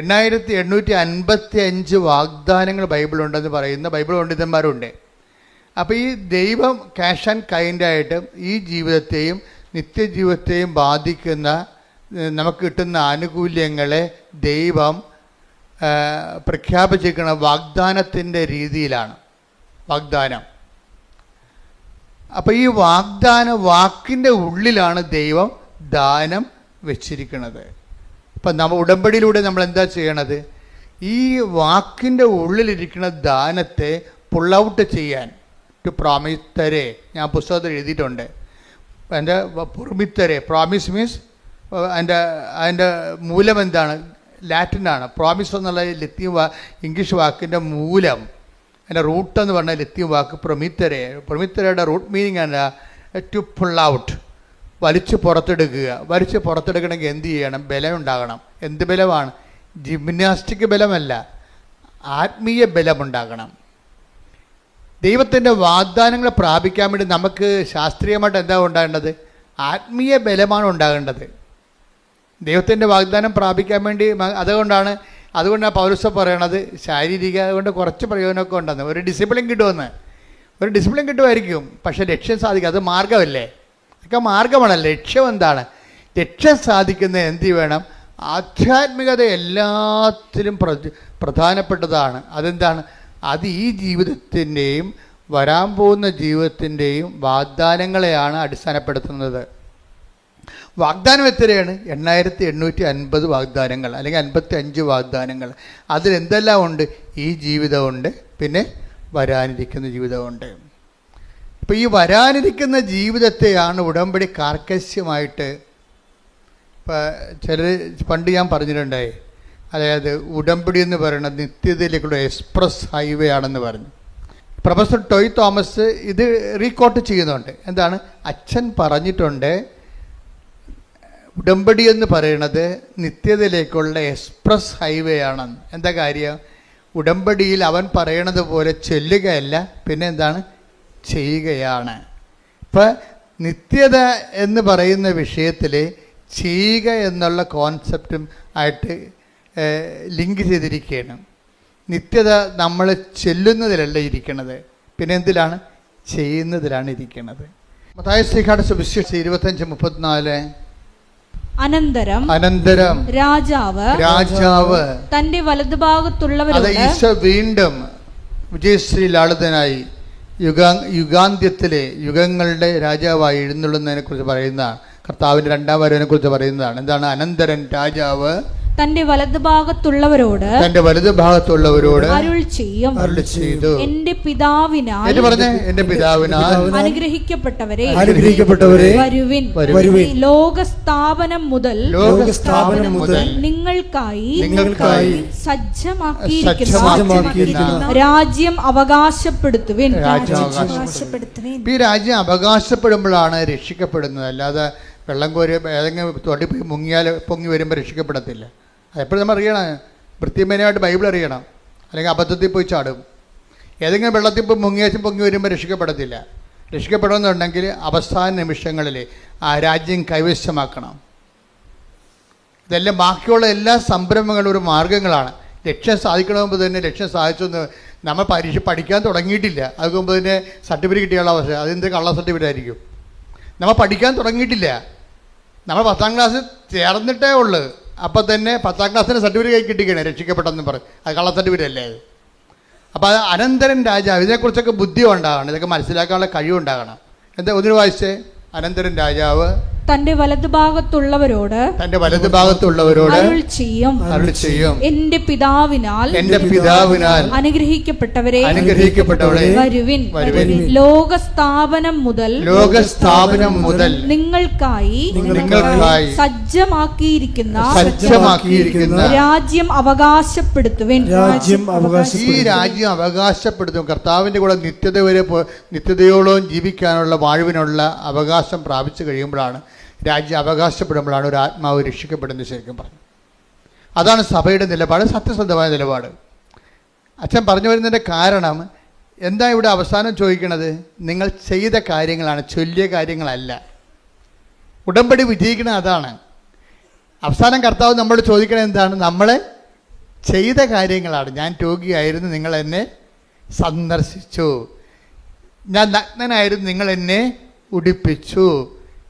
8855 വാഗ്ദാനങ്ങൾ ബൈബിളുണ്ടെന്ന് പറയുന്ന ബൈബിൾ പണ്ഡിതന്മാരുണ്ട്. അപ്പോൾ ഈ ദൈവം ക്യാഷ് ആൻഡ് കൈൻഡായിട്ട് ഈ ജീവിതത്തെയും നിത്യജീവിതത്തെയും ബാധിക്കുന്ന നമുക്ക് കിട്ടുന്ന ആനുകൂല്യങ്ങളെ ദൈവം പ്രഖ്യാപിച്ചിരിക്കുന്ന വാഗ്ദാനത്തിൻ്റെ രീതിയിലാണ്. വാഗ്ദാനം. അപ്പോൾ ഈ വാക്കിൻ്റെ ഉള്ളിലാണ് ദൈവം ദാനം വെച്ചിരിക്കുന്നത്. അപ്പം നമ്മൾ ഉടമ്പടിയിലൂടെ നമ്മൾ എന്താ ചെയ്യണത്? ഈ വാക്കിൻ്റെ ഉള്ളിലിരിക്കുന്ന ദാനത്തെ പുൾ ഔട്ട് ചെയ്യാൻ ടു പ്രോമിസ് തരേ, ഞാൻ പുസ്തകത്തിൽ എഴുതിയിട്ടുണ്ട്. എൻ്റെ പ്രൊമിത്തരെ, പ്രോമിസ് മീൻസ് അതിൻ്റെ മൂലം എന്താണ്? ലാറ്റിനാണ്. പ്രോമിസ് എന്നുള്ള ലത്തീൻ ഇംഗ്ലീഷ് വാക്കിൻ്റെ മൂലം, അതിൻ്റെ റൂട്ട് എന്ന് പറഞ്ഞാൽ ലത്തീൻ വാക്ക് പ്രൊമിത്തരെ. പ്രൊമിത്തരയുടെ റൂട്ട് മീനിങ് ആണ് ടു പുൾ ഔട്ട്, വലിച്ചു പുറത്തെടുക്കണമെങ്കിൽ എന്ത് ചെയ്യണം? ബലം ഉണ്ടാകണം. എന്ത് ബലമാണ്? ജിംനാസ്റ്റിക് ബലമല്ല, ആത്മീയ ബലമുണ്ടാകണം. ദൈവത്തിൻ്റെ വാഗ്ദാനങ്ങൾ പ്രാപിക്കാൻ വേണ്ടി നമുക്ക് ശാസ്ത്രീയമായിട്ട് എന്താ ഉണ്ടാകേണ്ടത്? ആത്മീയ ബലമാണ് ഉണ്ടാകേണ്ടത്. ദൈവത്തിൻ്റെ വാഗ്ദാനം പ്രാപിക്കാൻ വേണ്ടി അതുകൊണ്ടാണ് പൗലോസ് പറയണത് ശാരീരിക കൊണ്ട് കുറച്ച് പ്രയോജനമൊക്കെ ഉണ്ടെന്ന്. ഒരു ഡിസിപ്ലിൻ കിട്ടുമായിരിക്കും, പക്ഷേ ലക്ഷ്യം സാധിക്കും. അത് മാർഗമല്ലേ? അതൊക്കെ മാർഗമാണ്. ലക്ഷ്യം എന്താണ്? ലക്ഷ്യം സാധിക്കുന്നത് എന്ത് വേണം? ആധ്യാത്മികത എല്ലാത്തിലും പ്രധാനപ്പെട്ടതാണ്. അതെന്താണ്? അത് ഈ ജീവിതത്തിൻ്റെയും വരാൻ പോകുന്ന ജീവിതത്തിൻ്റെയും വാഗ്ദാനങ്ങളെയാണ് അടിസ്ഥാനപ്പെടുത്തുന്നത്. വാഗ്ദാനം എത്രയാണ്? 8850 വാഗ്ദാനങ്ങൾ, അല്ലെങ്കിൽ 55 വാഗ്ദാനങ്ങൾ. അതിലെന്തെല്ലാം ഉണ്ട്? ഈ ജീവിതമുണ്ട്, പിന്നെ വരാനിരിക്കുന്ന ജീവിതമുണ്ട്. ഇപ്പോൾ ഈ വരാനിരിക്കുന്ന ജീവിതത്തെയാണ് ഉടമ്പടി കാർക്കശ്യമായിട്ട്, ഇപ്പോൾ ചിലർ പണ്ട് ഞാൻ പറഞ്ഞിട്ടുണ്ടായി, അതായത് ഉടമ്പടി എന്ന് പറയുന്നത് നിത്യതയിലേക്കുള്ള എക്സ്പ്രസ് ഹൈവേ ആണെന്ന് പറഞ്ഞു. പ്രൊഫസർ ടോയ് തോമസ് ഇത് റീകോട്ട് ചെയ്യുന്നുണ്ട്. എന്താണ്? അച്ഛൻ പറഞ്ഞിട്ടുണ്ട് ഉടമ്പടി എന്ന് പറയുന്നത് നിത്യതയിലേക്കുള്ള എക്സ്പ്രസ് ഹൈവേ ആണെന്ന്. എന്താ കാര്യം? ഉടമ്പടിയിൽ അവൻ പറയണത് പോലെ ചൊല്ലുകയല്ല, പിന്നെ എന്താണ്? ചെയ്യുകയാണ്. ഇപ്പം നിത്യത എന്ന് പറയുന്ന വിഷയത്തിൽ ചെയ്യുക എന്നുള്ള കോൺസെപ്റ്റും ആയിട്ട് ലിങ്ക് ചെയ്തിരിക്കുകയാണ്. നിത്യത നമ്മൾ ചെല്ലുന്നതിലല്ല ഇരിക്കുന്നത്, പിന്നെ എന്തിലാണ്? ചെയ്യുന്നതിലാണ് ഇരിക്കുന്നത്. മത്തായി ശ്രീകാട് സുവിശേഷം 25:34. അനന്തരം രാജാവ് തന്റെ വലതുഭാഗത്തുള്ളവരോട്, ഈശോ വീണ്ടും വിജയശ്രീ ലാളിതനായി യുഗാന്ത്യത്തിലെ യുഗങ്ങളുടെ രാജാവായി എഴുന്നള്ളുന്നതിനെ കുറിച്ച് പറയുന്നതാണ്. കർത്താവിൻ്റെ രണ്ടാം വരവിനെ കുറിച്ച് പറയുന്നതാണ്. എന്താണ്? അനന്തരം രാജാവ് തന്റെ വലതുഭാഗത്തുള്ളവരോട് അരുൾ ചെയ്തു, എന്റെ പിതാവിനാൽ അനുഗ്രഹിക്കപ്പെട്ടവരെ വരുവിൻ. ലോകസ്ഥാപനം മുതൽ നിങ്ങൾക്കായി സജ്ജമാക്കിയിരിക്കുന്ന രാജ്യം അവകാശപ്പെടുത്തുവിൻ. ഈ രാജ്യം അവകാശപ്പെടുമ്പോഴാണ് രക്ഷിക്കപ്പെടുന്നത്. അല്ലാതെ വെള്ളം കോരി ഏതെങ്കിലും തൊടി പോയി മുങ്ങിയാൽ പൊങ്ങി വരുമ്പോൾ രക്ഷിക്കപ്പെടത്തില്ല. അതെപ്പോഴും നമ്മൾ അറിയണം, വൃത്തിമേനയായിട്ട് ബൈബിൾ അറിയണം, അല്ലെങ്കിൽ അബദ്ധത്തിൽ പോയി ചാടും. ഏതെങ്കിലും വെള്ളത്തിൽ പോയി മുങ്ങിയാച്ചും പൊങ്ങി വരുമ്പോൾ രക്ഷിക്കപ്പെടത്തില്ല. രക്ഷിക്കപ്പെടുമെന്നുണ്ടെങ്കിൽ അവസാന നിമിഷങ്ങളിൽ ആ രാജ്യം കൈവശമാക്കണം. ഇതെല്ലാം ബാക്കിയുള്ള എല്ലാ സംരംഭങ്ങളും ഒരു മാർഗ്ഗങ്ങളാണ്. ലക്ഷ്യം സാധിക്കണമെന്ന് തന്നെ ലക്ഷ്യം സാധിച്ചെന്ന് നമ്മൾ പരീക്ഷ പഠിക്കാൻ തുടങ്ങിയിട്ടില്ല, അത് മുമ്പ് തന്നെ സർട്ടിഫിക്കറ്റ് കിട്ടിയുള്ള അവസ്ഥ, അതെന്ത് കള്ള സർട്ടിഫിക്കറ്റ് ആയിരിക്കും. നമ്മൾ പഠിക്കാൻ തുടങ്ങിയിട്ടില്ല, നമ്മൾ 10ാം ക്ലാസ് ചേർന്നിട്ടേ ഉള്ളൂ. അപ്പം തന്നെ 10ാം ക്ലാസ്സിന് സർട്ടിഫിക്കറ്റ് കിട്ടിക്കണേ രക്ഷിക്കപ്പെട്ടെന്ന് പറയും, അത് കള്ള സർട്ടിഫിക്കറ്റ് അല്ലേ അത്. അപ്പോൾ അത് അനന്തരൻ രാജാവ്, ഇതിനെക്കുറിച്ചൊക്കെ ബുദ്ധി ഉണ്ടാകണം, ഇതൊക്കെ മനസ്സിലാക്കാനുള്ള കഴിവുണ്ടാകണം. എന്താ ഒന്നിനു വായിച്ചേ? അനന്തരൻ രാജാവ് തന്റെ വലതുഭാഗത്തുള്ളവരോട് അരുൾ ചെയ്യും, എന്റെ പിതാവിനാൽ അനുഗ്രഹിക്കപ്പെട്ടവരെ വരുവിൻ. ലോകസ്ഥാപനം മുതൽ നിങ്ങൾക്കായി സജ്ജമാക്കിയിരിക്കുന്ന രാജ്യം അവകാശപ്പെടുത്തുവിൻ. ഈ രാജ്യം അവകാശപ്പെടുത്തും. കർത്താവിന്റെ കൂടെ നിത്യതയോളം ജീവിക്കാനുള്ള വാഴുവിനുള്ള അവകാശം പ്രാപിച്ചു കഴിയുമ്പോഴാണ്, രാജ്യം അവകാശപ്പെടുമ്പോഴാണ് ഒരു ആത്മാവ് രക്ഷിക്കപ്പെടുന്നത്. ശരിക്കും പറഞ്ഞു അതാണ് സഭയുടെ നിലപാട്, സത്യസന്ധമായ നിലപാട്. അച്ഛൻ പറഞ്ഞു വരുന്നതിൻ്റെ കാരണം എന്താ? ഇവിടെ അവസാനം ചോദിക്കണത് നിങ്ങൾ ചെയ്ത കാര്യങ്ങളാണ്, ചൊല്ലിയ കാര്യങ്ങളല്ല. ഉടമ്പടി വിജയിക്കണത് അതാണ്. അവസാനം കർത്താവ് നമ്മളോട് ചോദിക്കണത് എന്താണ്? നമ്മൾ ചെയ്ത കാര്യങ്ങളാണ്. ഞാൻ രോഗിയായിരുന്നു, നിങ്ങൾ എന്നെ സന്ദർശിച്ചു. ഞാൻ നഗ്നനായിരുന്നു, നിങ്ങൾ എന്നെ ഉടുപ്പിച്ചു.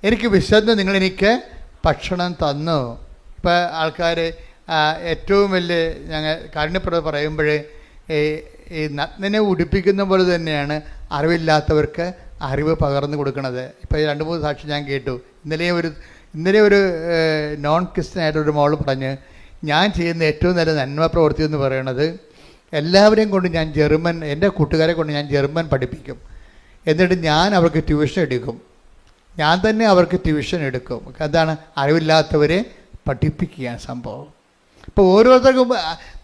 എനിക്ക് വിശന്ന് നിങ്ങളെനിക്ക് ഭക്ഷണം തന്നു. ഇപ്പോൾ ആൾക്കാർ ഏറ്റവും വലിയ ഞങ്ങൾ കാരുണ്യപ്രവൃത്തി പറയുമ്പോൾ ഈ നഗ്നനെ ഉടുപ്പിക്കുന്ന പോലെ തന്നെയാണ് അറിവില്ലാത്തവർക്ക് അറിവ് പകർന്നു കൊടുക്കുന്നത്. ഇപ്പോൾ 2-3 സാക്ഷി ഞാൻ കേട്ടു. ഇന്നലെ ഒരു നോൺ ക്രിസ്ത്യനായിട്ടൊരു മോൾ പറഞ്ഞ്, ഞാൻ ചെയ്യുന്ന ഏറ്റവും നല്ല നന്മ പ്രവൃത്തി എന്ന് പറയുന്നത് എല്ലാവരെയും കൊണ്ട് ഞാൻ എൻ്റെ കൂട്ടുകാരെ കൊണ്ട് ഞാൻ ജർമ്മൻ പഠിപ്പിക്കും. എന്നിട്ട് ഞാൻ അവർക്ക് ട്യൂഷൻ എടുക്കും. ഞാൻ തന്നെ അവർക്ക് ട്യൂഷൻ എടുക്കും. അതാണ് അറിവില്ലാത്തവരെ പഠിപ്പിക്കുക സംഭവം. ഇപ്പോൾ ഓരോരുത്തർക്കും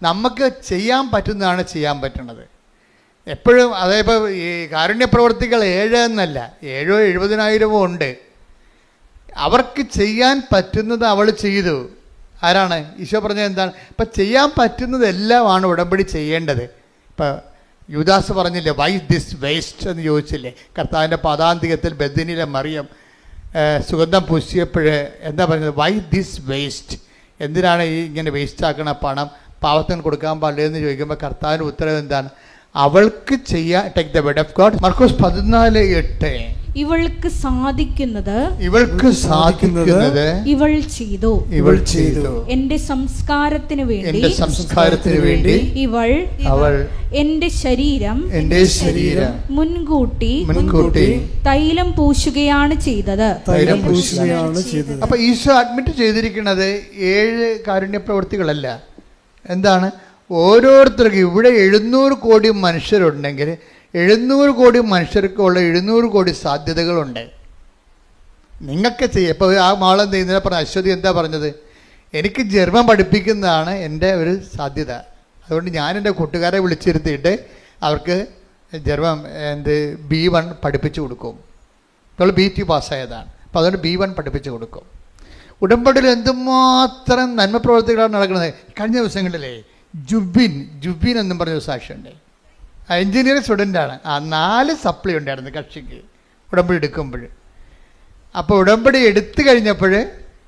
നമുക്ക് ചെയ്യാൻ പറ്റുന്നതാണ് ചെയ്യാൻ പറ്റുന്നത് എപ്പോഴും. അതായത് ഈ കാരുണ്യപ്രവർത്തികൾ 7 എന്നല്ല, 7 70,000 ഉണ്ട്. അവർക്ക് ചെയ്യാൻ പറ്റുന്നത് അവൾ ചെയ്തു. ആരാണ്? ഈശോ പറഞ്ഞത് എന്താണ്? ഇപ്പം ചെയ്യാൻ പറ്റുന്നതെല്ലാമാണ് ഉടമ്പടി ചെയ്യേണ്ടത്. ഇപ്പം യൂദാസ് പറഞ്ഞില്ലേ, വൈ ദിസ് വേസ്റ്റ് എന്ന് ചോദിച്ചില്ലേ? കർത്താവിൻ്റെ പാദാന്തികത്തിൽ ബെഥനിയിലെ മറിയം സുഗന്ധം പൂശിയപ്പോൾ എന്താ പറഞ്ഞത്? Why this waste? എന്തിനാണ് ഈ ഇങ്ങനെ വേസ്റ്റ് ആക്കണ പണം? പാവത്തിന് കൊടുക്കാൻ പാടില്ല എന്ന് ചോദിക്കുമ്പോൾ കർത്താവിൻ്റെ ഉത്തരവ് എന്താണ്? അവൾക്ക് ചെയ്യാൻ take the word of God. മർക്കോസ് 14:8 ഇവൾക്ക് സാധിക്കുന്നത് ഇവൾ ചെയ്തു. എന്റെ സംസ്കാരത്തിന് വേണ്ടി അവൾ എന്റെ ശരീരം മുൻകൂട്ടി തൈലം പൂശുകയാണ് ചെയ്തത്. അപ്പൊ ഈശോ അഡ്മിറ്റ് ചെയ്തിരിക്കുന്നത് 7 കാരുണ്യ പ്രവൃത്തികളല്ല. എന്താണ്? ഓരോരുത്തർക്കും ഇവിടെ 700 കോടി മനുഷ്യരുണ്ടെങ്കിൽ 700 കോടി മനുഷ്യർക്കുള്ള 700 കോടി സാധ്യതകളുണ്ട്. നിങ്ങൾക്ക് ചെയ്യാം. ഇപ്പോൾ ആ മാളം ചെയ്യുന്നതിനെ പറഞ്ഞ അശ്വതി എന്താ പറഞ്ഞത്? എനിക്ക് ജർമ്മൻ പഠിപ്പിക്കുന്നതാണ് എൻ്റെ ഒരു സാധ്യത. അതുകൊണ്ട് ഞാൻ എൻ്റെ കൂട്ടുകാരെ വിളിച്ചിരുത്തിയിട്ട് അവർക്ക് ജർമ്മൻ B1 പഠിപ്പിച്ചു കൊടുക്കും. ഇപ്പോൾ BT പാസ്സായതാണ്, അപ്പോൾ അതുകൊണ്ട് B1 പഠിപ്പിച്ചു കൊടുക്കും. ഉടമ്പടിയിൽ എന്തുമാത്രം നന്മ പ്രവർത്തികളാണ് നടക്കുന്നത്. കഴിഞ്ഞ ദിവസങ്ങളിലേ ജുബിൻ എന്നും പറഞ്ഞ ഒരു സാക്ഷിയുണ്ട്. എഞ്ചിനീയറിംഗ് സ്റ്റുഡൻ്റാണ്. 4 സപ്ലി ഉണ്ടായിരുന്നു കക്ഷിക്ക് ഉടമ്പടി എടുക്കുമ്പോൾ. അപ്പോൾ ഉടമ്പടി എടുത്തു കഴിഞ്ഞപ്പോൾ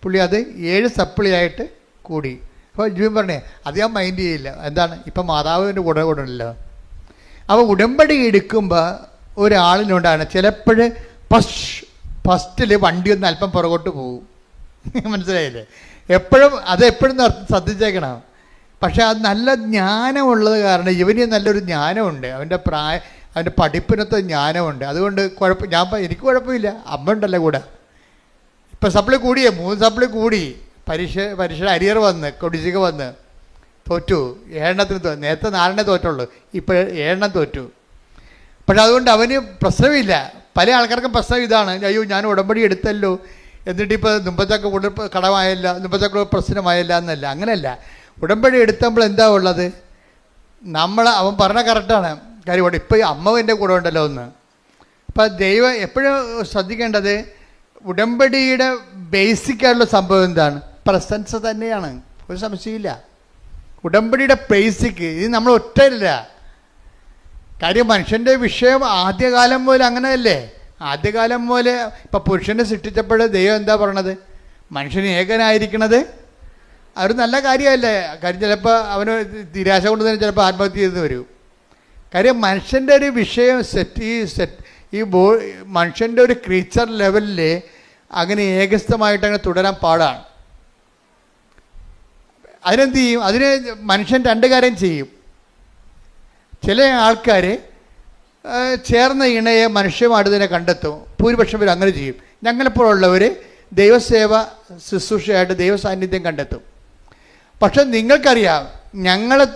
പുള്ളി അത് 7 സപ്ലി ആയിട്ട് കൂടി. അപ്പോൾ ജുബിൻ പറഞ്ഞേ അത് ഞാൻ മൈൻഡ് ചെയ്യില്ല. എന്താണ്? ഇപ്പം മാതാവിൻ്റെ കൂടെ ഉണ്ടല്ലോ. അപ്പോൾ ഉടമ്പടി എടുക്കുമ്പോൾ ഒരാളിനുണ്ടാണ് ചിലപ്പോൾ ഫസ്റ്റിൽ വണ്ടി ഒന്ന് അല്പം പുറകോട്ട് പോകും. മനസ്സിലായില്ലേ? എപ്പോഴും ശ്രദ്ധിച്ചേക്കണം. പക്ഷെ അത് നല്ല ജ്ഞാനമുള്ളത് കാരണം ഇവന് നല്ലൊരു ജ്ഞാനമുണ്ട്. അവൻ്റെ പഠിപ്പിനത്തെ ജ്ഞാനമുണ്ട്. അതുകൊണ്ട് എനിക്ക് കുഴപ്പമില്ല. അമ്മ ഉണ്ടല്ലോ കൂടെ. ഇപ്പം സപ്ലി കൂടിയേ, 3 സപ്ലി കൂടി. പരീക്ഷ അരിയർ വന്ന് കൊടിശിക വന്ന് തോറ്റു. 7 നേരത്തെ 4 തോറ്റുള്ളൂ, ഇപ്പോൾ 7 തോറ്റു. പക്ഷെ അതുകൊണ്ട് അവന് പ്രശ്നമില്ല. പല ആൾക്കാർക്കും പ്രശ്നം ഇതാണ്, അയ്യോ ഞാൻ ഉടമ്പടി എടുത്തല്ലോ എന്നിട്ടിപ്പോൾ മുമ്പത്തൊക്കെ കടമായല്ല, മുമ്പത്തൊക്കെ പ്രശ്നമായല്ല എന്നല്ല. അങ്ങനെയല്ല. ഉടമ്പടി എടുത്തപ്പോൾ എന്താ ഉള്ളത്? അവൻ പറഞ്ഞ കറക്റ്റാണ് കാര്യമുണ്ട്. ഇപ്പോൾ ഈ അമ്മ എൻ്റെ കൂടെ ഉണ്ടല്ലോ ഒന്ന്. അപ്പം ദൈവം എപ്പോഴും ശ്രദ്ധിക്കേണ്ടത് ഉടമ്പടിയുടെ ബേസിക് ആയിട്ടുള്ള സംഭവം എന്താണ്? പ്രസൻസ് തന്നെയാണ്, ഒരു സംശയമില്ല. ഉടമ്പടിയുടെ ബേസിക് ഇത് നമ്മൾ ഒറ്റയില്ല. കാര്യം മനുഷ്യൻ്റെ വിഷയം ആദ്യകാലം പോലെ അങ്ങനെയല്ലേ. ആദ്യകാലം പോലെ ഇപ്പം പുരുഷനെ സൃഷ്ടിച്ചപ്പോൾ ദൈവം എന്താ പറയണത്? മനുഷ്യന് ഏകനായിരിക്കണത് അതൊരു നല്ല കാര്യമല്ലേ. കാര്യം ചിലപ്പോൾ അവന് നിരാശ കൊണ്ട് തന്നെ ചിലപ്പോൾ ആത്മഹത്യ ചെയ്തെന്ന് വരും. കാര്യം മനുഷ്യൻ്റെ ഒരു വിഷയം മനുഷ്യൻ്റെ ഒരു ക്രീച്ചർ ലെവലിൽ അങ്ങനെ ഏകസ്ഥമായിട്ട് അങ്ങനെ തുടരാൻ പാടാണ്. അതിനെന്ത് ചെയ്യും? അതിന് മനുഷ്യൻ രണ്ട് കാര്യം ചെയ്യും. ചില ആൾക്കാർ ചേർന്ന ഇണയെ മനുഷ്യമായിട്ട് തന്നെ കണ്ടെത്തും. ഭൂരിപക്ഷം പേര് അങ്ങനെ ചെയ്യും. ഞങ്ങളെപ്പോഴുള്ളവർ ദൈവസേവ ശുശ്രൂഷയായിട്ട് ദൈവസാന്നിധ്യം കണ്ടെത്തും. പക്ഷെ നിങ്ങൾക്കറിയാം, ഞങ്ങളെ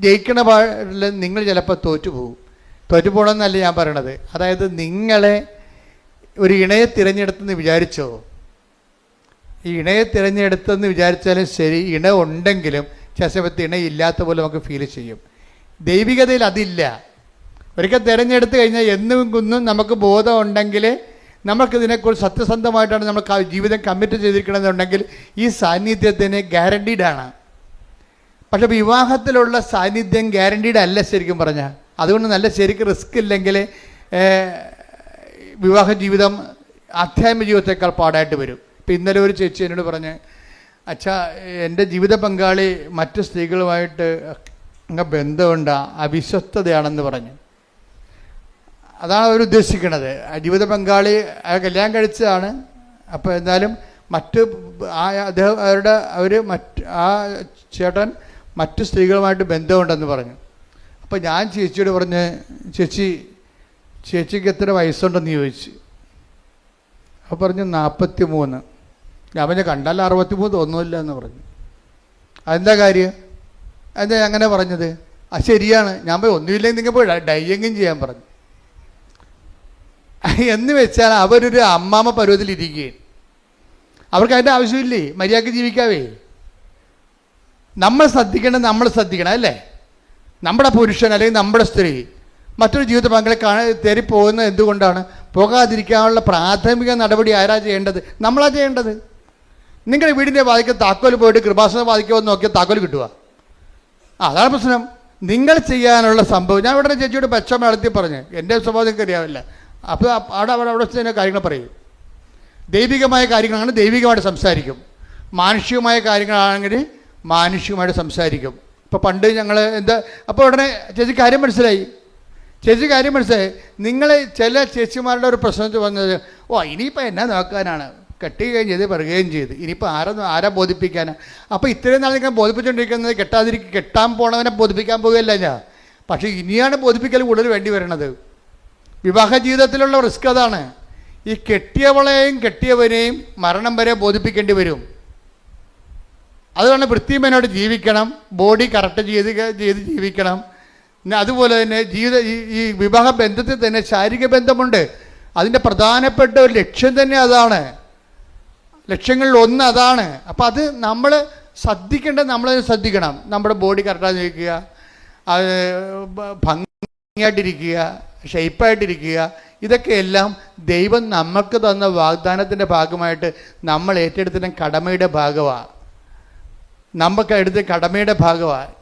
ജയിക്കണ പാടിൽ നിങ്ങൾ ചിലപ്പോൾ തോറ്റുപോകണമെന്നല്ല ഞാൻ പറയണത്. അതായത് നിങ്ങളെ ഒരു ഇണയെ തിരഞ്ഞെടുത്തെന്ന് വിചാരിച്ചോ, ഈ ഇണയെ തിരഞ്ഞെടുത്തെന്ന് വിചാരിച്ചാലും ശരി, ഇണ ഉണ്ടെങ്കിലും ചില സമയത്ത് ഇണയില്ലാത്ത പോലെ നമുക്ക് ഫീൽ ചെയ്യും. ദൈവികതയിൽ അതില്ല. ഒരിക്കൽ തിരഞ്ഞെടുത്ത് കഴിഞ്ഞാൽ എന്നും കുന്നും നമുക്ക് ബോധം ഉണ്ടെങ്കിൽ നമുക്കിതിനെക്കുറിച്ച് സത്യസന്ധമായിട്ടാണ് നമ്മൾ ജീവിതം കമ്മിറ്റ് ചെയ്തിരിക്കണമെന്നുണ്ടെങ്കിൽ ഈ സാന്നിധ്യത്തിന് ഗ്യാരണ്ടീഡാണ്. പക്ഷെ വിവാഹത്തിലുള്ള സാന്നിധ്യം ഗ്യാരണ്ടീഡ് അല്ല ശരിക്കും പറഞ്ഞാൽ. അതുകൊണ്ട് നല്ല ശരിക്കും റിസ്ക് ഇല്ലെങ്കിൽ വിവാഹ ജീവിതം ആധ്യാത്മിക ജീവിതത്തേക്കാൾ പാടായിട്ട് വരും. ഇപ്പം ഇന്നലെ ഒരു ചേച്ചി എന്നോട് പറഞ്ഞ്, അച്ഛാ എൻ്റെ ജീവിത പങ്കാളി മറ്റ് സ്ത്രീകളുമായിട്ട് അങ്ങ് ബന്ധമുണ്ട്, അവിശ്വസ്തതയാണെന്ന് പറഞ്ഞു. അതാണ് അവർ ഉദ്ദേശിക്കുന്നത്. ജീവിത പങ്കാളി കല്യാണം കഴിച്ചതാണ്, അപ്പോൾ എന്നാലും ആ ചേട്ടൻ മറ്റു സ്ത്രീകളുമായിട്ട് ബന്ധമുണ്ടെന്ന് പറഞ്ഞു. അപ്പോൾ ഞാൻ ചേച്ചിയോട് പറഞ്ഞ്, ചേച്ചിക്ക് എത്ര വയസ്സുണ്ടെന്ന് ചോദിച്ചു. അപ്പോൾ പറഞ്ഞു 43. ഞാൻ പറഞ്ഞ കണ്ടാൽ 63 ഒന്നുമില്ല എന്ന് പറഞ്ഞു. അതെന്താ കാര്യം? എന്താ അങ്ങനെ പറഞ്ഞത്? ശരിയാണ്. ഞാൻ പോയി ഒന്നുമില്ലെങ്കിൽ നിങ്ങൾ പോയി ഡൈയെങ്കിലും ചെയ്യാൻ പറഞ്ഞു. എന്ന് വെച്ചാൽ അവരൊരു അമ്മാമ പരുവത്തിലിരിക്കുകയും അവർക്ക് അതിൻ്റെ ആവശ്യമില്ലേ, മര്യാദയ്ക്ക് ജീവിക്കാവേ. നമ്മൾ ശ്രദ്ധിക്കണം അല്ലേ? നമ്മുടെ പുരുഷൻ അല്ലെങ്കിൽ നമ്മുടെ സ്ത്രീ മറ്റൊരു ജീവിത പങ്കാളി തേറിപ്പോകുന്നത് എന്തുകൊണ്ടാണ്? പോകാതിരിക്കാനുള്ള പ്രാഥമിക നടപടി ആരാ ചെയ്യേണ്ടത്? നമ്മളാ ചെയ്യേണ്ടത്. നിങ്ങളുടെ വീടിൻ്റെ വാതിക്കൽ താക്കോൽ പോയിട്ട് കൃപാസന വാതിക്കൽ നോക്കിയാൽ താക്കോൽ കിട്ടുക. അതാണ് പ്രശ്നം. നിങ്ങൾ ചെയ്യാനുള്ള സംഭവം ഞാൻ ഉടനെ ചേച്ചിയോട് പച്ചമ നടത്തി പറഞ്ഞ്, എൻ്റെ സ്വഭാവം നിങ്ങൾക്ക് അറിയാവില്ല. അപ്പോൾ അവിടെ തന്നെ കാര്യങ്ങൾ പറയും. ദൈവികമായ കാര്യങ്ങളാണ് ദൈവികമായിട്ട് സംസാരിക്കും, മാനുഷികമായ കാര്യങ്ങളാണെങ്കിൽ മാനുഷികമായിട്ട് സംസാരിക്കും. ഇപ്പോൾ പണ്ട് ഞങ്ങൾ അപ്പോൾ ഉടനെ ചേച്ചി കാര്യം മനസ്സിലായി. നിങ്ങൾ ചില ചേച്ചിമാരുടെ ഒരു പ്രശ്നം വന്നത്, ഇനിയിപ്പോൾ എന്നാ നോക്കാനാണ്, കെട്ടി കഴിഞ്ഞത് പറയുകയും ചെയ്ത്, ഇനിയിപ്പോൾ ആരാ ബോധിപ്പിക്കാനാണ്? അപ്പോൾ ഇത്രയും നാൾ നിങ്ങൾ ബോധിപ്പിച്ചുകൊണ്ടിരിക്കുന്നത് കെട്ടാൻ പോണവനെ ബോധിപ്പിക്കാൻ പോകുകയല്ല ഞാൻ. പക്ഷേ ഇനിയാണ് ബോധിപ്പിക്കൽ കൂടുതൽ വേണ്ടി വരണത്. വിവാഹ ജീവിതത്തിലുള്ള റിസ്ക് അതാണ്. ഈ കെട്ടിയവളെയും കെട്ടിയവനെയും മരണം വരെ ബോധിപ്പിക്കേണ്ടി വരും. അതുകൊണ്ട് വൃത്തിമേനോട് ജീവിക്കണം, ബോഡി കറക്റ്റ് ചെയ്ത് ജീവിക്കണം. അതുപോലെ തന്നെ ഈ വിവാഹ ബന്ധത്തിൽ തന്നെ ശാരീരിക ബന്ധമുണ്ട്. അതിൻ്റെ പ്രധാനപ്പെട്ട ഒരു ലക്ഷ്യം തന്നെ അതാണ്. ലക്ഷ്യങ്ങളിൽ ഒന്ന് അതാണ്. അപ്പം അത് നമ്മൾ ശ്രദ്ധിക്കണം. നമ്മുടെ ബോഡി കറക്റ്റായി നിൽക്കുക, അത് ഭംഗിയായിട്ടിരിക്കുക, ഷെയ്പ്പായിട്ടിരിക്കുക. ഇതൊക്കെയെല്ലാം ദൈവം നമുക്ക് തന്ന വാഗ്ദാനത്തിൻ്റെ ഭാഗമായിട്ട് നമ്മൾ ഏറ്റെടുത്തിൻ്റെ കടമയുടെ ഭാഗമാണ്.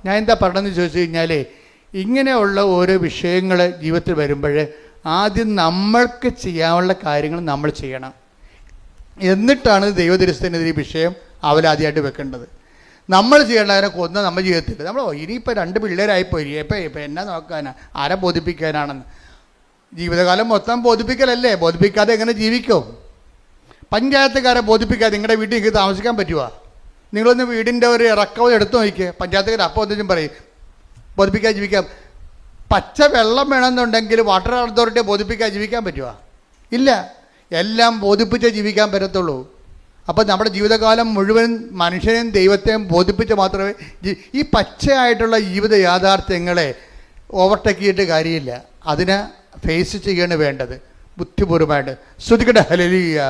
ഞാൻ എന്താ പറഞ്ഞതെന്ന് ചോദിച്ചു കഴിഞ്ഞാൽ, ഇങ്ങനെയുള്ള ഓരോ വിഷയങ്ങൾ ജീവിതത്തിൽ വരുമ്പോൾ ആദ്യം നമ്മൾക്ക് ചെയ്യാനുള്ള കാര്യങ്ങൾ നമ്മൾ ചെയ്യണം. എന്നിട്ടാണ് ദൈവദരിസനത്തിനെതിരെ വിഷയം അവലാദ്യമായിട്ട് വെക്കേണ്ടത്. നമ്മൾ ചെയ്യേണ്ടതിനെ കൊന്ന നമ്മുടെ ജീവിതത്തിൽ നമ്മൾ ഇനിയിപ്പോൾ 2 പിള്ളേരായിപ്പോയി, ഇപ്പം എന്നാ നോക്കാനാ, ആരെ ബോധിപ്പിക്കാനാണെന്ന്. ജീവിതകാലം മൊത്തം ബോധിപ്പിക്കലല്ലേ? ബോധിപ്പിക്കാതെ എങ്ങനെ ജീവിക്കും? പഞ്ചായത്തുകാരെ ബോധിപ്പിക്കാതെ നിങ്ങളുടെ വീട്ടിൽ നിങ്ങൾക്ക് താമസിക്കാൻ പറ്റുമോ? നിങ്ങളൊന്ന് വീടിൻ്റെ ഒരു ഇറക്കം എടുത്തു നോക്കിയേ. പഞ്ചായത്തുകാർ അപ്പോൾ എന്തെങ്കിലും പറയും, ബോധിപ്പിക്കാൻ ജീവിക്കാം. പച്ച വെള്ളം വേണമെന്നുണ്ടെങ്കിൽ വാട്ടർ അതോറിറ്റിയെ ബോധിപ്പിക്കാൻ ജീവിക്കാൻ പറ്റുമോ? ഇല്ല. എല്ലാം ബോധിപ്പിച്ചേ ജീവിക്കാൻ പറ്റത്തുള്ളൂ. അപ്പോൾ നമ്മുടെ ജീവിതകാലം മുഴുവൻ മനുഷ്യനെയും ദൈവത്തെയും ബോധിപ്പിച്ച് മാത്രമേ ഈ പച്ചയായിട്ടുള്ള ജീവിത യാഥാർത്ഥ്യങ്ങളെ ഓവർടേക്ക് ചെയ്തിട്ട് കാര്യമില്ല. അതിനെ ഫേസ് ചെയ്യാണ് വേണ്ടത് ബുദ്ധിപൂർവമായിട്ട്. ശ്രുതിക്കട്ടെ ഹല്ലേലൂയ.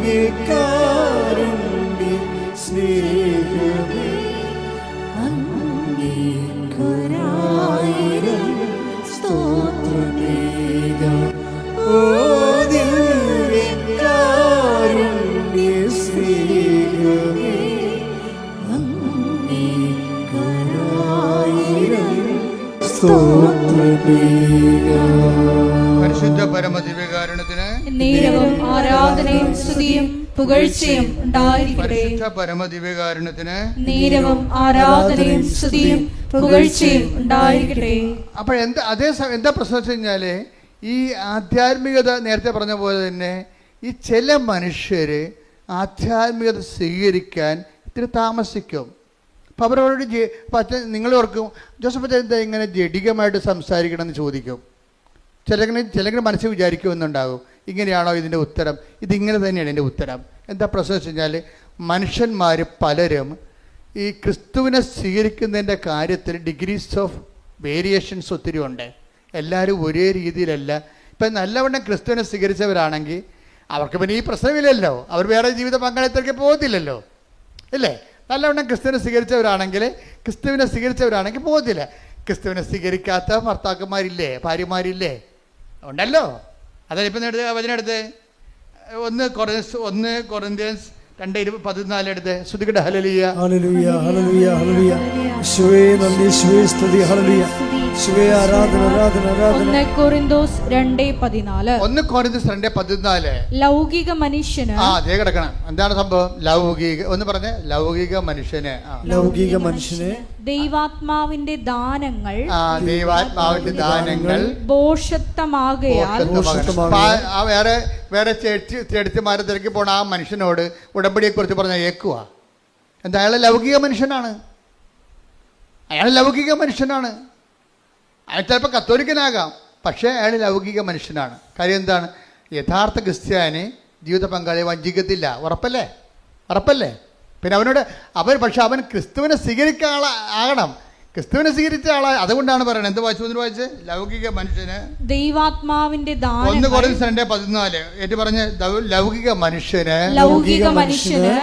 ദിവ്യകാരുണ്യ സ്നേഹമേ അങ്ങേക്കൊരായിരം സ്തോത്രമേകാം. ഓ ദിവ്യകാരുണ്യ സ്നേഹമേ അങ്ങേക്കൊരായിരം സ്തോത്രമേകാം. പരിശുദ്ധ പരമദിവ്യകാരുണ്യത്തിന് നേരവും ആരാധനയും സ്തുതിയും പുകഴ്ചയും ഉണ്ടായിരിക്കട്ടെ. പരിശുദ്ധ പരമദിവ്യകാരുണ്യത്തിന് നേരവും ആരാധനയും സ്തുതിയും പുകഴ്ചയും ഉണ്ടായിരിക്കട്ടെ. അപ്പോൾ എന്താ പ്രശ്നം വെച്ച് കഴിഞ്ഞാൽ ഈ ആധ്യാത്മികത നേരത്തെ പറഞ്ഞ പോലെ തന്നെ ഈ ചില മനുഷ്യർ ആധ്യാത്മികത സ്വീകരിക്കാൻ ഇത്തിരി താമസിക്കും. അപ്പോൾ അവരോട് നിങ്ങൾ ഓർക്കും ജോസഫ് എന്താ ഇങ്ങനെ ജഡികമായിട്ട് സംസാരിക്കണം എന്ന് ചോദിക്കും. ചിലങ്ങനെ മനസ്സിൽ വിചാരിക്കുമെന്നുണ്ടാകും, ഇങ്ങനെയാണോ ഇതിൻ്റെ ഉത്തരം, ഇതിങ്ങനെ തന്നെയാണ് എൻ്റെ ഉത്തരം. എന്താ പ്രശ്നം വെച്ച് കഴിഞ്ഞാൽ മനുഷ്യന്മാർ പലരും ഈ ക്രിസ്തുവിനെ സ്വീകരിക്കുന്നതിൻ്റെ കാര്യത്തിൽ ഡിഗ്രീസ് ഓഫ് വേരിയേഷൻസ് ഒത്തിരി ഉണ്ട്. എല്ലാവരും ഒരേ രീതിയിലല്ല. ഇപ്പം നല്ലവണ്ണം ക്രിസ്തുവിനെ സ്വീകരിച്ചവരാണെങ്കിൽ അവർക്ക് പിന്നെ ഈ പ്രശ്നമില്ലല്ലോ, അവർ വേറെ ജീവിത പങ്കാളിത്തത്തിലേക്ക് പോകത്തില്ലല്ലോ, ഇല്ലേ? നല്ലവണ്ണം ക്രിസ്തുവിനെ സ്വീകരിച്ചവരാണെങ്കിൽ പോകത്തില്ല. ക്രിസ്തുവിനെ സ്വീകരിക്കാത്ത ഭർത്താക്കന്മാരില്ലേ, ഭാര്യമാരില്ലേ? ഉണ്ടല്ലോ. അതാണ് ഇപ്പം വചനെടുത്ത് 1 കൊറിന്ത്യൻസ് 2:14 എടുത്ത് ശ്രുതികട ഹല്ലേലൂയ ഹല്ലേലൂയ ഹല്ലേലൂയ ഹല്ലേലൂയ. യേശുവേ നന്ദി, യേശുവേ സ്തുതി, ഹല്ലേലൂയ. യേശുവേ ആരാധന ആരാധന ആരാധന. 1 കൊരിന്തോസ് 2:14. 1 കൊരിന്ത്യൻസ് 2:14. ലൗകിക മനുഷ്യന് അതേ കിടക്കണം. എന്താണ് സംഭവം? ലൗകിക ഒന്ന് പറഞ്ഞേ. ലൗകിക മനുഷ്യന് ലൗകിക മനുഷ്യന് ദൈവാത്മാവിന്റെ ദാനങ്ങൾ ഭോഷത്വമാകയാൽ വേറെ ചേട്ടിമാരെ തിരക്കി പോണ ആ മനുഷ്യനോട് ഉടമ്പടിയെക്കുറിച്ച് പറഞ്ഞ ഏക്കുക. എന്താ? അയാൾ ലൗകിക മനുഷ്യനാണ്. അയാൾ ചിലപ്പോൾ കത്തോലിക്കനാകാം, പക്ഷേ അയാൾ ലൗകിക മനുഷ്യനാണ്. കാര്യം എന്താണ്? യഥാർത്ഥ ക്രിസ്ത്യാനി ജീവിത പങ്കാളിയെ വഞ്ചിക്കത്തില്ല. ഉറപ്പല്ലേ? പിന്നെ പക്ഷെ അവൻ ക്രിസ്തുവിനെ സ്വീകരിക്കാൻ ആകണം. ക്രിസ്തുവിനെ സ്വീകരിച്ച ആളാണ്. അതുകൊണ്ടാണ് പറയുന്നത്. എന്ത് വായിച്ച് ലൗകിക മനുഷ്യന് ദൈവാത്മാവിന്റെ 1 കൊരിന്ത്യൻസ് 2:14 ഏറ്റു പറഞ്ഞ് ലൗകിക മനുഷ്യന്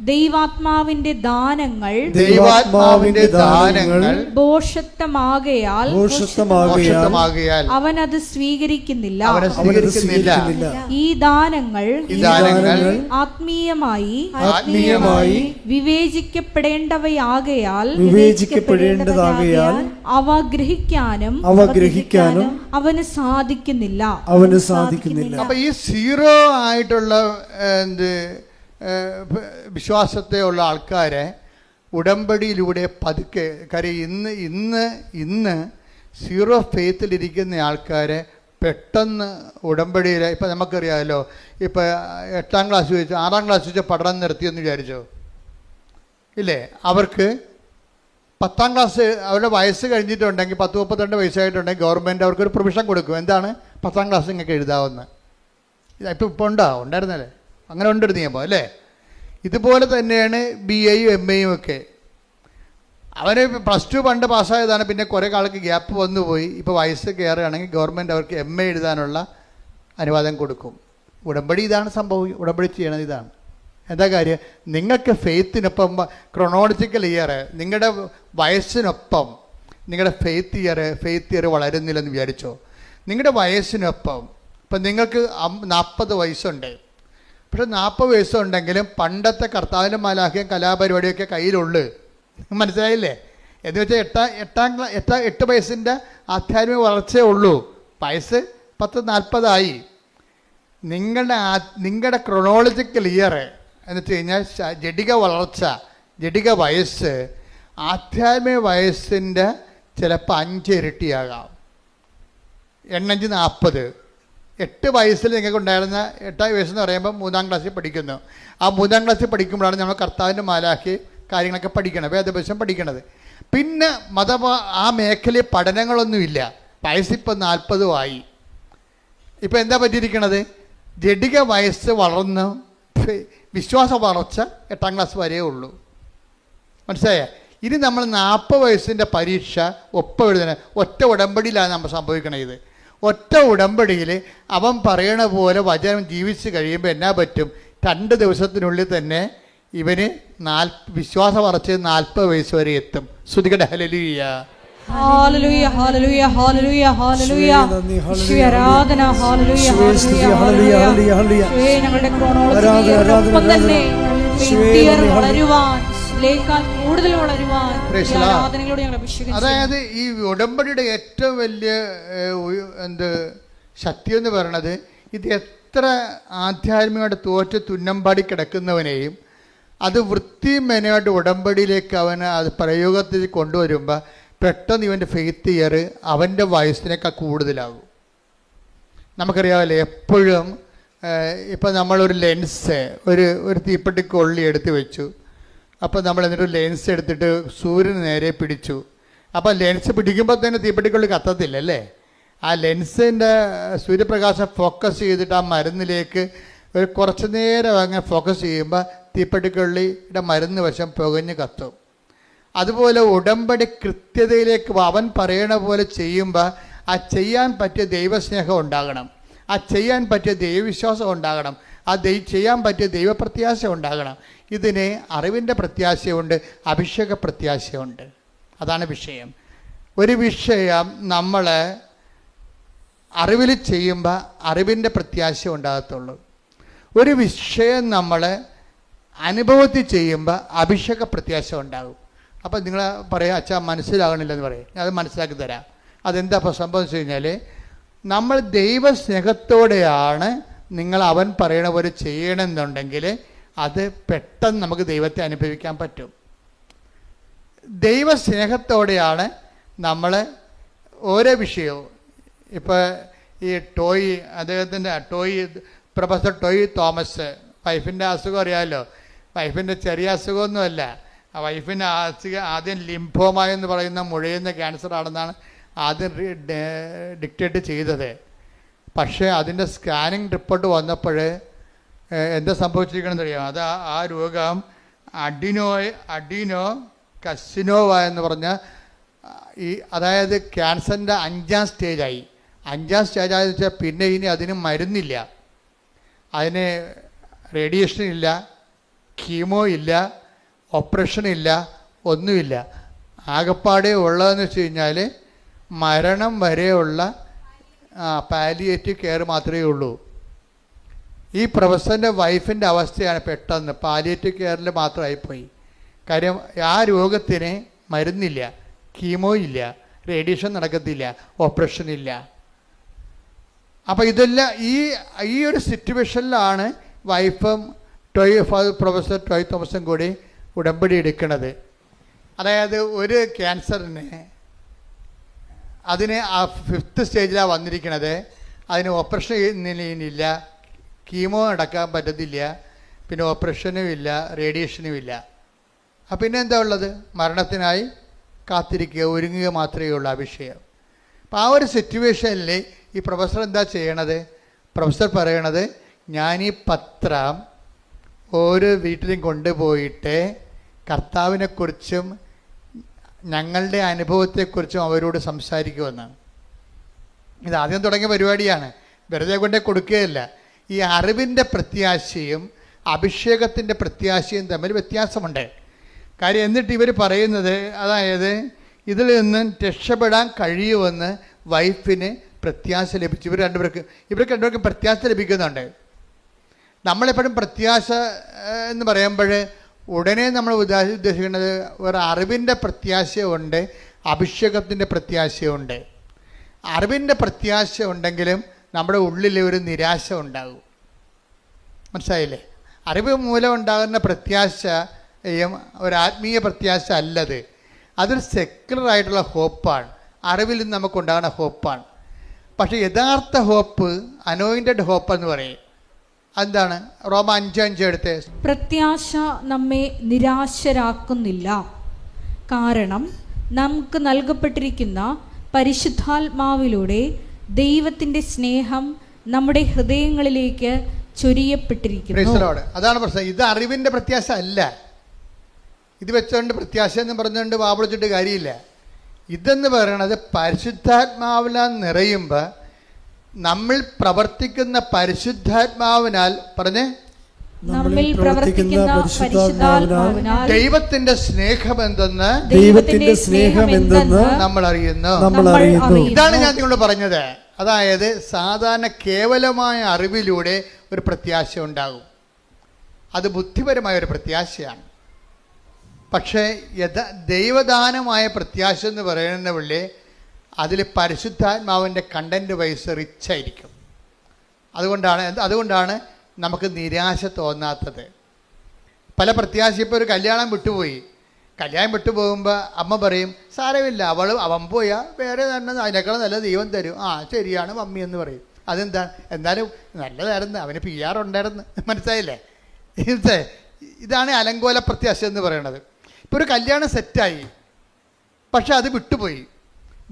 ദൈവാത്മാവിന്റെ ദാനങ്ങൾ ഭോഷത്വമാകയാൽ അവനത് സ്വീകരിക്കുന്നില്ല. ഈ ദാനങ്ങൾ ആത്മീയമായി വിവേചിക്കപ്പെടേണ്ടവയാകയാൽ അവ ഗ്രഹിക്കാനും അവന് സാധിക്കുന്നില്ല. അപ്പൊ ഈ സീറോ ആയിട്ടുള്ള വിശ്വാസത്തെ ഉള്ള ആൾക്കാരെ ഉടമ്പടിയിലൂടെ പതുക്കെ, കാര്യം ഇന്ന് സീറോ ഫെയ്ത്തിലിരിക്കുന്ന ആൾക്കാരെ പെട്ടെന്ന് ഉടമ്പടിയിൽ, ഇപ്പം നമുക്കറിയാമല്ലോ, ഇപ്പം 8ാം ക്ലാസ് വെച്ച് 6ാം ക്ലാസ് വെച്ച് പഠനം നിർത്തിയെന്ന് വിചാരിച്ചോ, ഇല്ലേ? അവർക്ക് 10ാം ക്ലാസ് അവരുടെ വയസ്സ് കഴിഞ്ഞിട്ടുണ്ടെങ്കിൽ 10-32 വയസ്സായിട്ടുണ്ടെങ്കിൽ ഗവൺമെൻറ് അവർക്കൊരു പ്രൊവിഷൻ കൊടുക്കും. എന്താണ്? 10ാം ക്ലാസ് നിങ്ങൾക്ക് എഴുതാവുന്ന. ഇപ്പോൾ ഉണ്ടായിരുന്നല്ലേ? അങ്ങനെ ഉണ്ട് നിയമം, അല്ലേ? ഇതുപോലെ തന്നെയാണ് BAയും MAയും ഒക്കെ. അവന് +2 പണ്ട് പാസ്സായതാണ്. പിന്നെ കുറേ കാലത്ത് ഗ്യാപ്പ് വന്നുപോയി. ഇപ്പോൾ വയസ്സ് കയറുകയാണെങ്കിൽ ഗവൺമെൻറ് അവർക്ക് MA എഴുതാനുള്ള അനുവാദം കൊടുക്കും. ഉടമ്പടി ഇതാണ് സംഭവം. ഉടമ്പടി ചെയ്യണത് ഇതാണ്. എന്താ കാര്യം? നിങ്ങൾക്ക് ഫെയ്ത്തിനൊപ്പം ക്രൊണോളജിക്കൽ ഇയർ, നിങ്ങളുടെ വയസ്സിനൊപ്പം നിങ്ങളുടെ ഫെയ്ത്ത് ഇയർ വളരുന്നില്ലെന്ന് വിചാരിച്ചോ? നിങ്ങളുടെ വയസ്സിനൊപ്പം ഇപ്പം നിങ്ങൾക്ക് 40 വയസ്സുണ്ട്. പക്ഷെ 40 വയസ്സുണ്ടെങ്കിലും പണ്ടത്തെ കർത്താവിൻ്റെ മാലാഖയും കലാപരിപാടിയൊക്കെ കയ്യിലുള്ളു. മനസ്സിലായില്ലേ? എന്ന് വെച്ചാൽ 8 വയസ്സിൻ്റെ ആധ്യാത്മിക വളർച്ചയേ ഉള്ളൂ. വയസ്സ് 40-40 നിങ്ങളുടെ ക്രൊണോളജിക്കൽ ഇയർ എന്ന് വെച്ച് കഴിഞ്ഞാൽ ജഡിക വളർച്ച, ജഡിക വയസ്സ് ആധ്യാത്മിക വയസ്സിൻ്റെ ചിലപ്പോൾ 5 ഇരട്ടിയാകാം. 8 40. 8 വയസ്സിൽ നിങ്ങൾക്ക് ഉണ്ടായിരുന്ന 8 വയസ്സെന്ന് പറയുമ്പോൾ 3ാം ക്ലാസ്സിൽ പഠിക്കുന്നു. ആ 3ാം ക്ലാസ്സിൽ പഠിക്കുമ്പോഴാണ് നമ്മൾ കർത്താവിൻ്റെ മാലാഖി കാര്യങ്ങളൊക്കെ പഠിക്കണം, വേദപുസ്തകം പഠിക്കണത്. പിന്നെ ആ മേഖലയിൽ പഠനങ്ങളൊന്നുമില്ല. വയസ്സിപ്പോൾ 40 ഇപ്പം എന്താ പറ്റിയിരിക്കണത്? ജഡിക വയസ്സ് വളർന്ന് വിശ്വാസ വളർച്ച 8ാം ക്ലാസ് വരെയേ ഉള്ളൂ. മനസ്സിലായ? ഇനി നമ്മൾ 40 വയസ്സിൻ്റെ പരീക്ഷ ഒപ്പം എഴുതണ ഒറ്റ ഉടമ്പടിയിലാണ് നമ്മൾ സംഭവിക്കണത്. ഇത് ഒറ്റ ഉടമ്പടിയിൽ അവൻ പറയണ പോലെ വചനം ജീവിച്ച് കഴിയുമ്പോൾ എന്നാ പറ്റും? 2 ദിവസത്തിനുള്ളിൽ തന്നെ ഇവന് വിശ്വാസം അറച്ച് 40 വയസ്സ് വരെ എത്തും. ശ്രുതികട്ടെ ഹല്ലേലൂയ. ഹല്ലേലൂയ ഹല്ലേലൂയ ഹല്ലേലൂയ ഹല്ലേലൂയ. യേശുവേ ആരാധന. ഹല്ലേലൂയ ഹല്ലേലൂയ ഹല്ലേലൂയ. ഞങ്ങളുടെ ക്രോണോളജിയോടൊപ്പം തന്നെ വളരുവാൻ, കൂടുതൽ വളരുവാൻ ആരാധനകളോട് ഞങ്ങൾ അഭിഷേകം. അതായത് ഈ ഉടമ്പടിയുടെ ഏറ്റവും വലിയ ശക്തി എന്ന് പറയുന്നത്, ഇത് എത്ര ആധ്യാത്മികമായിട്ട് തോറ്റ് തുന്നമ്പാടി കിടക്കുന്നവനെയും അത് വൃത്തിമെനയായിട്ട് ഉടമ്പടിയിലേക്ക് അവന് അത് പ്രയോഗത്തിൽ കൊണ്ടുവരുമ്പോൾ പെട്ടെന്ന് ഇവൻ്റെ ഫെയ്ത്ത് ഇയർ അവൻ്റെ വയസ്സിനേക്കാൾ കൂടുതലാകും. നമുക്കറിയാമല്ലോ, എപ്പോഴും ഇപ്പം നമ്മളൊരു ലെൻസ് ഒരു തീപ്പെട്ടിക്കൊള്ളി എടുത്ത് വെച്ചു. അപ്പോൾ നമ്മൾ എന്നിട്ട് ലെൻസ് എടുത്തിട്ട് സൂര്യന് നേരെ പിടിച്ചു. അപ്പോൾ ലെൻസ് പിടിക്കുമ്പോൾ തന്നെ തീപ്പെട്ടിക്കൊള്ളി കത്തത്തില്ല അല്ലേ? ആ ലെൻസിൻ്റെ സൂര്യപ്രകാശം ഫോക്കസ് ചെയ്തിട്ട് ആ മരുന്നിലേക്ക് ഒരു കുറച്ച് നേരം അങ്ങനെ ഫോക്കസ് ചെയ്യുമ്പോൾ തീപ്പെട്ടിക്കൊള്ളിയുടെ മരുന്ന് വശം പുകഞ്ഞ് കത്തും. അതുപോലെ ഉടമ്പടി കൃത്യതയിലേക്ക് അവൻ പറയണ പോലെ ചെയ്യുമ്പോൾ ആ ചെയ്യാൻ പറ്റിയ ദൈവസ്നേഹം ഉണ്ടാകണം, ആ ചെയ്യാൻ പറ്റിയ ദൈവവിശ്വാസം ഉണ്ടാകണം, ആ ചെയ്യാൻ പറ്റിയ ദൈവപ്രത്യാശ ഉണ്ടാകണം. ഇതിന് അറിവിൻ്റെ പ്രത്യാശയുണ്ട്, അഭിഷേക പ്രത്യാശയുണ്ട്. അതാണ് വിഷയം. ഒരു വിഷയം നമ്മൾ അറിവിൽ ചെയ്യുമ്പോൾ അറിവിൻ്റെ പ്രത്യാശ ഉണ്ടാകത്തുള്ളൂ. ഒരു വിഷയം നമ്മൾ അനുഭവത്തിൽ ചെയ്യുമ്പോൾ അഭിഷേക പ്രത്യാശ ഉണ്ടാകും. അപ്പം നിങ്ങൾ പറയാം, അച്ഛാ മനസ്സിലാകണില്ലെന്ന് പറയും. അത് മനസ്സിലാക്കി തരാം. അതെന്താ ഇപ്പോൾ സംഭവം വെച്ച് കഴിഞ്ഞാൽ, നമ്മൾ ദൈവസ്നേഹത്തോടെയാണ് നിങ്ങൾ അവൻ പറയണ പോലെ ചെയ്യണമെന്നുണ്ടെങ്കിൽ അത് പെട്ടെന്ന് നമുക്ക് ദൈവത്തെ അനുഭവിക്കാൻ പറ്റും. ദൈവസ്നേഹത്തോടെയാണ് നമ്മൾ ഓരോ വിഷയവും. ഇപ്പോൾ ഈ അദ്ദേഹത്തിൻ്റെ പ്രൊഫസർ ടോയ് തോമസ്, വൈഫിൻ്റെ അസുഖം അറിയാമല്ലോ. വൈഫിൻ്റെ ചെറിയ അസുഖമൊന്നുമല്ല. ആ വൈഫിൻ്റെ ആദ്യം ലിംഫോമ എന്ന് പറയുന്ന മുഴയുന്ന ക്യാൻസർ ആണെന്നാണ് ആദ്യം ഡിക്റ്റേറ്റ് ചെയ്തത്. പക്ഷേ അതിൻ്റെ സ്കാനിങ് റിപ്പോർട്ട് വന്നപ്പോൾ എന്താ സംഭവിച്ചിരിക്കണമെന്ന് അറിയാം. അത് ആ രോഗം അഡിനോ കസിനോവ എന്ന് പറഞ്ഞ അതായത് ക്യാൻസറിൻ്റെ 5ാം സ്റ്റേജായി. 5ാം സ്റ്റേജായെന്ന് വെച്ചാൽ പിന്നെ ഇനി അതിന് മരുന്നില്ല, അതിന് റേഡിയേഷൻ ഇല്ല, കീമോ ഇല്ല, ഓപ്പറേഷൻ ഇല്ല, ഒന്നുമില്ല. ആകപ്പാടെ ഉള്ളതെന്ന് വെച്ച് കഴിഞ്ഞാൽ മരണം വരെയുള്ള പാലിയേറ്റീവ് കെയർ മാത്രമേ ഉള്ളൂ. ഈ പ്രൊഫസറിൻ്റെ വൈഫിൻ്റെ അവസ്ഥയാണ് പെട്ടെന്ന് പാലിയേറ്റീവ് കെയറിൽ മാത്രമായിപ്പോയി. കാര്യം ആ രോഗത്തിന് മരുന്നില്ല, കീമോ ഇല്ല, റേഡിയേഷൻ നടക്കത്തില്ല, ഓപ്പറേഷൻ ഇല്ല. അപ്പോൾ ഇതെല്ലാം ഈ ഒരു സിറ്റുവേഷനിലാണ് വൈഫും പ്രൊഫസർ ടോയ് തോമസും കൂടി ഉടമ്പടി എടുക്കുന്നത്. അതായത് ഒരു ക്യാൻസറിന് അതിന് ആ 5th സ്റ്റേജിലാണ് വന്നിരിക്കുന്നത്. അതിന് ഓപ്പറേഷൻ ഇല്ല, കീമോ നടക്കാൻ പറ്റത്തില്ല, പിന്നെ ഓപ്പറേഷനും ഇല്ല, റേഡിയേഷനും ഇല്ല. അപ്പം പിന്നെ എന്താ ഉള്ളത്? മരണത്തിനായി കാത്തിരിക്കുക, ഒരുങ്ങുക മാത്രമേ ഉള്ളൂ ആ വിഷയം. അപ്പം ആ ഒരു സിറ്റുവേഷനിൽ ഈ പ്രൊഫസർ എന്താ ചെയ്യണത്? പ്രൊഫസർ പറയണത്, ഞാൻ ഈ പത്രം ഓരോ വീട്ടിലും കൊണ്ടുപോയിട്ട് കർത്താവിനെക്കുറിച്ചും ഞങ്ങളുടെ അനുഭവത്തെക്കുറിച്ചും അവരോട് സംസാരിക്കുമെന്നാണ്. ഇത് ആദ്യം തുടങ്ങിയ പരിപാടിയാണ്, വെറുതെ കൊണ്ടേ കൊടുക്കുകയല്ല. ഈ അറിവിൻ്റെ പ്രത്യാശയും അഭിഷേകത്തിൻ്റെ പ്രത്യാശയും തമ്മിൽ വ്യത്യാസമുണ്ട്. കാര്യം എന്നിട്ട് ഇവർ പറയുന്നത്, അതായത് ഇതിൽ നിന്ന് രക്ഷപ്പെടാൻ കഴിയുമെന്ന് വൈഫിന് പ്രത്യാശ ലഭിച്ചു. ഇവർക്ക് രണ്ടുപേർക്കും പ്രത്യാശ ലഭിക്കുന്നുണ്ട്. നമ്മളെപ്പോഴും പ്രത്യാശ എന്ന് പറയുമ്പോൾ ഉടനെ നമ്മൾ ഉദ്ദേശിക്കുന്നത് ഒരു അറിവിൻ്റെ പ്രത്യാശയുണ്ട്, അഭിഷേകത്തിൻ്റെ പ്രത്യാശയുണ്ട്. അറിവിൻ്റെ പ്രത്യാശ ഉണ്ടെങ്കിലും നമ്മുടെ ഉള്ളിൽ ഒരു നിരാശ ഉണ്ടാകും. മനസ്സിലായില്ലേ? അറിവ് മൂലം ഉണ്ടാകുന്ന പ്രത്യാശയും ഒരു ആത്മീയ പ്രത്യാശ അല്ലത്. അതൊരു സെക്യുലറായിട്ടുള്ള ഹോപ്പാണ്, അറിവിൽ നിന്ന് നമുക്കുണ്ടാകുന്ന ഹോപ്പാണ്. പക്ഷേ യഥാർത്ഥ ഹോപ്പ് അനോയിൻറ്റഡ് ഹോപ്പ് എന്ന് പറയും. എന്താണ്? റോമ 5:5 എടുത്ത്, പ്രത്യാശ നമ്മെ നിരാശരാക്കുന്നില്ല, കാരണം നമുക്ക് നൽകപ്പെട്ടിരിക്കുന്ന പരിശുദ്ധാത്മാവിലൂടെ ദൈവത്തിൻ്റെ സ്നേഹം നമ്മുടെ ഹൃദയങ്ങളിലേക്ക് ചൊരിയപ്പെട്ടിരിക്കുന്നു. അതാണ് പ്രശ്നം. ഇത് അറിവിൻ്റെ പ്രത്യാശ അല്ല. ഇത് വെച്ചുകൊണ്ട് പ്രത്യാശ എന്ന് പറഞ്ഞുകൊണ്ട് വാപിളിച്ചിട്ട് കാര്യമില്ല. ഇതെന്ന് പറയണത് പരിശുദ്ധാത്മാവിനാൽ നിറയുമ്പോൾ നമ്മൾ പ്രവർത്തിക്കുന്ന പരിശുദ്ധാത്മാവിനാൽ പറഞ്ഞ് നമ്മിൽ പ്രവർത്തിക്കുന്ന പരിശുദ്ധാത്മാവിനാൽ ദൈവത്തിന്റെ സ്നേഹമെന്തെന്ന് നമ്മൾ അറിയുന്നു. ഇതാണ് ഞാൻ നിങ്ങളോട് പറഞ്ഞത്. അതായത് സാധാരണ കേവലമായ അറിവിലൂടെ ഒരു പ്രത്യാശ ഉണ്ടാകും, അത് ബുദ്ധിപരമായ ഒരു പ്രത്യാശയാണ്. പക്ഷേ ദൈവദാനമായ പ്രത്യാശ എന്ന് പറയുന്ന പുള്ളി അതിൽ പരിശുദ്ധാത്മാവിൻ്റെ കണ്ടന്റ് വൈസ് റിച്ചായിരിക്കും. അതുകൊണ്ടാണ് നമുക്ക് നിരാശ തോന്നാത്തത്. പല പ്രത്യാശ, ഇപ്പോൾ ഒരു കല്യാണം വിട്ടുപോകുമ്പോൾ അമ്മ പറയും സാരമില്ല, അവൻ പോയാൽ വേറെ തന്നെ അതിനേക്കാളും നല്ല ദൈവം തരും. ശരിയാണ് മമ്മി എന്ന് പറയും. അതെന്താണ്, എന്നാലും നല്ലതായിരുന്നു, അവന് PR ഉണ്ടായിരുന്നു. മനസ്സിലായില്ലേ? ഇതാണ് അലങ്കോല പ്രത്യാശ എന്ന് പറയുന്നത്. ഇപ്പോൾ ഒരു കല്യാണം സെറ്റായി, പക്ഷെ അത്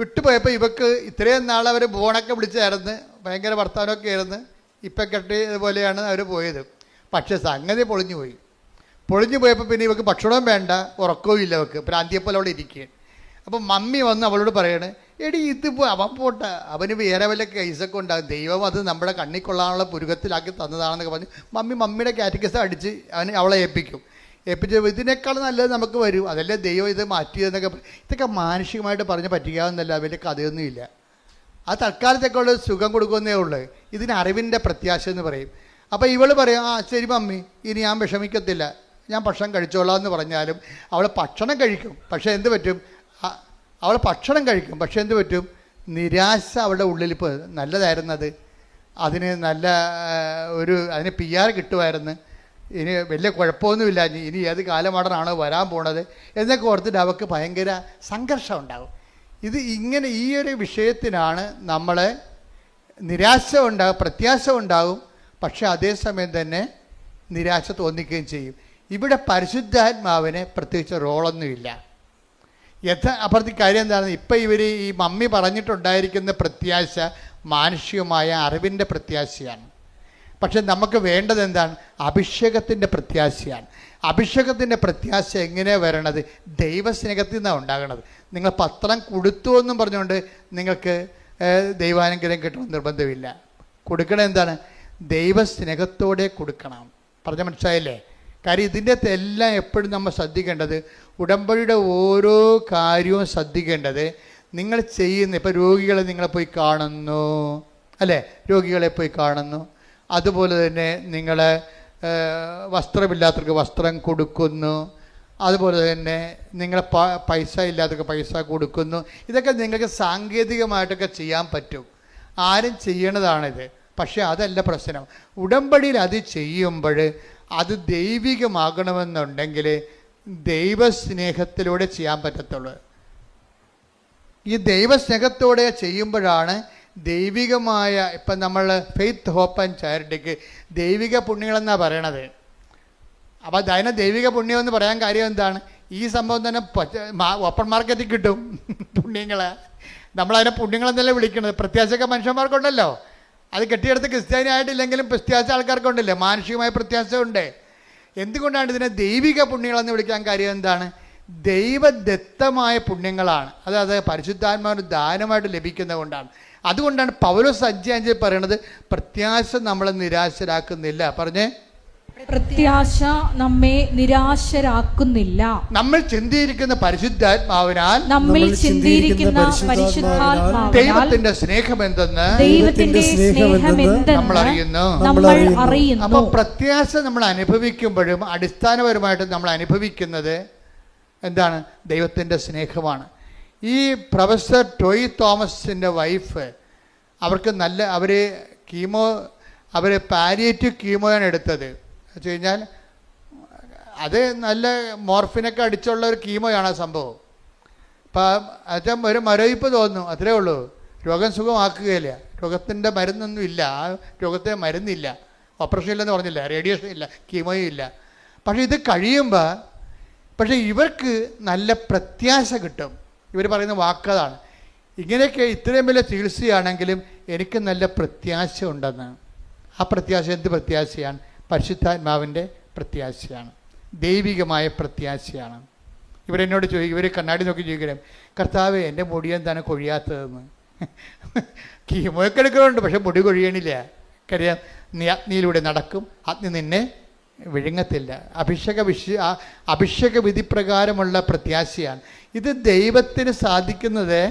വിട്ടുപോയപ്പോൾ ഇവക്ക് ഇത്രയും നാൾ അവർ ബോണൊക്കെ വിളിച്ചായിരുന്നു, ഭയങ്കര വർത്തമാനമൊക്കെ ആയിരുന്നു, ഇപ്പം കെട്ടിയതുപോലെയാണ് അവർ പോയത്. പക്ഷെ സംഗതി പൊളിഞ്ഞു പോയപ്പോൾ പിന്നെ ഇവക്ക് ഭക്ഷണവും വേണ്ട, ഉറക്കവും ഇല്ല, ഇവക്ക് ഭ്രാന്തിയെപ്പോലെ അവിടെ ഇരിക്കുകയാണ്. അപ്പം മമ്മി വന്ന് അവളോട് പറയണേ, എടി ഇതിപ്പോൾ അവൻ പോട്ടെ, അവന് വേറെ വല്ല കേസൊക്കെ ഉണ്ടാകും, ദൈവം അത് നമ്മുടെ കണ്ണിൽ കൊള്ളാനുള്ള പുരുക്കത്തിലാക്കി തന്നതാണെന്നൊക്കെ പറഞ്ഞ് മമ്മിയുടെ കാറ്റഗറീസ് അടിച്ച് അവളെ ഏൽപ്പിക്കും. ഇതിനേക്കാൾ നല്ലത് നമുക്ക് വരും, അതല്ലേ ദൈവം ഇത് മാറ്റിയതെന്നൊക്കെ. ഇതൊക്കെ മാനുഷികമായിട്ട് പറഞ്ഞ് പറ്റിക്കാവുന്നല്ല, വലിയ കഥയൊന്നുമില്ല. അത് തൽക്കാലത്തേക്കുള്ള സുഖം കൊടുക്കുന്നേ ഉള്ളൂ. ഇതിന് അറിവിൻ്റെ പ്രത്യാശ എന്ന് പറയും. അപ്പോൾ ഇവള് പറയും, ശരി മമ്മി, ഇനി ഞാൻ വിഷമിക്കത്തില്ല, ഞാൻ ഭക്ഷണം കഴിച്ചോളാം എന്ന് പറഞ്ഞാലും അവൾ ഭക്ഷണം കഴിക്കും. പക്ഷേ എന്ത് പറ്റും, നിരാശ അവളുടെ ഉള്ളിൽ. ഇപ്പോൾ നല്ലതായിരുന്നത്, അതിന് നല്ല അതിന് PR കിട്ടുമായിരുന്നു, ഇനി വലിയ കുഴപ്പമൊന്നുമില്ല, ഇനി ഏത് കാലമാടനാണോ വരാൻ പോണത് എന്നൊക്കെ ഓർത്തിട്ട് അവൾക്ക് ഭയങ്കര സംഘർഷം ഉണ്ടാകും. ഇങ്ങനെ ഈ ഒരു വിഷയത്തിനാണ് നമ്മളെ നിരാശ ഉണ്ടാകും, പ്രത്യാശ ഉണ്ടാകും, പക്ഷെ അതേസമയം തന്നെ നിരാശ തോന്നിക്കുകയും ചെയ്യും. ഇവിടെ പരിശുദ്ധാത്മാവിന് പ്രത്യേകിച്ച് റോളൊന്നുമില്ല. അപ്പുറത്തെ കാര്യം എന്താണ്, ഇപ്പം ഈ മമ്മി പറഞ്ഞിട്ടുണ്ടായിരിക്കുന്ന പ്രത്യാശ മാനുഷികമായ അറിവിൻ്റെ പ്രത്യാശയാണ്. പക്ഷെ നമുക്ക് വേണ്ടത് എന്താണ്, അഭിഷേകത്തിൻ്റെ പ്രത്യാശയാണ്. അഭിഷേകത്തിൻ്റെ പ്രത്യാശ എങ്ങനെയാണ് വരണത്, ദൈവസ്നേഹത്തിൽ നിന്നാണ് ഉണ്ടാകണത്. നിങ്ങൾ പത്രം കൊടുത്തു എന്നും പറഞ്ഞുകൊണ്ട് നിങ്ങൾക്ക് ദൈവാനുഗ്രഹം കിട്ടണമെന്ന് നിർബന്ധമില്ല. കൊടുക്കണം എന്താണ്, ദൈവസ്നേഹത്തോടെ കൊടുക്കണം. പറഞ്ഞ മനസ്സിലായില്ലേ? കാര്യം ഇതിൻ്റെ എല്ലാം എപ്പോഴും നമ്മൾ ശ്രദ്ധിക്കേണ്ടത്, ഉടമ്പടിയുടെ ഓരോ കാര്യവും ശ്രദ്ധിക്കേണ്ടത് നിങ്ങൾ ചെയ്യുന്ന. ഇപ്പോൾ രോഗികളെ നിങ്ങളെ പോയി കാണുന്നു, അല്ലേ? രോഗികളെ പോയി കാണുന്നു. അതുപോലെ തന്നെ നിങ്ങൾ വസ്ത്രമില്ലാത്തവർക്ക് വസ്ത്രം കൊടുക്കുന്നു. അതുപോലെ തന്നെ നിങ്ങൾ പൈസ ഇല്ലാത്തവർക്ക് പൈസ കൊടുക്കുന്നു. ഇതൊക്കെ നിങ്ങൾക്ക് സാങ്കേതികമായിട്ടൊക്കെ ചെയ്യാൻ പറ്റും, ആരും ചെയ്യണതാണിത്. പക്ഷേ അതല്ല പ്രശ്നം. ഉടമ്പടിയിൽ അത് ചെയ്യുമ്പോൾ അത് ദൈവികമാകണമെന്നുണ്ടെങ്കിൽ ദൈവസ്നേഹത്തിലൂടെ ചെയ്യാൻ പറ്റത്തുള്ളൂ. ഈ ദൈവസ്നേഹത്തോടെ ചെയ്യുമ്പോഴാണ് ദൈവികമായ, ഇപ്പം നമ്മൾ ഫെയ്ത്ത്, ഹോപ്പ് ആൻഡ് ചാരിറ്റിക്ക് ദൈവിക പുണ്യങ്ങളെന്നാണ് പറയണത്. അപ്പോൾ അതിനെ ദൈവിക പുണ്യം എന്ന് പറയാൻ കാര്യം എന്താണ്, ഈ സംഭവം തന്നെ ഓപ്പൺ മാർക്കറ്റിൽ കിട്ടും പുണ്യങ്ങൾ. നമ്മളതിനെ പുണ്യങ്ങളെന്നല്ലേ വിളിക്കുന്നത്. പ്രത്യാശയൊക്കെ മനുഷ്യന്മാർക്കുണ്ടല്ലോ, അത് കെട്ടിയെടുത്ത് ക്രിസ്ത്യാനി ആയിട്ടില്ലെങ്കിലും പ്രത്യാശ ആൾക്കാർക്കുണ്ടല്ലോ, മാനുഷികമായ പ്രത്യാശ ഉണ്ട്. എന്തുകൊണ്ടാണ് ഇതിനെ ദൈവിക പുണ്യങ്ങളെന്ന് വിളിക്കാൻ കാര്യം എന്താണ്, ദൈവദത്തമായ പുണ്യങ്ങളാണ്. അതായത് പരിശുദ്ധാത്മാവിന് ദാനമായിട്ട് ലഭിക്കുന്നത് കൊണ്ടാണ്. അതുകൊണ്ടാണ് പൗലോസ് 5:5 പറയണത്, പ്രത്യാശ നമ്മളെ നിരാശരാക്കുന്നില്ല. പറഞ്ഞേ, പ്രത്യാശ നമ്മെ നിരാശരാക്കുന്നില്ല. നമ്മൾ ചിന്തിയിരിക്കുന്ന പരിശുദ്ധാത്മാവിനാൽ, ദൈവത്തിന്റെ സ്നേഹമെന്തെന്ന് നമ്മൾ അറിയുന്നു. അപ്പൊ പ്രത്യാശ നമ്മൾ അനുഭവിക്കുമ്പോഴും അടിസ്ഥാനപരമായിട്ട് നമ്മൾ അനുഭവിക്കുന്നത് എന്താണ്, ദൈവത്തിന്റെ സ്നേഹമാണ്. ഈ പ്രൊഫസർ ടോയ് തോമസിൻ്റെ വൈഫ്, അവർക്ക് അവർ പാലിയേറ്റീവ് കീമോയാണ് എടുത്തത്. വെച്ച് കഴിഞ്ഞാൽ അത് നല്ല മോർഫിനൊക്കെ അടിച്ചുള്ള ഒരു കീമോയാണ് ആ സംഭവം. അപ്പം അച്ഛൻ ഒരു മരവിപ്പ് തോന്നുന്നു, അത്രേ ഉള്ളൂ. രോഗം സുഖമാക്കുകയില്ല, രോഗത്തിൻ്റെ മരുന്നൊന്നും ഇല്ല, ആ രോഗത്തിന് മരുന്നില്ല, ഓപ്പറേഷൻ ഇല്ലെന്ന് പറഞ്ഞില്ല, റേഡിയേഷൻ ഇല്ല, കീമോയും ഇല്ല. പക്ഷേ ഇത് കഴിയുമ്പോൾ ഇവർക്ക് നല്ല പ്രത്യാശ കിട്ടും. ഇവർ പറയുന്ന വാക്കതാണ്, ഇങ്ങനെയൊക്കെ ഇത്രയും വലിയ ചികിത്സയാണെങ്കിലും എനിക്ക് നല്ല പ്രത്യാശ ഉണ്ടെന്ന്. ആ പ്രത്യാശ എന്ത് പ്രത്യാശയാണ്? പരിശുദ്ധാത്മാവിൻ്റെ പ്രത്യാശയാണ്, ദൈവികമായ പ്രത്യാശയാണ്. ഇവരെന്നോട് ചോദിക്കും, ഇവർ കണ്ണാടി നോക്കി ചോദിക്കണം, കർത്താവേ എൻ്റെ മുടി എന്താണ് കൊഴിയാത്തതെന്ന്. കീമോയൊക്കെ എടുക്കുന്നുണ്ട്, പക്ഷെ മുടി കൊഴിയണില്ല. കാര്യം നീ അഗ്നിയിലൂടെ നടക്കും, അഗ്നി നിന്നെ വിഴുങ്ങത്തില്ല. അഭിഷേക വിധി പ്രകാരമുള്ള പ്രത്യാശയാണ്. ഇത് ദൈവത്തിന് സാധിക്കുന്നത്,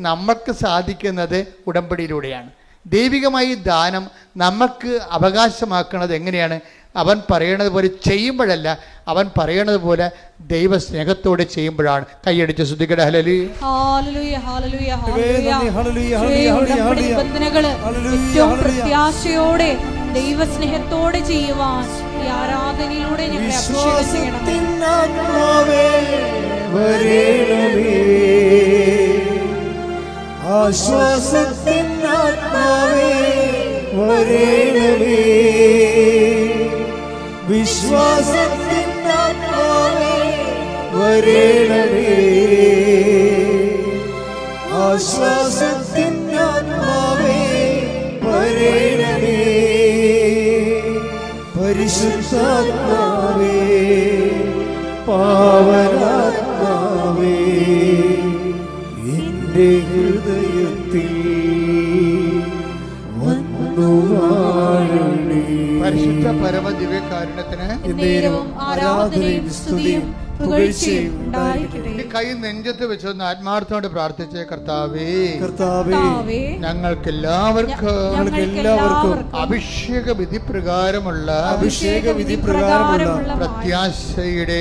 നമുക്ക് സാധിക്കുന്നത് ഉടമ്പടിയിലൂടെയാണ്. ദൈവികമായി ദാനം നമുക്ക് അവകാശമാക്കുന്നത് എങ്ങനെയാണ്? അവൻ പറയണത് പോലെ ചെയ്യുമ്പോഴല്ല, അവൻ പറയണത് പോലെ ദൈവസ്നേഹത്തോടെ ചെയ്യുമ്പോഴാണ്. കൈയടിച്ച് ശ്രദ്ധിക്കട്ടെ. ഹല്ലേലൂയ ഹല്ലേലൂയ ഹല്ലേലൂയ. നിബന്ധനകള് ഏറ്റവും പ്രത്യാശയോടെ ദൈവസ്നേഹത്തോടെ ചെയ്യുവാൻ ഈ ആരാധനയിലൂടെ ഞങ്ങളെ അഭിഷേകം ചെയ്യണമേ. ആശ്വാസത്തിൻ ആത്മാവേ വരേണമേ, വിശ്വാസത്തിൻ ആത്മാവേ വരേണമേ, ആശ്വാസത്തിൻ ആത്മാവേ വരേണമേ, പരിശുദ്ധാത്മാവേ പാവനാത്മാവേ എന്റെ ഹൃദയത്തിൽ വന്നു വാഴണേ. പരിശുദ്ധ പരമ ദിവ്യകാരുണ്യത്തിന് എന്നേരവും ആരാധനയും സ്തുതിയും പുകഴ്ചയും ഉണ്ടായിരിക്കട്ടെ. ഈ കൈ നെഞ്ചത്ത് വെച്ചൊന്ന് ആത്മാർത്ഥത്തോടെ പ്രാർത്ഥിച്ചേ. കർത്താവേ, കർത്താവേ, ഞങ്ങൾക്കെല്ലാവർക്കും അഭിഷേക വിധി പ്രകാരമുള്ള പ്രത്യാശയുടെ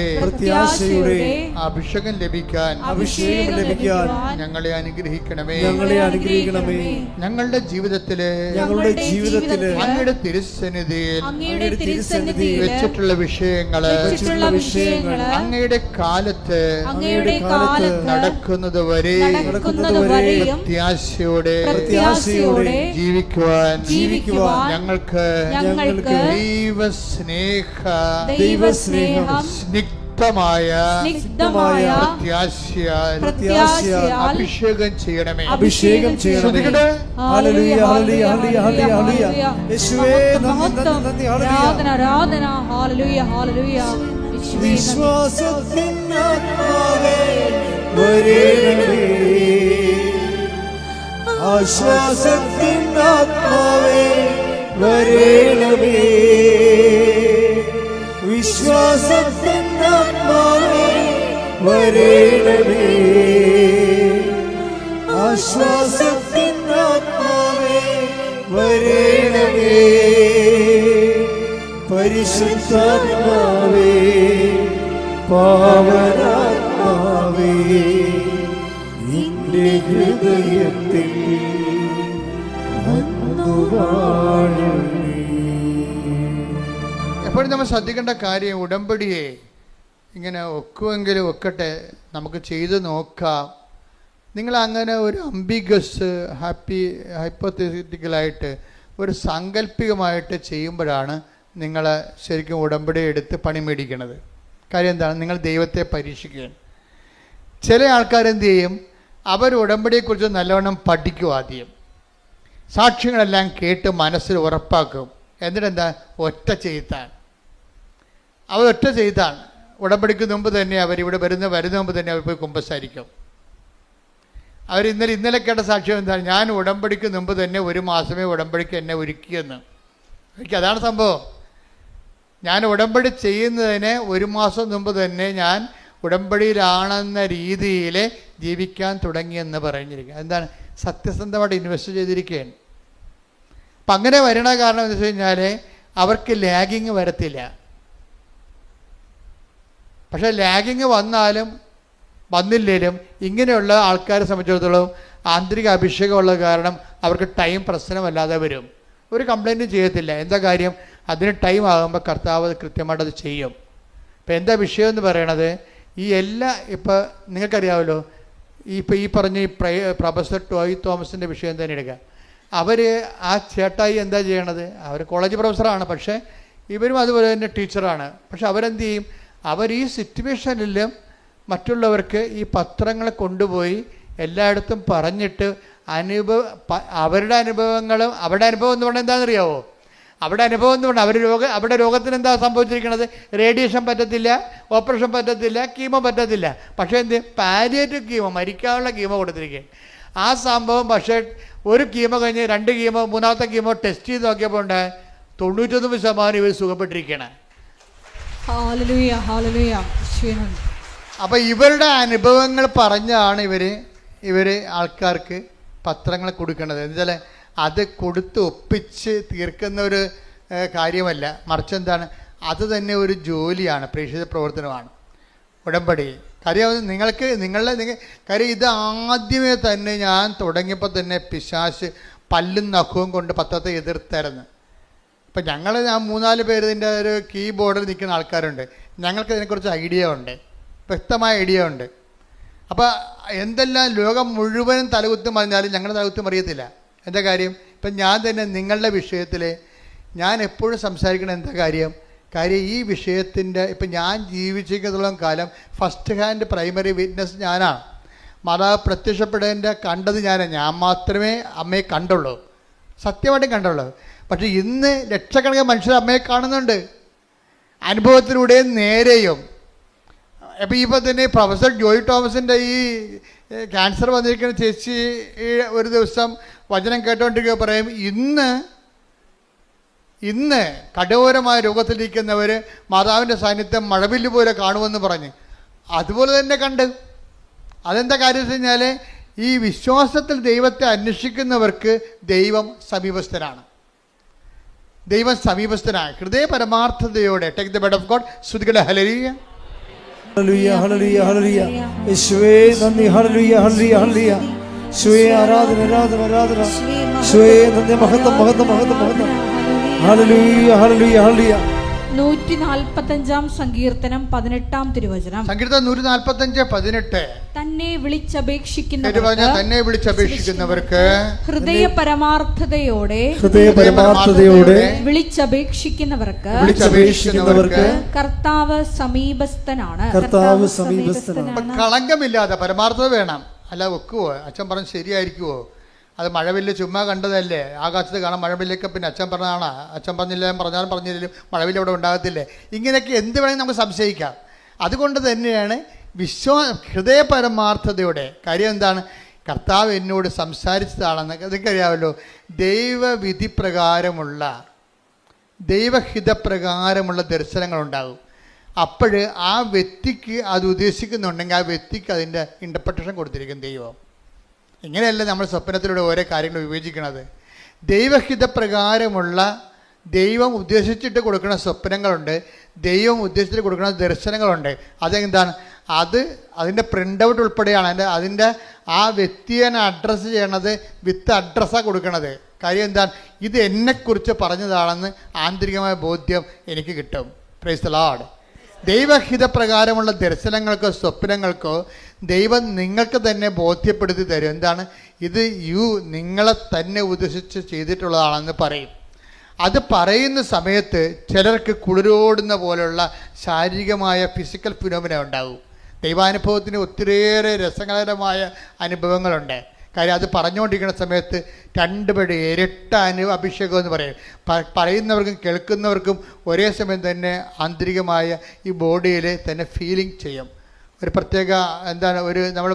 അഭിഷേകം ലഭിക്കാൻ ഞങ്ങളെ അനുഗ്രഹിക്കണമേ. ഞങ്ങളുടെ ജീവിതത്തില് അങ്ങയുടെ തിരുസന്നിധിയിൽ വെച്ചിട്ടുള്ള വിഷയങ്ങള് അങ്ങയുടെ കാലത്ത് നടക്കുന്നത് വരെ പ്രത്യാശയോടെ ജീവിക്കുവാൻ ഞങ്ങൾക്ക് ദൈവസ്നേഹം സ്നിഗ്ധമായ പ്രത്യാശയാൽ അഭിഷേകം ചെയ്യണമേ. ഹല്ലേലൂയ ഹല്ലേലൂയ ഹല്ലേലൂയ ഹല്ലേലൂയ. യേശുവേ നന്ദി. ആരാധന. ഹല്ലേലൂയ ഹല്ലേലൂയ. വിശ്വാസത്തിൻ ആത്മാവേ വരേണമേ, ആശ്വാസത്തിൻ ആത്മാവേ വരേണമേ, വിശ്വാസത്തിൻ ആത്മാവേ വരേണമേ, ആശ്വാസത്തിൻ ആത്മാവേ വരേണമേ, പരിശുദ്ധാത്മാവേ പാവനാത്മാവേ നിന്റെ ഹൃദയത്തിൽ വന്നു വാഴണേ. എപ്പോഴും നമ്മൾ ശ്രദ്ധിക്കേണ്ട കാര്യം, ഉടമ്പടിയെ ഇങ്ങനെ ഒക്കുമെങ്കിലും ഒക്കട്ടെ, നമുക്ക് ചെയ്ത് നോക്കാം. നിങ്ങൾ അങ്ങനെ ഒരു അംബിഗസ് ഹൈപ്പോത്തറ്റിക്കലായിട്ട് ഒരു സാങ്കല്പികമായിട്ട് ചെയ്യുമ്പോഴാണ് നിങ്ങൾ ശരിക്കും ഉടമ്പടി എടുത്ത് പണി മേടിക്കണത്. കാര്യം എന്താണ്? നിങ്ങൾ ദൈവത്തെ പരീക്ഷിക്കുകയാണ്. ചില ആൾക്കാരെന്ത് ചെയ്യും? അവർ ഉടമ്പടിയെക്കുറിച്ച് നല്ലവണ്ണം പഠിക്കും. ആദ്യം സാക്ഷ്യങ്ങളെല്ലാം കേട്ട് മനസ്സിൽ ഉറപ്പാക്കും. എന്നിട്ടെന്താ? ഒറ്റ ചെയ്താണ്. ഒറ്റ ചെയ്താണ്. ഉടമ്പടിക്ക് മുമ്പ് തന്നെ അവരിവിടെ വരുന്ന മുമ്പ് തന്നെ അവർ പോയി കുമ്പസാരിക്കും. അവർ ഇന്നലെ കേട്ട സാക്ഷ്യം എന്താണ്? ഞാൻ ഉടമ്പടിക്ക് മുമ്പ് തന്നെ 1 മാസമേ ഉടമ്പടിക്ക് എന്നെ ഒരുക്കിയെന്ന്. അതാണ് സംഭവം. ഞാൻ ഉടമ്പടി ചെയ്യുന്നതിന് 1 മാസം മുമ്പ് തന്നെ ഞാൻ ഉടമ്പടിയിലാണെന്ന രീതിയിൽ ജീവിക്കാൻ തുടങ്ങിയെന്ന് പറഞ്ഞിരിക്കുക. എന്താണ്? സത്യസന്ധമായിട്ട് ഇൻവെസ്റ്റ് ചെയ്തിരിക്കുകയാണ്. അപ്പം അങ്ങനെ വരണ കാരണം എന്ന് വെച്ച് കഴിഞ്ഞാൽ അവർക്ക് ലാഗിങ് വരത്തില്ല. പക്ഷേ ലാഗിങ് വന്നില്ലേലും ഇങ്ങനെയുള്ള ആൾക്കാരെ സംബന്ധിച്ചിടത്തോളം ആന്തരിക അഭിഷേകമുള്ള കാരണം അവർക്ക് ടൈം പ്രശ്നമല്ലാതെ വരും. ഒരു കംപ്ലൈൻറ്റും ചെയ്യത്തില്ല. എന്താ കാര്യം? അതിന് ടൈം ആകുമ്പോൾ കർത്താവ് കൃത്യമായിട്ടത് ചെയ്യും. ഇപ്പം എന്താ വിഷയം എന്ന് പറയണത്? ഇപ്പോൾ നിങ്ങൾക്കറിയാമല്ലോ, ഈ പറഞ്ഞ പ്രൊഫസർ ടോയ് തോമസിൻ്റെ വിഷയം തന്നെ എടുക്കുക. ആ ചേട്ടായി എന്താ ചെയ്യണത്? അവർ കോളേജ് പ്രൊഫസറാണ്, പക്ഷേ ഇവരും അതുപോലെ തന്നെ ടീച്ചറാണ്. പക്ഷെ അവരെന്ത് ചെയ്യും? അവർ ഈ സിറ്റുവേഷനിലും മറ്റുള്ളവർക്ക് ഈ പത്രങ്ങൾ കൊണ്ടുപോയി എല്ലായിടത്തും പറഞ്ഞിട്ട് അവരുടെ അനുഭവങ്ങളും, അവരുടെ അനുഭവം എന്ന് പറഞ്ഞാൽ എന്താണെന്നറിയാവോ? അവിടെ അനുഭവം എന്ന് പറഞ്ഞാൽ അവരുടെ രോഗത്തിന് എന്താ സംഭവിച്ചിരിക്കുന്നത്? റേഡിയേഷൻ പറ്റത്തില്ല, ഓപ്പറേഷൻ പറ്റത്തില്ല, കീമോ പറ്റത്തില്ല. പക്ഷേ പാലിയേറ്റീവ് കീമോ, മരിക്കാനുള്ള കീമോ കൊടുത്തിരിക്കുകയാണ്. ആ സംഭവം പക്ഷേ 1 കീമോ കഴിഞ്ഞ് 2 കീമോ 3ാമത്തെ കീമോ ടെസ്റ്റ് ചെയ്ത് നോക്കിയപ്പോൾ ഉണ്ട് 99% ഇവർ സുഖപ്പെട്ടിരിക്കുകയാണ്. ഹല്ലേലൂയ ഹല്ലേലൂയ. യേശുവേ നന്ദി. അപ്പം ഇവരുടെ അനുഭവങ്ങൾ പറഞ്ഞാണ് ഇവർ ആൾക്കാർക്ക് പത്രങ്ങൾ കൊടുക്കേണ്ടത്. എന്നുവെച്ചാൽ അത് കൊടുത്ത് ഒപ്പിച്ച് തീർക്കുന്ന ഒരു കാര്യമല്ല, മറിച്ച് എന്താണ്, അത് തന്നെ ഒരു ജോലിയാണ്, പ്രേക്ഷിത പ്രവർത്തനമാണ് ഉടമ്പടി. കാര്യം കാര്യം ഇത് ആദ്യമേ തന്നെ ഞാൻ തുടങ്ങിയപ്പോൾ തന്നെ പിശാച് പല്ലും നഖവും കൊണ്ട് പത്രത്തെ എതിർത്തായിരുന്നു. ഇപ്പം ഞാൻ 3-4 പേര് ഇതിൻ്റെ ഒരു കീബോർഡിൽ നിൽക്കുന്ന ആൾക്കാരുണ്ട്. ഞങ്ങൾക്ക് ഇതിനെക്കുറിച്ച് ഐഡിയ ഉണ്ട്, വ്യക്തമായ ഐഡിയ ഉണ്ട്. അപ്പോൾ എന്തെല്ലാം ലോകം മുഴുവനും തലകുത്തി മറിഞ്ഞാലും ഞങ്ങളുടെ തലകുത്തി മറിയത്തില്ല. എന്താ കാര്യം? ഇപ്പം ഞാൻ തന്നെ നിങ്ങളുടെ വിഷയത്തിൽ ഞാൻ എപ്പോഴും സംസാരിക്കണം. എന്താ കാര്യം ഈ വിഷയത്തിൻ്റെ ഇപ്പം ഞാൻ ജീവിച്ചിരിക്കുന്നതോളം കാലം ഫസ്റ്റ് ഹാൻഡ് പ്രൈമറി വിറ്റ്നസ് ഞാനാണ്. മാതാവ് പ്രത്യക്ഷപ്പെടേണ്ട കണ്ടത് ഞാൻ മാത്രമേ അമ്മയെ കണ്ടുള്ളൂ, സത്യമായിട്ടും കണ്ടുള്ളൂ. പക്ഷെ ഇന്ന് ലക്ഷക്കണക്കിന് മനുഷ്യർ അമ്മയെ കാണുന്നുണ്ട്, അനുഭവത്തിലൂടെ നേരെയും. അപ്പോൾ ഇപ്പോൾ തന്നെ പ്രൊഫസർ ജോയ് തോമസിൻ്റെ ഈ ക്യാൻസർ വന്നിരിക്കുന്ന ചേച്ചി ഒരു ദിവസം വചനം കേട്ടുകൊണ്ടിരിക്കുക പറയും, ഇന്ന് കഠോരമായ രോഗത്തിലിരിക്കുന്നവർ മാതാവിൻ്റെ സാന്നിധ്യം മഴവില്ല് പോലെ കാണുമെന്ന് പറഞ്ഞ് അതുപോലെ തന്നെ കണ്ട്. അതെന്താ കാര്യം വെച്ച് കഴിഞ്ഞാൽ ഈ വിശ്വാസത്തിൽ ദൈവത്തെ അന്വേഷിക്കുന്നവർക്ക് ദൈവം സമീപസ്ഥനാണ്. ഹൃദയ പരമാർത്ഥതയോടെ take the bed of God. സ്തുതിക്കട്ടെ. ഹല്ലേലൂയ ഹല്ലേലൂയ ഹല്ലേലൂയ ഹല്ലേലൂയ. യേശുവേ നന്ദി. ഹല്ലേലൂയ ഹല്ലേലൂയ ഹല്ലേലൂയ. യേശുവേ ആരാധന ആരാധന ആരാധന. യേശുവേ നന്ദി. മഹത്വം മഹത്വം മഹത്വം മഹത്വം. ഹല്ലേലൂയ ഹല്ലേലൂയ ഹല്ലേലൂയ. 145 സങ്കീർത്തനം 18 തിരുവചനം. സങ്കീർത്തനം 145:18. തന്നെ വിളിച്ചപേക്ഷിക്കുന്നവർക്ക് ഹൃദയ പരമാർത്ഥതയോടെ വിളിച്ചപേക്ഷിക്കുന്നവർക്ക് കർത്താവ് സമീപസ്ഥനാണ്. കളങ്കമില്ലാതെ പരമാർത്ഥത വേണം. അല്ല ഒക്കുവോ? അച്ഛൻ പറഞ്ഞ് ശരിയായിരിക്കുവോ? അത് മഴവില്ല് ചുമ്മാ കണ്ടതല്ലേ? ആകാശത്ത് കാണാം മഴവില്ലൊക്കെ, പിന്നെ അച്ഛൻ പറഞ്ഞതാണ്. അച്ഛൻ പറഞ്ഞാലും പറഞ്ഞില്ലെങ്കിലും മഴവില്ല ഇവിടെ ഉണ്ടാകത്തില്ലേ? ഇങ്ങനെയൊക്കെ എന്ത് വേണമെങ്കിൽ നമുക്ക് സംശയിക്കാം. അതുകൊണ്ട് തന്നെയാണ് ഹൃദയ പരമാർത്ഥതയോടെ. കാര്യം എന്താണ്? കർത്താവ് എന്നോട് സംസാരിച്ചതാണെന്ന് നിങ്ങൾക്കറിയാമല്ലോ. ദൈവഹിതപ്രകാരമുള്ള ദർശനങ്ങളുണ്ടാകും. അപ്പോൾ ആ വ്യക്തിക്ക് അത് ഉദ്ദേശിക്കുന്നുണ്ടെങ്കിൽ ആ വ്യക്തിക്ക് അതിൻ്റെ ഇൻ്റർപ്രിട്ടേഷൻ കൊടുത്തിരിക്കും ദൈവം. ഇങ്ങനെയല്ല നമ്മൾ സ്വപ്നത്തിലൂടെ ഓരോ കാര്യങ്ങൾ വിവേചിക്കുന്നത്. ദൈവഹിതപ്രകാരമുള്ള ദൈവം ഉദ്ദേശിച്ചിട്ട് കൊടുക്കുന്ന സ്വപ്നങ്ങളുണ്ട്, ദൈവം ഉദ്ദേശിച്ചിട്ട് കൊടുക്കുന്ന ദർശനങ്ങളുണ്ട്. അതെന്താണ്? അതിൻ്റെ പ്രിൻ്റ് ഔട്ട് ഉൾപ്പെടെയാണ് അതിൻ്റെ ആ വ്യക്തിയെ അഡ്രസ്സ് ചെയ്യണത് വിത്ത് അഡ്രസ്സാണ് കൊടുക്കണത്. കാര്യം എന്താണ്? ഇത് എന്നെക്കുറിച്ച് പറഞ്ഞതാണെന്ന് ആന്തരികമായ ബോധ്യം എനിക്ക് കിട്ടും. Praise the Lord. ദൈവഹിതപ്രകാരമുള്ള ദർശനങ്ങൾക്കോ സ്വപ്നങ്ങൾക്കോ ദൈവം നിങ്ങൾക്ക് തന്നെ ബോധ്യപ്പെടുത്തി തരും. എന്താണ്? ഇത് നിങ്ങളെ തന്നെ ഉദ്ദേശിച്ച് ചെയ്തിട്ടുള്ളതാണെന്ന് പറയും. അത് പറയുന്ന സമയത്ത് ചിലർക്ക് കുളിരോടുന്ന പോലുള്ള ശാരീരികമായ ഫിസിക്കൽ ഫിനോമിന ഉണ്ടാകും. ദൈവാനുഭവത്തിന് ഒത്തിരിയേറെ രസകരമായ അനുഭവങ്ങളുണ്ട്. കാര്യം അത് പറഞ്ഞുകൊണ്ടിരിക്കുന്ന സമയത്ത് 2 പടി ഇരട്ട അഭിഷേകം എന്ന് പറയും. പറയുന്നവർക്കും കേൾക്കുന്നവർക്കും ഒരേ സമയം തന്നെ ആന്തരികമായ ഈ ബോഡിയിൽ തന്നെ ഫീലിംഗ് ചെയ്യും. ഒരു പ്രത്യേക നമ്മൾ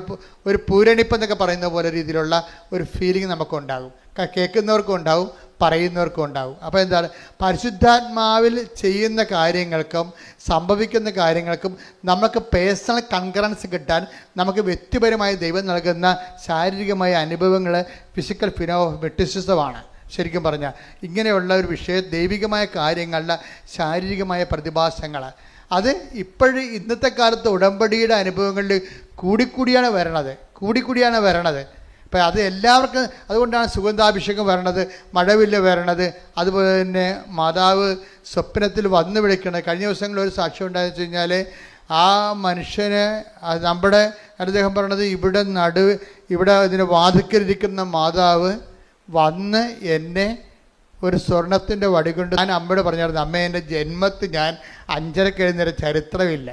ഒരു പൂരണിപ്പെന്നൊക്കെ പറയുന്ന പോലെ രീതിയിലുള്ള ഒരു ഫീലിംഗ് നമുക്കുണ്ടാകും. കേൾക്കുന്നവർക്കും ഉണ്ടാവും, പറയുന്നവർക്കും ഉണ്ടാവും. അപ്പോൾ എന്താണ്? പരിശുദ്ധാത്മാവിൽ ചെയ്യുന്ന കാര്യങ്ങൾക്കും സംഭവിക്കുന്ന കാര്യങ്ങൾക്കും നമുക്ക് പേഴ്സണൽ കൺകറൻസ് കിട്ടാൻ നമുക്ക് വ്യക്തിപരമായി ദൈവം നൽകുന്ന ശാരീരികമായ അനുഭവങ്ങൾ ഫിസിക്കൽ ഫിനോമെറ്റിസിസമാണ്. ശരിക്കും പറഞ്ഞാൽ ഇങ്ങനെയുള്ള ഒരു വിഷയം ദൈവികമായ കാര്യങ്ങളുടെ ശാരീരികമായ പ്രതിഭാസങ്ങൾ അത് ഇന്നത്തെ കാലത്ത് ഉടമ്പടിയുടെ അനുഭവങ്ങളിൽ കൂടിക്കൂടിയാണ് വരണത്. അപ്പം അത് എല്ലാവർക്കും അതുകൊണ്ടാണ് സുഗന്ധാഭിഷേകം വരണത്, മഴവില്ല വരണത്, അതുപോലെ തന്നെ മാതാവ് സ്വപ്നത്തിൽ വന്ന് വിളിക്കണത്. കഴിഞ്ഞ ദിവസങ്ങളിൽ ഒരു സാക്ഷ്യം ഉണ്ടായെന്ന് വെച്ച് കഴിഞ്ഞാൽ ആ മനുഷ്യന് നമ്മുടെ അദ്ദേഹം പറയണത് ഇവിടെ ഇതിന് വാതിക്കലിരിക്കുന്ന മാതാവ് വന്ന് എന്നെ ഒരു സ്വർണത്തിൻ്റെ വടി കൊണ്ട് ഞാൻ അമ്മയോട് പറഞ്ഞായിരുന്നു, അമ്മ എൻ്റെ ജന്മത്തിൽ ഞാൻ 5:30 എഴുന്നേരം ചരിത്രമില്ല,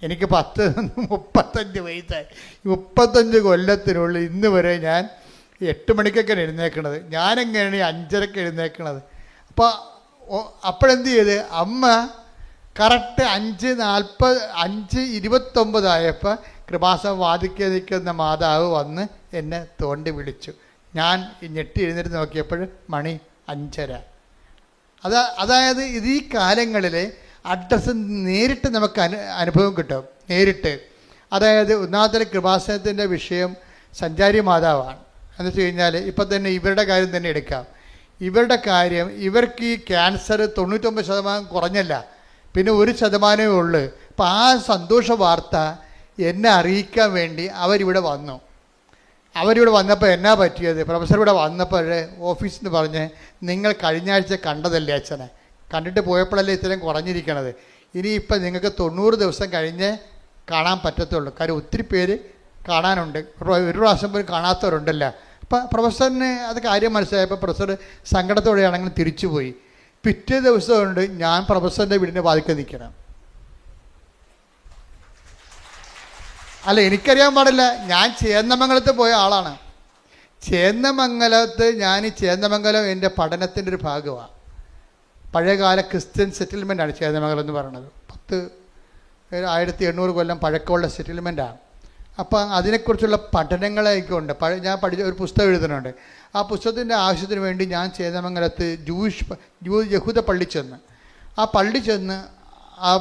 എനിക്ക് 35 വയസ്സായി, 35 കൊല്ലത്തിനുള്ളിൽ ഇന്ന് വരെ ഞാൻ 8 മണിക്കൊക്കെ എഴുന്നേക്കണത്, ഞാനെങ്ങനെയാണ് 5:30 എഴുന്നേക്കണത്? അപ്പോഴെന്ത് ചെയ്ത് അമ്മ കറക്റ്റ് 5:29 ആയപ്പോൾ കൃപാസം വാദിക്കെ നിൽക്കുന്ന മാതാവ് വന്ന് എന്നെ തോണ്ടി വിളിച്ചു. ഞാൻ ഞെട്ടി എഴുന്നേറ്റ് നോക്കിയപ്പോൾ മണി 5:30. അതായത് ഇത് ഈ കാലങ്ങളിൽ അഡ്രസ്സ് നേരിട്ട് നമുക്ക് അനുഭവം കിട്ടും, നേരിട്ട്. അതായത് ഒന്നാമത്തെ കൃപാസനത്തിൻ്റെ വിഷയം സഞ്ചാരി മാതാവാണ്. എന്ന് വെച്ച് കഴിഞ്ഞാൽ ഇപ്പം തന്നെ ഇവരുടെ കാര്യം തന്നെ എടുക്കാം. ഇവരുടെ കാര്യം, ഇവർക്ക് ഈ ക്യാൻസർ 99% കുറഞ്ഞല്ല, പിന്നെ 1% ഉള്ളു. അപ്പം ആ സന്തോഷ വാർത്ത എന്നെ അറിയിക്കാൻ വേണ്ടി അവരിവിടെ വന്നു. അവരിവിടെ വന്നപ്പോൾ എന്നാ പറ്റിയത്, പ്രൊഫസർ ഇവിടെ വന്നപ്പോൾ ഓഫീസിൽ നിന്ന് പറഞ്ഞ് നിങ്ങൾ കഴിഞ്ഞ ആഴ്ച കണ്ടതല്ലേ അച്ഛനെ, കണ്ടിട്ട് പോയപ്പോഴല്ലേ ഇത്രയും കുറഞ്ഞിരിക്കണത്, ഇനിയിപ്പം നിങ്ങൾക്ക് 90 ദിവസം കഴിഞ്ഞ് കാണാൻ പറ്റത്തുള്ളൂ. കാര്യം ഒത്തിരി പേര് കാണാനുണ്ട്, ഒരു പ്രാവശ്യം പോലും കാണാത്തവരുണ്ടല്ലോ. അപ്പം പ്രൊഫസറിന് അത് കാര്യം മനസ്സിലായപ്പോൾ പ്രൊഫസർ സങ്കടത്തോടെയാണെങ്കിൽ തിരിച്ചുപോയി. പിറ്റേ ദിവസമുണ്ട് ഞാൻ പ്രൊഫസറിൻ്റെ വീടിൻ്റെ വാതിൽക്കൽ നിൽക്കണം. അല്ല, എനിക്കറിയാൻ പാടില്ല, ഞാൻ ചേന്നമംഗലത്ത് പോയ ആളാണ്. ചേന്നമംഗലത്ത് ഞാൻ ചേന്നമംഗലം എൻ്റെ പഠനത്തിൻ്റെ ഒരു ഭാഗമാണ്. പഴയകാല ക്രിസ്ത്യൻ സെറ്റിൽമെൻറ്റാണ് ചേന്നമംഗലം എന്ന് പറയുന്നത്. 1800 കൊല്ലം പഴക്കമുള്ള സെറ്റിൽമെൻറ്റാണ്. അപ്പം അതിനെക്കുറിച്ചുള്ള പഠനങ്ങളൊക്കെ ഉണ്ട്. ഞാൻ പഠിച്ച ഒരു പുസ്തകം എഴുതുന്നുണ്ട്. ആ പുസ്തകത്തിൻ്റെ ആവശ്യത്തിന് വേണ്ടി ഞാൻ ചേന്നമംഗലത്ത് യഹൂദ പള്ളി ചെന്ന്, ആ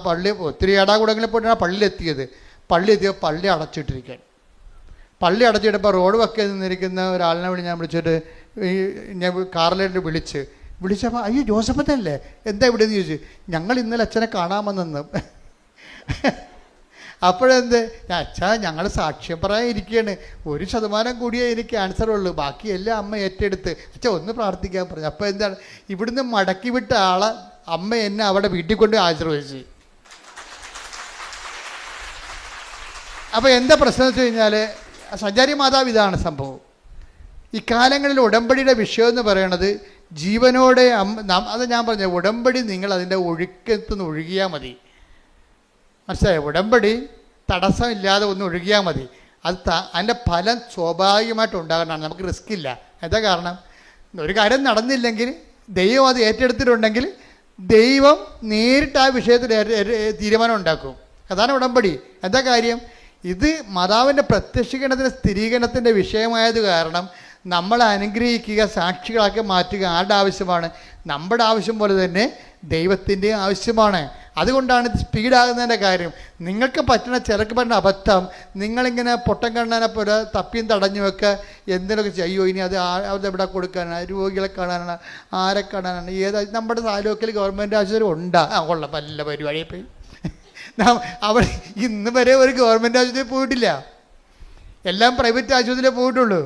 പള്ളി ഒത്തിരി ഇടാകൂടങ്ങളിൽ പോയിട്ടാണ് ആ പള്ളിയിലെത്തിയത്. പള്ളിയെത്തിയപ്പോൾ പള്ളി അടച്ചിട്ടിരിക്കാൻ. പള്ളി അടച്ചിട്ടപ്പോൾ റോഡ് വക്കെ നിന്നിരിക്കുന്ന ഒരാളിനെ ഞാൻ വിളിച്ചിട്ട് ഞാൻ കാറിലേക്ക് വിളിച്ചപ്പോൾ അയ്യോ ജോസഫത്തല്ലേ, എന്താ ഇവിടെ എന്ന് ചോദിച്ചു. ഞങ്ങൾ ഇന്നലെ അച്ഛനെ കാണാമെന്നു. അപ്പോഴെന്ത്, അച്ഛാ ഞങ്ങൾ സാക്ഷ്യം പറയാൻ ഇരിക്കുകയാണ്, 1% കൂടിയേ എനിക്ക് ക്യാൻസർ ഉള്ളൂ, ബാക്കിയെല്ലാം അമ്മ ഏറ്റെടുത്ത്, അച്ഛാ ഒന്ന് പ്രാർത്ഥിക്കാൻ പറഞ്ഞു. അപ്പോൾ എന്താണ്, ഇവിടുന്ന് മടക്കി വിട്ട ആളെ അമ്മ എന്നെ അവിടെ വീട്ടിൽ കൊണ്ട് ആശീർവദിച്ചു. അപ്പോൾ എന്താ പ്രശ്നം എന്ന് വെച്ച് കഴിഞ്ഞാൽ സഞ്ചാരി മാതാവ് ഇതാണ് സംഭവം. ഈ കാലങ്ങളിൽ ഉടമ്പടിയുടെ വിഷയം എന്ന് പറയണത് ജീവനോടെ അത് ഞാൻ പറഞ്ഞ ഉടമ്പടി നിങ്ങൾ അതിൻ്റെ ഒഴുക്കത്തുനിന്ന് ഒഴുകിയാൽ മതി. മനസ്സിലായോ? ഉടമ്പടി തടസ്സമില്ലാതെ ഒന്ന് ഒഴുകിയാൽ മതി. അതിൻ്റെ ഫലം സ്വാഭാവികമായിട്ട് ഉണ്ടാകണം. നമുക്ക് റിസ്ക് ഇല്ല. എന്താ കാരണം, ഒരു കാര്യം നടന്നില്ലെങ്കിൽ ദൈവം അത് ഏറ്റെടുത്തിട്ടുണ്ടെങ്കിൽ ദൈവം നേരിട്ട് ആ വിഷയത്തിൽ തീരുമാനം ഉണ്ടാക്കും. അതാണ് ഉടമ്പടി. എന്താ കാര്യം, ഇത് മാതാവിൻ്റെ പ്രത്യക്ഷീകരണത്തിൻ്റെ സ്ഥിരീകരണത്തിൻ്റെ വിഷയമായത് കാരണം നമ്മളെ അനുഗ്രഹിക്കുക, സാക്ഷികളാക്കി മാറ്റുക ആരുടെ ആവശ്യമാണ്? നമ്മുടെ ആവശ്യം പോലെ തന്നെ ദൈവത്തിൻ്റെ ആവശ്യമാണ്. അതുകൊണ്ടാണ് ഇത് സ്പീഡാകുന്നതിൻ്റെ കാര്യം. നിങ്ങൾക്ക് ചിലർക്ക് പറ്റുന്ന അബദ്ധം, നിങ്ങളിങ്ങനെ പൊട്ടം കണ്ണാനെ പോലെ തപ്പിയും തടഞ്ഞു വെക്കുക, എന്തിനൊക്കെ ചെയ്യോ, ഇനി അതെവിടെ കൊടുക്കാനാണ്, രോഗികളെ കാണാനാണ്, ആരെ കാണാനാണ്, നമ്മുടെ താലൂക്കിൽ ഗവൺമെൻറ് ആശുപത്രി ഉണ്ടാ കൊള്ളാം, നല്ല പരിപാടിയെ പോയി. അവിടെ ഇന്ന് വരെ ഒരു ഗവൺമെൻറ് ആശുപത്രി പോയിട്ടില്ല, എല്ലാം പ്രൈവറ്റ് ആശുപത്രിയിലേ പോയിട്ടുള്ളൂ.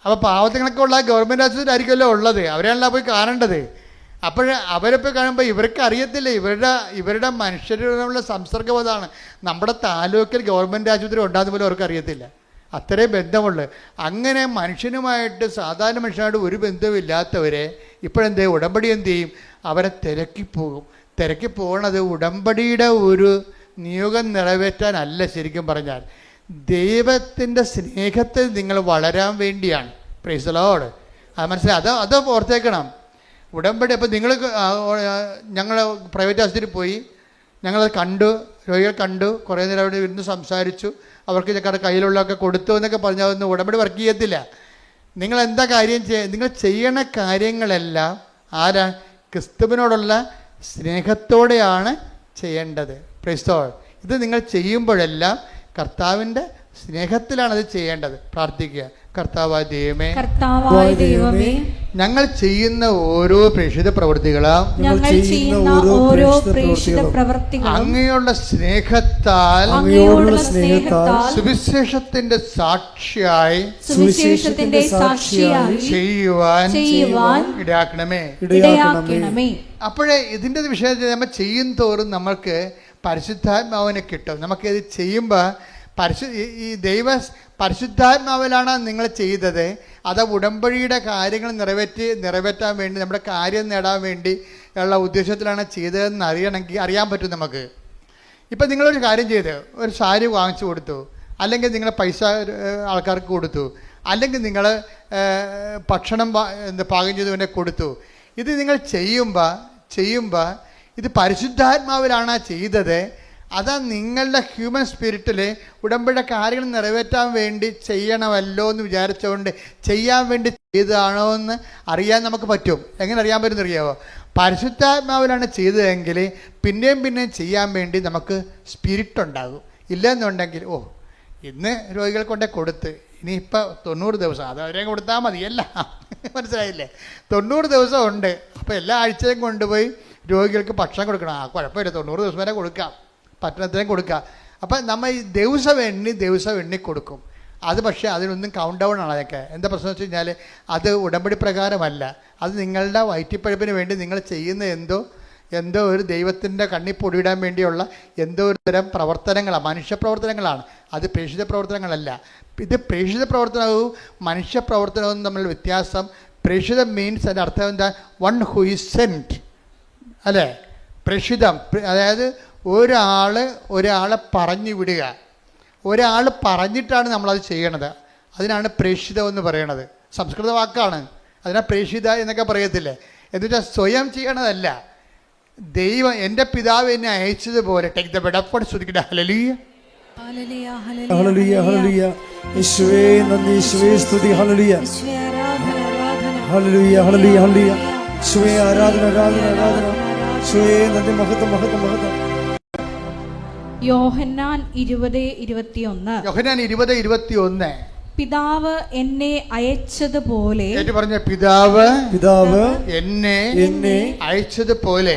അപ്പോൾ പാവത്തിനൊക്കെ ഉള്ള ഗവൺമെൻറ് ആശുപത്രി ആയിരിക്കുമല്ലോ ഉള്ളത്, അവരെല്ലാം പോയി കാണേണ്ടത്. അപ്പോൾ അവരെപ്പോൾ കാണുമ്പോൾ ഇവർക്ക് അറിയത്തില്ല, ഇവരുടെ മനുഷ്യരുടെ സംസർഗബോധമാണ്. നമ്മുടെ താലൂക്കിൽ ഗവൺമെൻറ് ആശുപത്രി ഉണ്ടാകുന്ന പോലും അവർക്ക് അറിയത്തില്ല, അത്രയും ബന്ധമുള്ളു. അങ്ങനെ മനുഷ്യനുമായിട്ട്, സാധാരണ മനുഷ്യനായിട്ട് ഒരു ബന്ധമില്ലാത്തവരെ ഇപ്പോഴെന്ത് ഉടമ്പടി എന്ത് ചെയ്യും, അവരെ തിരക്കിപ്പോകും. തിരക്കി പോകണത് ഉടമ്പടിയുടെ ഒരു നിയോഗം നിറവേറ്റാനല്ല, ശരിക്കും പറഞ്ഞാൽ ദൈവത്തിൻ്റെ സ്നേഹത്തിൽ നിങ്ങൾ വളരാൻ വേണ്ടിയാണ്. Price the Lord. അത് മനസ്സിലായി, അത് ഓർത്തേക്കണം. ഉടമ്പടി അപ്പോൾ നിങ്ങൾ ഞങ്ങൾ പ്രൈവറ്റ് ആശുപത്രിയിൽ പോയി, ഞങ്ങളത് കണ്ടു, രോഗികൾ കണ്ടു, കുറേ നേരം അവിടെ ഇരുന്ന് സംസാരിച്ചു, അവർക്ക് ഞങ്ങളുടെ കയ്യിലുള്ളതൊക്കെ കൊടുത്തു എന്നൊക്കെ പറഞ്ഞാൽ അതൊന്നും ഉടമ്പടി വർക്ക് ചെയ്യത്തില്ല. നിങ്ങൾ എന്താ കാര്യം നിങ്ങൾ ചെയ്യണ കാര്യങ്ങളെല്ലാം ആരാ? ക്രിസ്തുവിനോടുള്ള സ്നേഹത്തോടെയാണ് ചെയ്യേണ്ടത്. Price the Lord. ഇത് നിങ്ങൾ ചെയ്യുമ്പോഴെല്ലാം കർത്താവിൻ്റെ സ്നേഹത്തിലാണ് അത് ചെയ്യേണ്ടത്. പ്രാർത്ഥിക്കുക. കർത്താവായ ദൈവമേ, ഞങ്ങൾ ചെയ്യുന്ന ഓരോ പ്രേക്ഷിത പ്രവൃത്തികളും അങ്ങയുള്ള സ്നേഹത്താൽ സുവിശേഷത്തിന്റെ സാക്ഷിയായി ചെയ്യുവാൻ ഇടയാക്കണമേ. അപ്പോഴേ ഇതിൻ്റെ വിഷയത്തിൽ നമ്മൾ ചെയ്യും തോറും നമ്മൾക്ക് പരിശുദ്ധാത്മാവിനെ കിട്ടും. നമുക്കിത് ചെയ്യുമ്പോൾ ഈ പരിശുദ്ധാത്മാവിലാണ് നിങ്ങൾ ചെയ്തത്, അത് ഉടമ്പടിയുടെ കാര്യങ്ങൾ നിറവേറ്റാൻ വേണ്ടി, നമ്മുടെ കാര്യം നേടാൻ വേണ്ടി ഉള്ള ഉദ്ദേശത്തിലാണ് ചെയ്തതെന്ന് അറിയാൻ പറ്റും നമുക്ക്. ഇപ്പം നിങ്ങളൊരു കാര്യം ചെയ്ത് ഒരു സാരി വാങ്ങിച്ചു കൊടുത്തു, അല്ലെങ്കിൽ നിങ്ങൾ പൈസ ആൾക്കാർക്ക് കൊടുത്തു, അല്ലെങ്കിൽ നിങ്ങൾ ഭക്ഷണം പാകം ചെയ്തവനെ കൊടുത്തു. ഇത് നിങ്ങൾ ചെയ്യുമ്പോൾ ഇത് പരിശുദ്ധാത്മാവിലാണ് ചെയ്തത്. അതാ നിങ്ങളുടെ ഹ്യൂമൻ സ്പിരിറ്റിൽ ഉടമ്പടിയുടെ കാര്യങ്ങൾ നിറവേറ്റാൻ വേണ്ടി ചെയ്യണമല്ലോ എന്ന് വിചാരിച്ചുകൊണ്ട് ചെയ്യാൻ വേണ്ടി ചെയ്തതാണോ എന്ന് അറിയാൻ നമുക്ക് പറ്റും. എങ്ങനെ അറിയാൻ പറ്റുമെന്ന് അറിയാമോ? പരിശുദ്ധാത്മാവിലാണ് ചെയ്തതെങ്കിൽ പിന്നെയും പിന്നെയും ചെയ്യാൻ വേണ്ടി നമുക്ക് സ്പിരിറ്റ് ഉണ്ടാകും. ഇല്ലെന്നുണ്ടെങ്കിൽ ഇന്ന് രോഗികൾ കൊണ്ടേ കൊടുത്ത് ഇനിയിപ്പോൾ 90 ദിവസം അത് അവരെ കൊടുത്താൽ മതിയല്ല. മനസ്സിലായില്ലേ? 90 ദിവസം ഉണ്ട്. അപ്പോൾ എല്ലാ ആഴ്ചയും കൊണ്ടുപോയി രോഗികൾക്ക് ഭക്ഷണം കൊടുക്കണം. കുഴപ്പമില്ല, 90 ദിവസം വരെ കൊടുക്കാം, പട്ടണത്തിനും കൊടുക്കാം. അപ്പം നമ്മൾ ഈ ദിവസം എണ്ണി കൊടുക്കും. അത് പക്ഷേ അതിനൊന്നും കൗണ്ട് ഡൗൺ ആണ്. അതൊക്കെ എന്താ പ്രശ്നം വെച്ച് കഴിഞ്ഞാൽ അത് ഉടമ്പടി പ്രകാരമല്ല. അത് നിങ്ങളുടെ വയറ്റിപ്പഴുപ്പിന് വേണ്ടി നിങ്ങൾ ചെയ്യുന്ന എന്തോ ഒരു ദൈവത്തിൻ്റെ കണ്ണി പൊടിയിടാൻ വേണ്ടിയുള്ള എന്തോ ഒരു തരം പ്രവർത്തനങ്ങളാണ്, മനുഷ്യപ്രവർത്തനങ്ങളാണ്. അത് പ്രേക്ഷിത പ്രവർത്തനങ്ങളല്ല. ഇത് പ്രേക്ഷിത പ്രവർത്തനവും മനുഷ്യപ്രവർത്തനവും തമ്മിലുള്ള വ്യത്യാസം. പ്രേക്ഷിതം മീൻസ് അതിൻ്റെ അർത്ഥം എന്താ? വൺ ഹു ഈസ് സെൻറ്റ്, അല്ലേ? പ്രേക്ഷിതം അതായത് ഒരാളെ പറഞ്ഞു വിടുക. ഒരാൾ പറഞ്ഞിട്ടാണ് നമ്മളത് ചെയ്യണത്. അതിനാണ് പ്രേക്ഷിതം എന്ന് പറയണത്. സംസ്കൃത വാക്കാണ്. അതിനാ പ്രേക്ഷിത എന്നൊക്കെ പറയത്തില്ലേ. എന്നുവെച്ചാൽ സ്വയം ചെയ്യണതല്ല. ദൈവം എൻ്റെ പിതാവ് എന്നെ അയച്ചതുപോലെ ടേക്ക് ദ ബെഡ് അപ്പ് ശ്രദ്ധിക്കട്ടെ. ഹല്ലേലൂയ ഹല്ലേലൂയ ഹല്ലേലൂയ. യേശുവേ നന്ദി, യേശുവേ സ്തുതി. ഹല്ലേലൂയ ഹല്ലേലൂയ ഹല്ലേലൂയ ഹല്ലേലൂയ. യേശുവേ ആരാധന ആരാധന ആരാധന. യേശുവേ നന്ദി, മഹത്വം മഹത്വം മഹത്വം. യോഹന്നാൻ 20:21. പിതാവ് എന്നെ അയച്ചതുപോലെ പറഞ്ഞ പിതാവ് എന്നെ അയച്ചതുപോലെ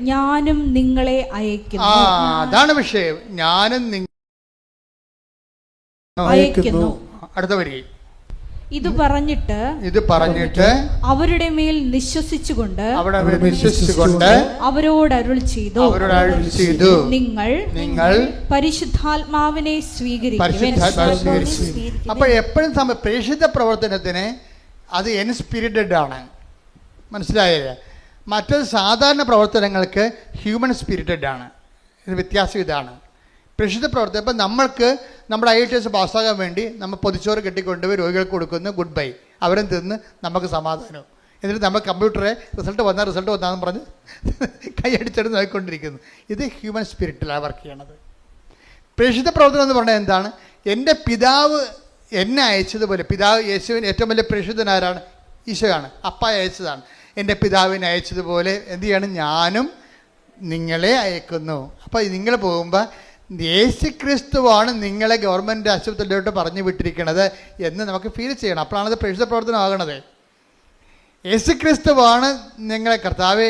ഞാനും നിങ്ങളെ അയക്കുന്നു. അതാണ് വിഷയം. ഞാനും അയക്കുന്നു. അടുത്ത വരി. ഇത് പറഞ്ഞിട്ട് അവരുടെ മേൽ വിശ്വസിച്ചുകൊണ്ട് അവരോട് അരുൾ ചെയ്തു, നിങ്ങൾ പരിശുദ്ധാത്മാവിനെ സ്വീകരിക്കുവിൻ. അപ്പോൾ എപ്പോഴും പ്രേക്ഷിത പ്രവർത്തനത്തിന് അത് എൻസ്പിരിറ്റഡ് ആണ്. മനസ്സിലായില്ലേ? മറ്റൊരു സാധാരണ പ്രവർത്തനങ്ങൾക്ക് ഹ്യൂമൻ സ്പിരിറ്റഡ് ആണ്. ഇത് വ്യത്യാസം ഇതാണ്. പ്രേക്ഷിത പ്രവർത്തനം. ഇപ്പം നമ്മൾക്ക് നമ്മുടെ IELTS പാസ്സാകാൻ വേണ്ടി നമ്മൾ പൊതിച്ചോറ് കെട്ടിക്കൊണ്ടുപോയി രോഗികൾക്ക് കൊടുക്കുന്നു, ഗുഡ് ബൈ, അവരും തിന്ന് നമുക്ക് സമാധാനം. എന്നിട്ട് നമ്മൾ കമ്പ്യൂട്ടറെ റിസൾട്ട് വന്നാന്ന് പറഞ്ഞ് കൈയടിച്ചെടുത്ത് നോക്കിക്കൊണ്ടിരിക്കുന്നു. ഇത് ഹ്യൂമൻ സ്പിരിറ്റിലാണ് വർക്ക് ചെയ്യണത്. പ്രേക്ഷിത പ്രവർത്തനം എന്ന് പറഞ്ഞാൽ എന്താണ്? എൻ്റെ പിതാവ് എന്നെ അയച്ചതുപോലെ. പിതാവ് യേശുവിന് ഏറ്റവും വലിയ പ്രേക്ഷിതനാരാണ്? ഈശോയാണ്. അപ്പ അയച്ചതാണ്. എൻ്റെ പിതാവിനെ അയച്ചതുപോലെ എന്ത് ചെയ്യണം? ഞാനും നിങ്ങളെ അയക്കുന്നു. അപ്പോൾ നിങ്ങൾ പോകുമ്പോൾ യേശുക്രിസ്തുവാണ് നിങ്ങളെ ഗവൺമെൻറ് ആശുപത്രിയിലോട്ട് പറഞ്ഞു വിട്ടിരിക്കണത് എന്ന് നമുക്ക് ഫീൽ ചെയ്യണം. അപ്പോഴാണത് പ്രേക്ഷിത പ്രവർത്തനം ആകണത്. യേശുക്രിസ്തുവാണ് നിങ്ങളെ. കർത്താവേ,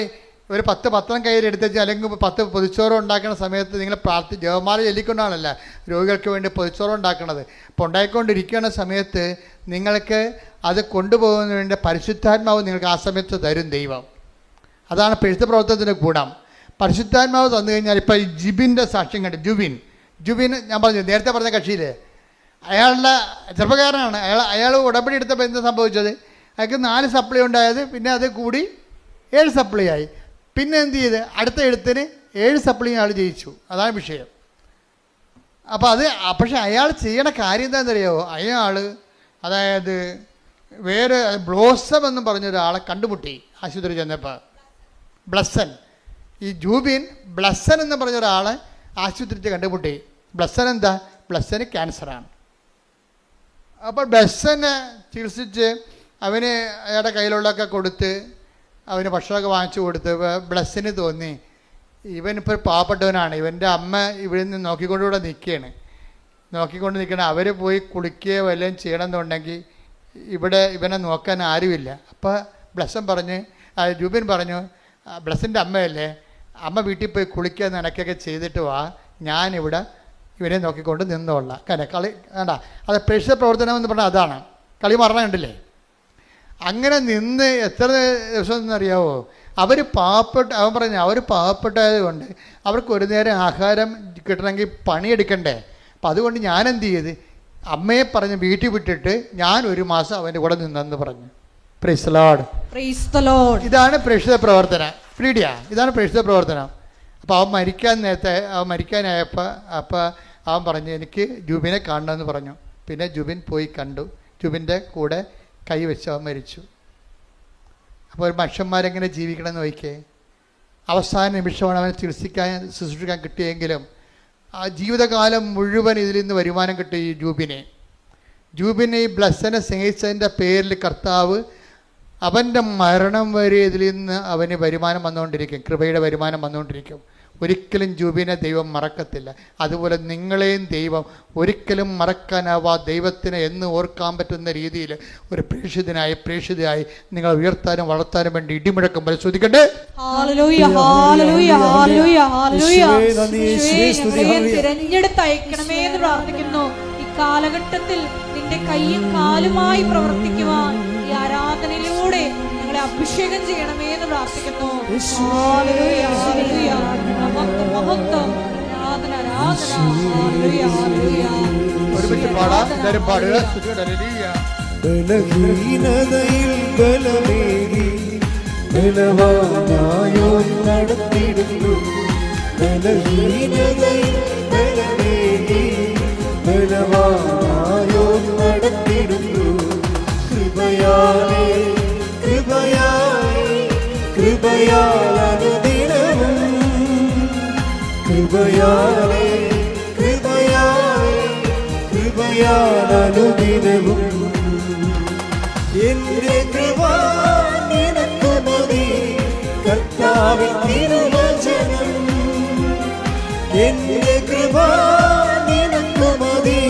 ഒരു 10 പത്രം കയ്യിൽ എടുത്തേച്ച് അല്ലെങ്കിൽ 10 പൊതിച്ചോറ് ഉണ്ടാക്കുന്ന സമയത്ത് നിങ്ങൾ ജപമാല ചൊല്ലിക്കൊണ്ടാണല്ല രോഗികൾക്ക് വേണ്ടി പൊതിച്ചോറ് ഉണ്ടാക്കുന്നത്. അപ്പോൾ ഉണ്ടായിക്കൊണ്ടിരിക്കുന്ന സമയത്ത് നിങ്ങൾക്ക് അത് കൊണ്ടുപോകുന്നതിന് വേണ്ടി പരിശുദ്ധാത്മാവ് നിങ്ങൾക്ക് ആ സമയത്ത് തരും ദൈവം. അതാണ് പ്രേക്ഷിത പ്രവർത്തനത്തിൻ്റെ ഗുണം. പരിശുദ്ധാത്മാവ് തന്നു കഴിഞ്ഞാൽ ഇപ്പോൾ ഈ ജിബിൻ്റെ സാക്ഷ്യം കണ്ട് ജുബിൻ ഞാൻ പറഞ്ഞു നേരത്തെ പറഞ്ഞ കക്ഷിയില്ലേ, അയാളുടെ ചെറുപ്പക്കാരനാണ്. അയാൾ ഉടമ്പടി എടുത്തപ്പോൾ എന്താ സംഭവിച്ചത്? അയാൾക്ക് 4 സപ്ലൈ ഉണ്ടായത്, പിന്നെ അത് കൂടി 7 സപ്ലൈ ആയി. പിന്നെ എന്ത് ചെയ്ത്? അടുത്ത എഴുത്തിന് 7 സപ്ലൈ ആൾ ജയിച്ചു. അതാണ് വിഷയം. അപ്പോൾ പക്ഷേ അയാൾ ചെയ്യണ കാര്യം എന്താണെന്നറിയാമോ? അതായത് വേറെ ബ്ലോസം എന്നും പറഞ്ഞൊരാളെ കണ്ടുമുട്ടി ആശുപത്രി ചെന്നപ്പോൾ. ബ്ലസ്സൻ, ഈ ജൂബിൻ ബ്ലസ്സൻ എന്ന് പറഞ്ഞ ഒരാളെ ആശുപത്രിയിൽ കണ്ടുമുട്ടി. ബ്ലസ്സൻ എന്താ? ബ്ലസ്സന് ക്യാൻസറാണ്. അപ്പോൾ ബ്ലസ്സനെ ചികിത്സിച്ച് അവന് അയാളുടെ കയ്യിലുള്ളതൊക്കെ കൊടുത്ത് അവന് ഭക്ഷണമൊക്കെ വാങ്ങിച്ചു കൊടുത്ത് ബ്ലസ്സിന് തോന്നി ഇവനിപ്പോൾ പാവപ്പെട്ടവനാണ്, ഇവൻ്റെ അമ്മ ഇവിടെ നിന്ന് നോക്കിക്കൊണ്ടുകൂടെ നിൽക്കണം. അവർ പോയി കുളിക്കുകയോ വല്ലതും ചെയ്യണമെന്നുണ്ടെങ്കിൽ ഇവിടെ ഇവനെ നോക്കാൻ ആരുമില്ല. അപ്പോൾ ജൂബിൻ പറഞ്ഞു, ബ്ലസ്സിൻ്റെ അമ്മയല്ലേ, അമ്മ വീട്ടിൽ പോയി കുളിക്കുക നനക്കൊക്കെ ചെയ്തിട്ട് വാ, ഞാനിവിടെ ഇവരെ നോക്കിക്കൊണ്ട് നിന്നോളാം. കളി വേണ്ട. അത് പ്രേക്ഷിത പ്രവർത്തനം എന്ന് പറഞ്ഞാൽ അതാണ്. കളി മറന്ന കണ്ടില്ലേ? അങ്ങനെ നിന്ന് എത്ര ദിവസം എന്നറിയാവോ? അവൻ പറഞ്ഞു അവർ പാവപ്പെട്ടത് കൊണ്ട് അവർക്ക് ഒരു നേരം ആഹാരം കിട്ടണമെങ്കിൽ പണിയെടുക്കണ്ടേ. അപ്പം അതുകൊണ്ട് ഞാൻ എന്ത് ചെയ്ത്, അമ്മയെ പറഞ്ഞ് വീട്ടിൽ വിട്ടിട്ട് ഞാൻ 1 മാസം അവൻ്റെ കൂടെ നിന്നെന്ന് പറഞ്ഞു. Price the Lord. ഇതാണ് പ്രേക്ഷിത പ്രവർത്തനം. ഇതാണ് പ്രേക്ഷിത പ്രവർത്തനം. അപ്പോൾ അവൻ മരിക്കാനായപ്പോൾ അവൻ പറഞ്ഞു എനിക്ക് ജൂബിനെ കാണണമെന്ന് പറഞ്ഞു. പിന്നെ ജൂബിൻ പോയി കണ്ടു. ജൂബിൻ്റെ കൂടെ കൈ വെച്ച് അവൻ മരിച്ചു. അപ്പോൾ ഒരു മനുഷ്യന്മാരെങ്ങനെ ജീവിക്കണമെന്ന് നോക്കിയേ. അവസാന നിമിഷമാണ് അവനെ ശുശ്രൂഷിക്കാൻ കിട്ടിയെങ്കിലും ആ ജീവിതകാലം മുഴുവൻ ഇതിൽ നിന്ന് വരുമാനം കിട്ടി ഈ ജൂബിനെ. ജൂബിനെ ഈ ബ്ലസ്സനെ സ്നേഹിച്ചതിൻ്റെ പേരിൽ കർത്താവ് അവൻ്റെ മരണം വരെ ഇതിൽ നിന്ന് അവന് വരുമാനം വന്നുകൊണ്ടിരിക്കും, കൃപയുടെ വരുമാനം വന്നുകൊണ്ടിരിക്കും. ഒരിക്കലും ജൂബിനെ ദൈവം മറക്കത്തില്ല. അതുപോലെ നിങ്ങളെയും ദൈവം ഒരിക്കലും മറക്കാനാവാ ദൈവത്തിന് എന്ന് ഓർക്കാൻ പറ്റുന്ന രീതിയിൽ ഒരു പ്രേക്ഷിതയായി നിങ്ങൾ ഉയർത്താനും വളർത്താനും വേണ്ടി ഇടിമുഴക്കം പരിശോധിക്കട്ടെ. തിരഞ്ഞെടുത്തയക്കണമേ എന്ന് പ്രാർത്ഥിക്കുന്നു. ഈ കാലഘട്ടത്തിൽ നിന്റെ കൈയും കാലുമായി പ്രവർത്തിക്കുവാൻ ഈ ആരാധനയിലൂടെ ഞങ്ങളെ അഭിഷേകം ചെയ്യണമേ എന്ന് പ്രാർത്ഥിക്കുന്നു. ഒരുമിച്ച് പാടാം. ബലഹീനതയിൽ ബലമേകി ബലവാനായോ നടത്തിടുന്നു. ബലഹീനതയിൽ ബലമേകി ബലവാനായോ നടത്തിടുന്നു. കൃപയാലേ കൃപയാലേ കൃപയാലനുദിനവും കൃപയാലേ കൃപയാലേ കൃപയാലനുദിനവും എന്റെ കൃപ നിനക്കു മതി കർത്താവിൻ തിരുവചനം. എന്റെ കൃപ നിനക്കു മതി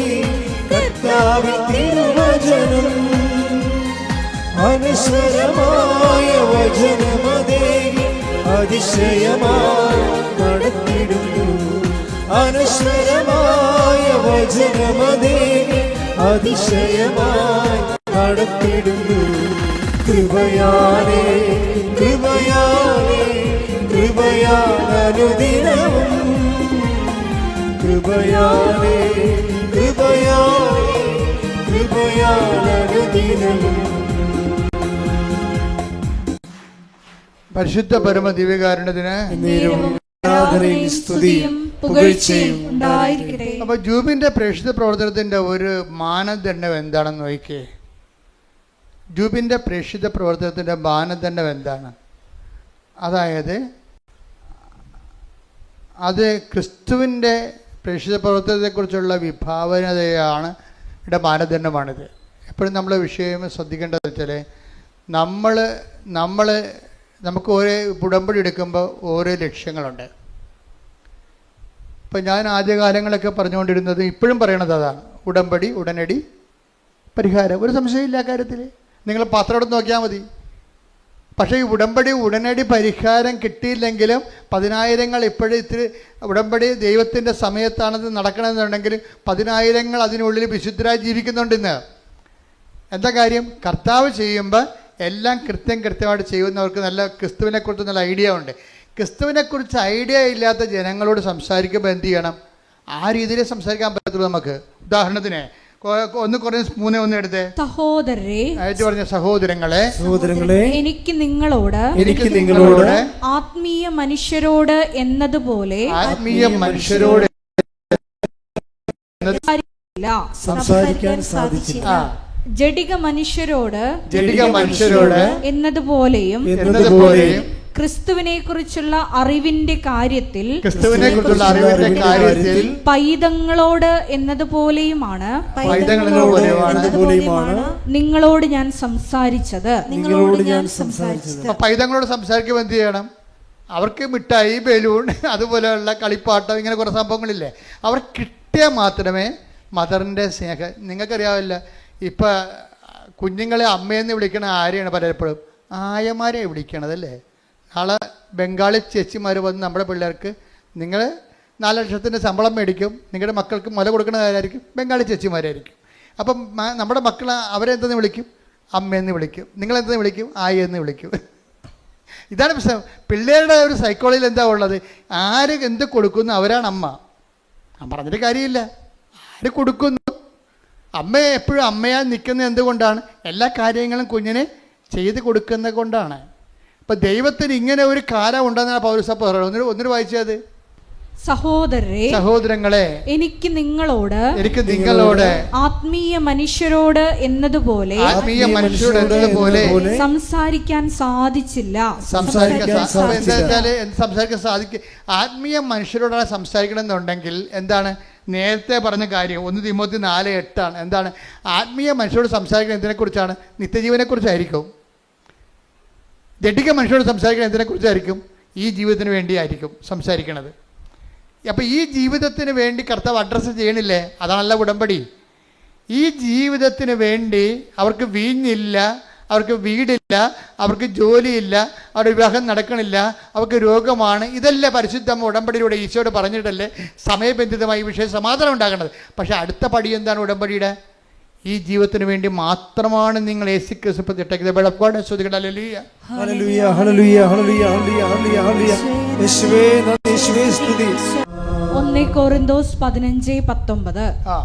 കർത്താവിൻ തിരുവചനം. അനശ്വരമായ വചനമതേകി അതിശയമായി നടത്തിടുന്നു. അനശ്വരമായ വചനമതേകി അതിശയമായി നടത്തിടുന്നു. കൃപയാലേ കൃപയാലേ കൃപയാലനുദിനവും കൃപയാലേ കൃപയാലേ കൃപയാലനുദിനവും. പരിശുദ്ധ പരമ ദിവ്യകാരുണ്യത്തിന് അപ്പൊ ജൂബിന്റെ പ്രേക്ഷിത പ്രവർത്തനത്തിന്റെ ഒരു മാനദണ്ഡം എന്താണെന്ന് നോക്കിയേ. ജൂബിന്റെ പ്രേക്ഷിത പ്രവർത്തനത്തിന്റെ മാനദണ്ഡം എന്താണ്? അതായത് അത് ക്രിസ്തുവിൻ്റെ പ്രേക്ഷിത പ്രവർത്തനത്തെക്കുറിച്ചുള്ള വിഭാവനതയാണ് ഇവിടെ മാനദണ്ഡമാണിത്. എപ്പോഴും നമ്മൾ വിഷയം ശ്രദ്ധിക്കേണ്ടത് വെച്ചാൽ നമുക്ക് ഓരോ ഉടമ്പടി എടുക്കുമ്പോൾ ഓരോ ലക്ഷ്യങ്ങളുണ്ട്. ഇപ്പം ഞാൻ ആദ്യകാലങ്ങളൊക്കെ പറഞ്ഞുകൊണ്ടിരുന്നത് ഇപ്പോഴും പറയണത് അതാണ്, ഉടമ്പടി ഉടനടി പരിഹാരം. ഒരു സംശയമില്ല കാര്യത്തിൽ, നിങ്ങൾ പത്രം എടുത്ത് നോക്കിയാൽ മതി. പക്ഷേ ഈ ഉടമ്പടി ഉടനടി പരിഹാരം കിട്ടിയില്ലെങ്കിലും 10,000 ഇപ്പോഴും ഇത്തിരി ഉടമ്പടി ദൈവത്തിൻ്റെ സമയത്താണത് നടക്കണമെന്നുണ്ടെങ്കിൽ 10,000 അതിനുള്ളിൽ വിശുദ്ധരായി ജീവിക്കുന്നുണ്ടെന്ന്. എന്താ കാര്യം? കർത്താവ് ചെയ്യുമ്പോൾ എല്ലാം കൃത്യമായിട്ട് ചെയ്യുന്നവർക്ക് നല്ല ക്രിസ്തുവിനെക്കുറിച്ച് നല്ല ഐഡിയ ഉണ്ട്. ക്രിസ്തുവിനെക്കുറിച്ച് ഐഡിയ ഇല്ലാത്ത ജനങ്ങളോട് സംസാരിക്കുമ്പോൾ എന്ത് ചെയ്യണം? ആ രീതിയിൽ സംസാരിക്കാൻ പറ്റത്തുള്ളൂ നമുക്ക്. ഉദാഹരണത്തിന് 1 Corinthians 3:1 എടുത്തേ. സഹോദരങ്ങളെ എനിക്ക് നിങ്ങളോട് ആത്മീയ മനുഷ്യരോട് എന്നതുപോലെ സംസാരിക്കാൻ സാധിച്ചില്ല. ജഡിക മനുഷ്യരോട് എന്നതുപോലെയും ക്രിസ്തുവിനെ കുറിച്ചുള്ള അറിവിന്റെ കാര്യത്തിൽ പൈതങ്ങളോട് എന്നതുപോലെയുമാണ് നിങ്ങളോട് ഞാൻ സംസാരിച്ചത്. പൈതങ്ങളോട് സംസാരിക്കുമ്പോൾ എന്ത് ചെയ്യണം? അവർക്ക് മിഠായി, ബലൂൺ, അതുപോലെയുള്ള കളിപ്പാട്ടം, ഇങ്ങനെ കുറേ സംഭവങ്ങളില്ലേ, അവർ കിട്ടിയാൽ മാത്രമേ മദറിൻ്റെ സ്നേഹം. നിങ്ങൾക്കറിയാവില്ല, ഇപ്പം കുഞ്ഞുങ്ങളെ അമ്മയെന്ന് വിളിക്കണ ആരെയാണ്? പലപ്പോഴും ആയമാരെ വിളിക്കണതല്ലേ. നാളെ ബംഗാളി ചേച്ചിമാർ വന്ന് നമ്മുടെ പിള്ളേർക്ക് നിങ്ങൾ 4 ലക്ഷത്തിൻ്റെ ശമ്പളം മേടിക്കും, നിങ്ങളുടെ മക്കൾക്ക് മുല കൊടുക്കുന്നവരായിരിക്കും ബംഗാളി ചേച്ചിമാരായിരിക്കും. അപ്പം നമ്മുടെ മക്കൾ അവരെന്തെന്ന് വിളിക്കും? അമ്മയെന്ന് വിളിക്കും. നിങ്ങളെന്തെന്ന് വിളിക്കും? ആയെന്ന് വിളിക്കും. ഇതാണ് പ്രശ്നം. പിള്ളേരുടെ ഒരു സൈക്കോളജിയിൽ എന്താ ഉള്ളത്? ആര് എന്ത് കൊടുക്കുന്നു അവരാണ് അമ്മ. ഞാൻ പറഞ്ഞിട്ട് കാര്യമില്ല. ആര് കൊടുക്കുന്നു? അമ്മയെ എപ്പോഴും അമ്മയാൽ നിൽക്കുന്നത് എന്തുകൊണ്ടാണ്? എല്ലാ കാര്യങ്ങളും കുഞ്ഞിനെ ചെയ്ത് കൊടുക്കുന്നത് കൊണ്ടാണ്. അപ്പം ദൈവത്തിന് ഇങ്ങനെ ഒരു കാലം ഉണ്ടെന്നാണ് പൗലോസ് പറയുന്നത്. ഒന്നിനു വായിച്ചത്. സഹോദരങ്ങളെ എനിക്ക് നിങ്ങളോട് ആത്മീയ മനുഷ്യരോട് എന്നതുപോലെ സംസാരിക്കാൻ സാധിച്ചില്ല. സംസാരിക്കാൻ സാധിക്കും. ആത്മീയ മനുഷ്യരോടാണ് സംസാരിക്കണം എന്നുണ്ടെങ്കിൽ എന്താണ്? നേരത്തെ പറഞ്ഞ കാര്യം 1 തിമോത്തി 4:8 എന്താണ്? ആത്മീയ മനുഷ്യരോട് സംസാരിക്കുന്നത് എന്തിനെക്കുറിച്ചാണ്? നിത്യജീവനെക്കുറിച്ചായിരിക്കും. ജഡിക മനുഷ്യരോട് സംസാരിക്കുന്നത് എന്തിനെക്കുറിച്ചായിരിക്കും? ഈ ജീവിതത്തിന് വേണ്ടിയായിരിക്കും സംസാരിക്കണത്. അപ്പോൾ ഈ ജീവിതത്തിന് വേണ്ടി കർത്താവ് അഡ്രസ്സ് ചെയ്യണില്ലേ? അതാണല്ല ഉടമ്പടി. ഈ ജീവിതത്തിന് വേണ്ടി അവർക്ക് വീഞ്ഞില്ല, അവർക്ക് വീടില്ല, അവർക്ക് ജോലിയില്ല, അവരുടെ വിവാഹം നടക്കണില്ല, അവർക്ക് രോഗമാണ്. ഇതല്ലേ പരിശുദ്ധ ഉടമ്പടിയിലൂടെ ഈശോയോട് പറഞ്ഞിട്ടല്ലേ സമയബന്ധിതമായി ഈ വിഷയം സമാധാനം ഉണ്ടാകേണ്ടത്. പക്ഷേ അടുത്ത പടി എന്താണ് ഉടമ്പടിയുടെ? ഈ ജീവിതത്തിന് വേണ്ടി മാത്രമാണ് നിങ്ങൾ യേശു ക്രിസ്തു പ്രതിഷ്ഠിക്കുന്നത്. വെള്ളപ്പാട് ശ്രദ്ധിക്കട്ടെ. ഹല്ലേലൂയ ഹല്ലേലൂയ ഹല്ലേലൂയ ഹല്ലേലൂയ ഹല്ലേലൂയ ഹല്ലേലൂയ. യേശുവേ നന്ദി, യേശുവേ സ്തുതി. 1 കൊരിന്തോസ് 15:19 ആ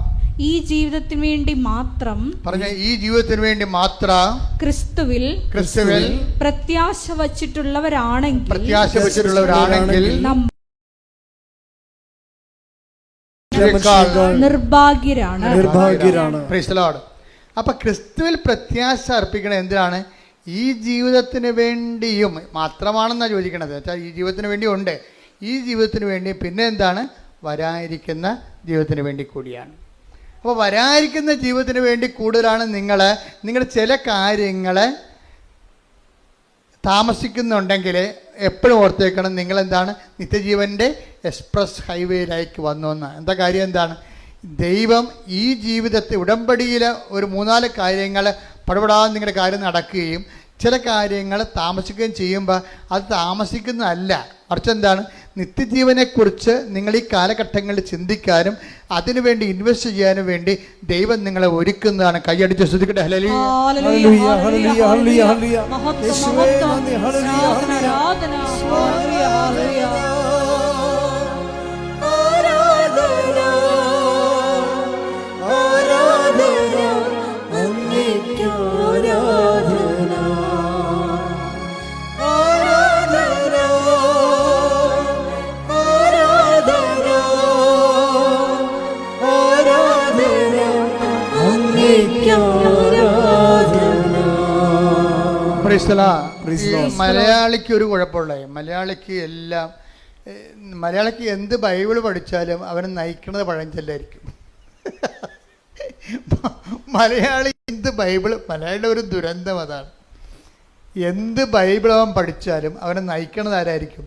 ഈ ജീവിതത്തിന് വേണ്ടി മാത്രം പറഞ്ഞ ഈ ജീവിതത്തിന് വേണ്ടി മാത്രം ക്രിസ്തുവിൽ പ്രത്യാശ വച്ചിട്ടുള്ളവരാണെങ്കിൽ നിർഭാഗ്യരാണ്. Praise the Lord. അപ്പൊ ക്രിസ്തുവിൽ പ്രത്യാശ അർപ്പിക്കണത് എന്തിനാണ്? ഈ ജീവിതത്തിന് വേണ്ടിയും മാത്രമാണെന്നാണ് ചോദിക്കണത്. വെച്ചാൽ ഈ ജീവിതത്തിന് വേണ്ടി ഉണ്ട്, ഈ ജീവിതത്തിന് വേണ്ടി, പിന്നെ എന്താണ്? വരാനിരിക്കുന്ന ജീവിതത്തിന് വേണ്ടി കൂടിയാണ്. അപ്പോൾ വരാനിരിക്കുന്ന ജീവിതത്തിന് വേണ്ടി കൂടുതലാണ് നിങ്ങളുടെ ചില കാര്യങ്ങൾ താമസിക്കുന്നുണ്ടെങ്കിൽ എപ്പോഴും ഓർത്തേക്കണം, നിങ്ങളെന്താണ്? നിത്യജീവൻ്റെ എക്സ്പ്രസ് ഹൈവേയിലേക്ക് വന്നു എന്ന്. എന്താ കാര്യം എന്താണ്? ദൈവം ഈ ജീവിതത്തെ ഉടമ്പടിയിൽ ഒരു 3-4 കാര്യങ്ങൾ പടപെടാതെ നിങ്ങളുടെ കാര്യം നടക്കുകയും ചില കാര്യങ്ങൾ താമസിക്കുകയും ചെയ്യുമ്പോൾ അത് താമസിക്കുന്നതല്ല, മറിച്ച് എന്താണ്? നിത്യജീവനെക്കുറിച്ച് നിങ്ങൾ ഈ കാലഘട്ടങ്ങളിൽ ചിന്തിക്കാനും അതിനുവേണ്ടി ഇൻവെസ്റ്റ് ചെയ്യാനും വേണ്ടി ദൈവം നിങ്ങളെ ഒരുക്കുന്നതാണ്. കൈയടിച്ച് ശ്രദ്ധിക്കട്ടെ. ഹല്ലേലൂയ ഹല്ലേലൂയ ഹല്ലേലൂയ ഹല്ലേലൂയ ഹല്ലേലൂയ. യേശുവേ നന്ദി. ഹല്ലേലൂയ മലയാളിക്ക് ഒരു കുഴപ്പമുള്ളേ, മലയാളിക്ക് എന്ത് ബൈബിൾ പഠിച്ചാലും അവനെ നയിക്കുന്നത് പഴഞ്ചൊല്ലായിരിക്കും. മലയാളി എന്ത് മലയാളിയുടെ ഒരു ദുരന്തം അതാണ്. എന്ത് ബൈബിൾ അവൻ പഠിച്ചാലും അവനെ നയിക്കണത് ആരായിരിക്കും?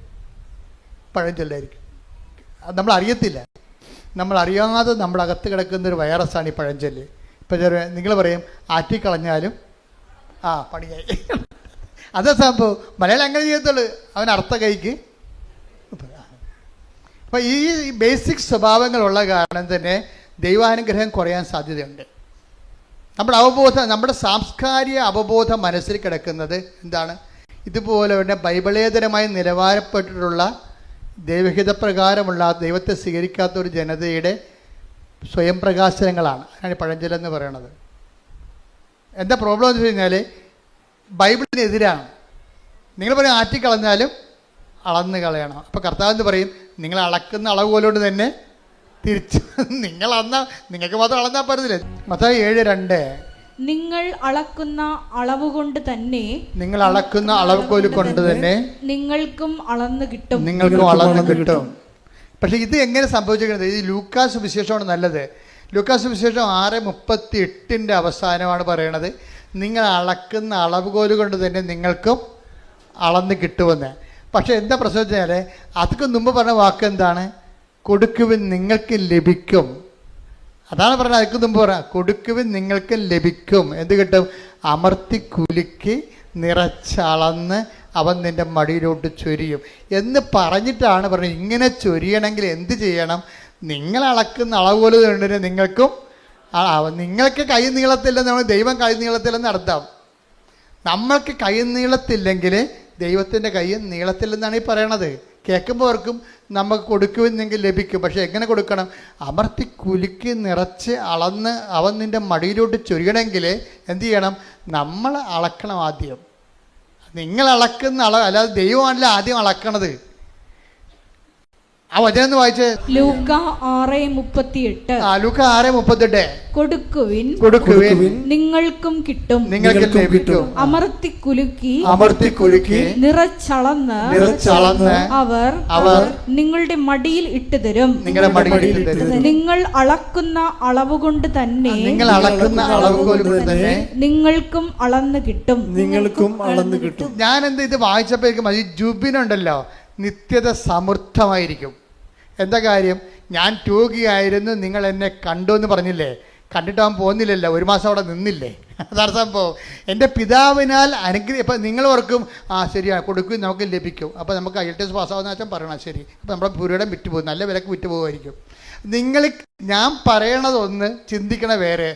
പഴഞ്ചൊല്ലായിരിക്കും. അത് നമ്മൾ അറിയത്തില്ല. നമ്മൾ അറിയാതെ നമ്മുടെ അകത്ത് കിടക്കുന്നൊരു വൈറസാണ് ഈ പഴഞ്ചൊല്ല്. ഇപ്പം നിങ്ങൾ പറയും ആറ്റിക്കളഞ്ഞാലും പണിയായി. അതേ സംഭവം മലയാളം അങ്ങനെ ചെയ്യത്തുള്ളൂ. അവൻ അർത്ഥ കൈക്ക്. അപ്പം ഈ ബേസിക് സ്വഭാവങ്ങളുള്ള കാരണം തന്നെ ദൈവാനുഗ്രഹം കുറയാൻ സാധ്യതയുണ്ട്. നമ്മുടെ സാംസ്കാരിക അവബോധം മനസ്സിൽ കിടക്കുന്നത് എന്താണ്? ഇതുപോലെ തന്നെ ബൈബിളേതരമായി നിലവാരപ്പെട്ടിട്ടുള്ള ദൈവഹിതപ്രകാരമുള്ള ദൈവത്തെ സ്വീകരിക്കാത്ത ഒരു ജനതയുടെ സ്വയം പ്രകാശനങ്ങളാണ്. അതിനാണ് പഴഞ്ചൊല്ലെന്ന് പറയണത്. എന്താ പ്രോബ്ലം എന്ന് വെച്ച് കഴിഞ്ഞാൽ ബൈബിളിനെതിരാണ്. നിങ്ങൾ പറയും ആറ്റിക്കളഞ്ഞാലും അളന്ന് കളയണം. അപ്പോൾ കർത്താവ് എന്ന് പറയും, നിങ്ങൾ അളക്കുന്ന അളവ് പോലോണ്ട് തന്നെ തിരിച്ച് നിങ്ങൾക്ക് മാത്രം അളന്നാൽ പറ്റുന്നില്ല. മത്തായി 7:2 നിങ്ങൾ അളക്കുന്ന അളവ് കൊണ്ട് തന്നെ നിങ്ങൾക്കും അളന്ന് കിട്ടും. പക്ഷെ ഇത് എങ്ങനെ സംഭവിച്ചിരിക്കുന്നത്? ഈ ലൂക്കാസ് വിശേഷമാണ് നല്ലത്. ലൂക്കാസ് വിശേഷം 6:38 അവസാനമാണ് പറയണത്, നിങ്ങൾ അളക്കുന്ന അളവുകോല് കൊണ്ട് തന്നെ നിങ്ങൾക്കും അളന്ന് കിട്ടുമെന്ന്. പക്ഷെ എന്താ പ്രശ്നം വെച്ചാൽ അതൊക്കെ മുമ്പ് പറഞ്ഞ വാക്ക് എന്താണ്? കൊടുക്കുവിൻ നിങ്ങൾക്ക് ലഭിക്കും. അതാണ് പറഞ്ഞത്. അതിക്ക് മുമ്പ് പറയാം, കൊടുക്കുവിൻ നിങ്ങൾക്ക് ലഭിക്കും. എന്ത് കിട്ടും? അമർത്തി കുലുക്കി നിറച്ചളന്ന് അവൻ നിൻ്റെ മടിയിലോട്ട് ചൊരിയും എന്ന് പറഞ്ഞിട്ടാണ് പറഞ്ഞത്. ഇങ്ങനെ ചൊരിയണമെങ്കിൽ എന്ത് ചെയ്യണം? നിങ്ങൾ അളക്കുന്ന അളവുപോലെ കണ്ടിട്ട് നിങ്ങൾക്ക് കൈ നീളത്തില്ലെന്ന് ദൈവം കൈ നീളത്തില്ലെന്ന് അർത്ഥം. നമ്മൾക്ക് കൈ നീളത്തില്ലെങ്കിൽ ദൈവത്തിൻ്റെ കൈ നീളത്തില്ലെന്നാണ് ഈ പറയണത്. കേൾക്കുമ്പോൾ അവർക്കും നമുക്ക് കൊടുക്കുമെന്നെങ്കിൽ ലഭിക്കും. പക്ഷെ എങ്ങനെ കൊടുക്കണം? അമർത്തി കുലുക്കി നിറച്ച് അളന്ന് അവൻ നിൻ്റെ മടിയിലോട്ട് ചൊരിയണമെങ്കിൽ എന്ത് ചെയ്യണം? നമ്മൾ അളക്കണം ആദ്യം. നിങ്ങൾ അളക്കുന്ന അളവ്, അല്ലാതെ ദൈവമാണല്ലോ ആദ്യം അളക്കണത്. ആ വചനം ഒന്ന് വായിച്ചേ. ലൂക്ക 6:38. ലൂക്ക 6:38. കൊടുക്കുവിൻ കൊടുക്കുവിൻ നിങ്ങൾക്കും കിട്ടും, നിങ്ങൾക്ക് ലഭിക്കും. അമർത്തി കുലുക്കി അമർത്തി കുലുക്കി നിറച്ചളന്ന് അവർ നിങ്ങളുടെ മടിയിൽ ഇട്ടുതരും. നിങ്ങളുടെ മടിയിൽ തരും. നിങ്ങൾ അളക്കുന്ന അളവ് കൊണ്ട് തന്നെ നിങ്ങൾ അളക്കുന്ന അളവ് കൊണ്ട് തന്നെ നിങ്ങൾക്കും അളന്ന് കിട്ടും. നിങ്ങൾക്കും അളന്ന് കിട്ടും. ഞാൻ എന്ത് ഇത് വായിച്ചപ്പോഴേക്കും ഈ ജുബിനുണ്ടല്ലോ നിത്യത സമൃദ്ധമായിരിക്കും. എന്താ കാര്യം? ഞാൻ രോഗിയായിരുന്നു, നിങ്ങൾ എന്നെ കണ്ടു എന്ന് പറഞ്ഞില്ലേ? കണ്ടിട്ടാൻ പോകുന്നില്ലല്ലോ, 1 മാസം അവിടെ നിന്നില്ലേ? അതാണ് സംഭവം. എൻ്റെ പിതാവിനാൽ അനുഗ്രഹം. ഇപ്പം നിങ്ങൾ ഓർക്കും ശരിയാണ്, കൊടുക്കും നമുക്ക് ലഭിക്കും. അപ്പോൾ നമുക്ക് IELTS പാസ്സാവുന്ന വെച്ചാൽ പറയണം ശരി. അപ്പോൾ നമ്മുടെ പുരയിടം വിറ്റുപോകും, നല്ല വിലക്ക് വിറ്റുപോകുമായിരിക്കും. നിങ്ങൾ ഞാൻ പറയണതൊന്ന് ചിന്തിക്കണ വേറെ.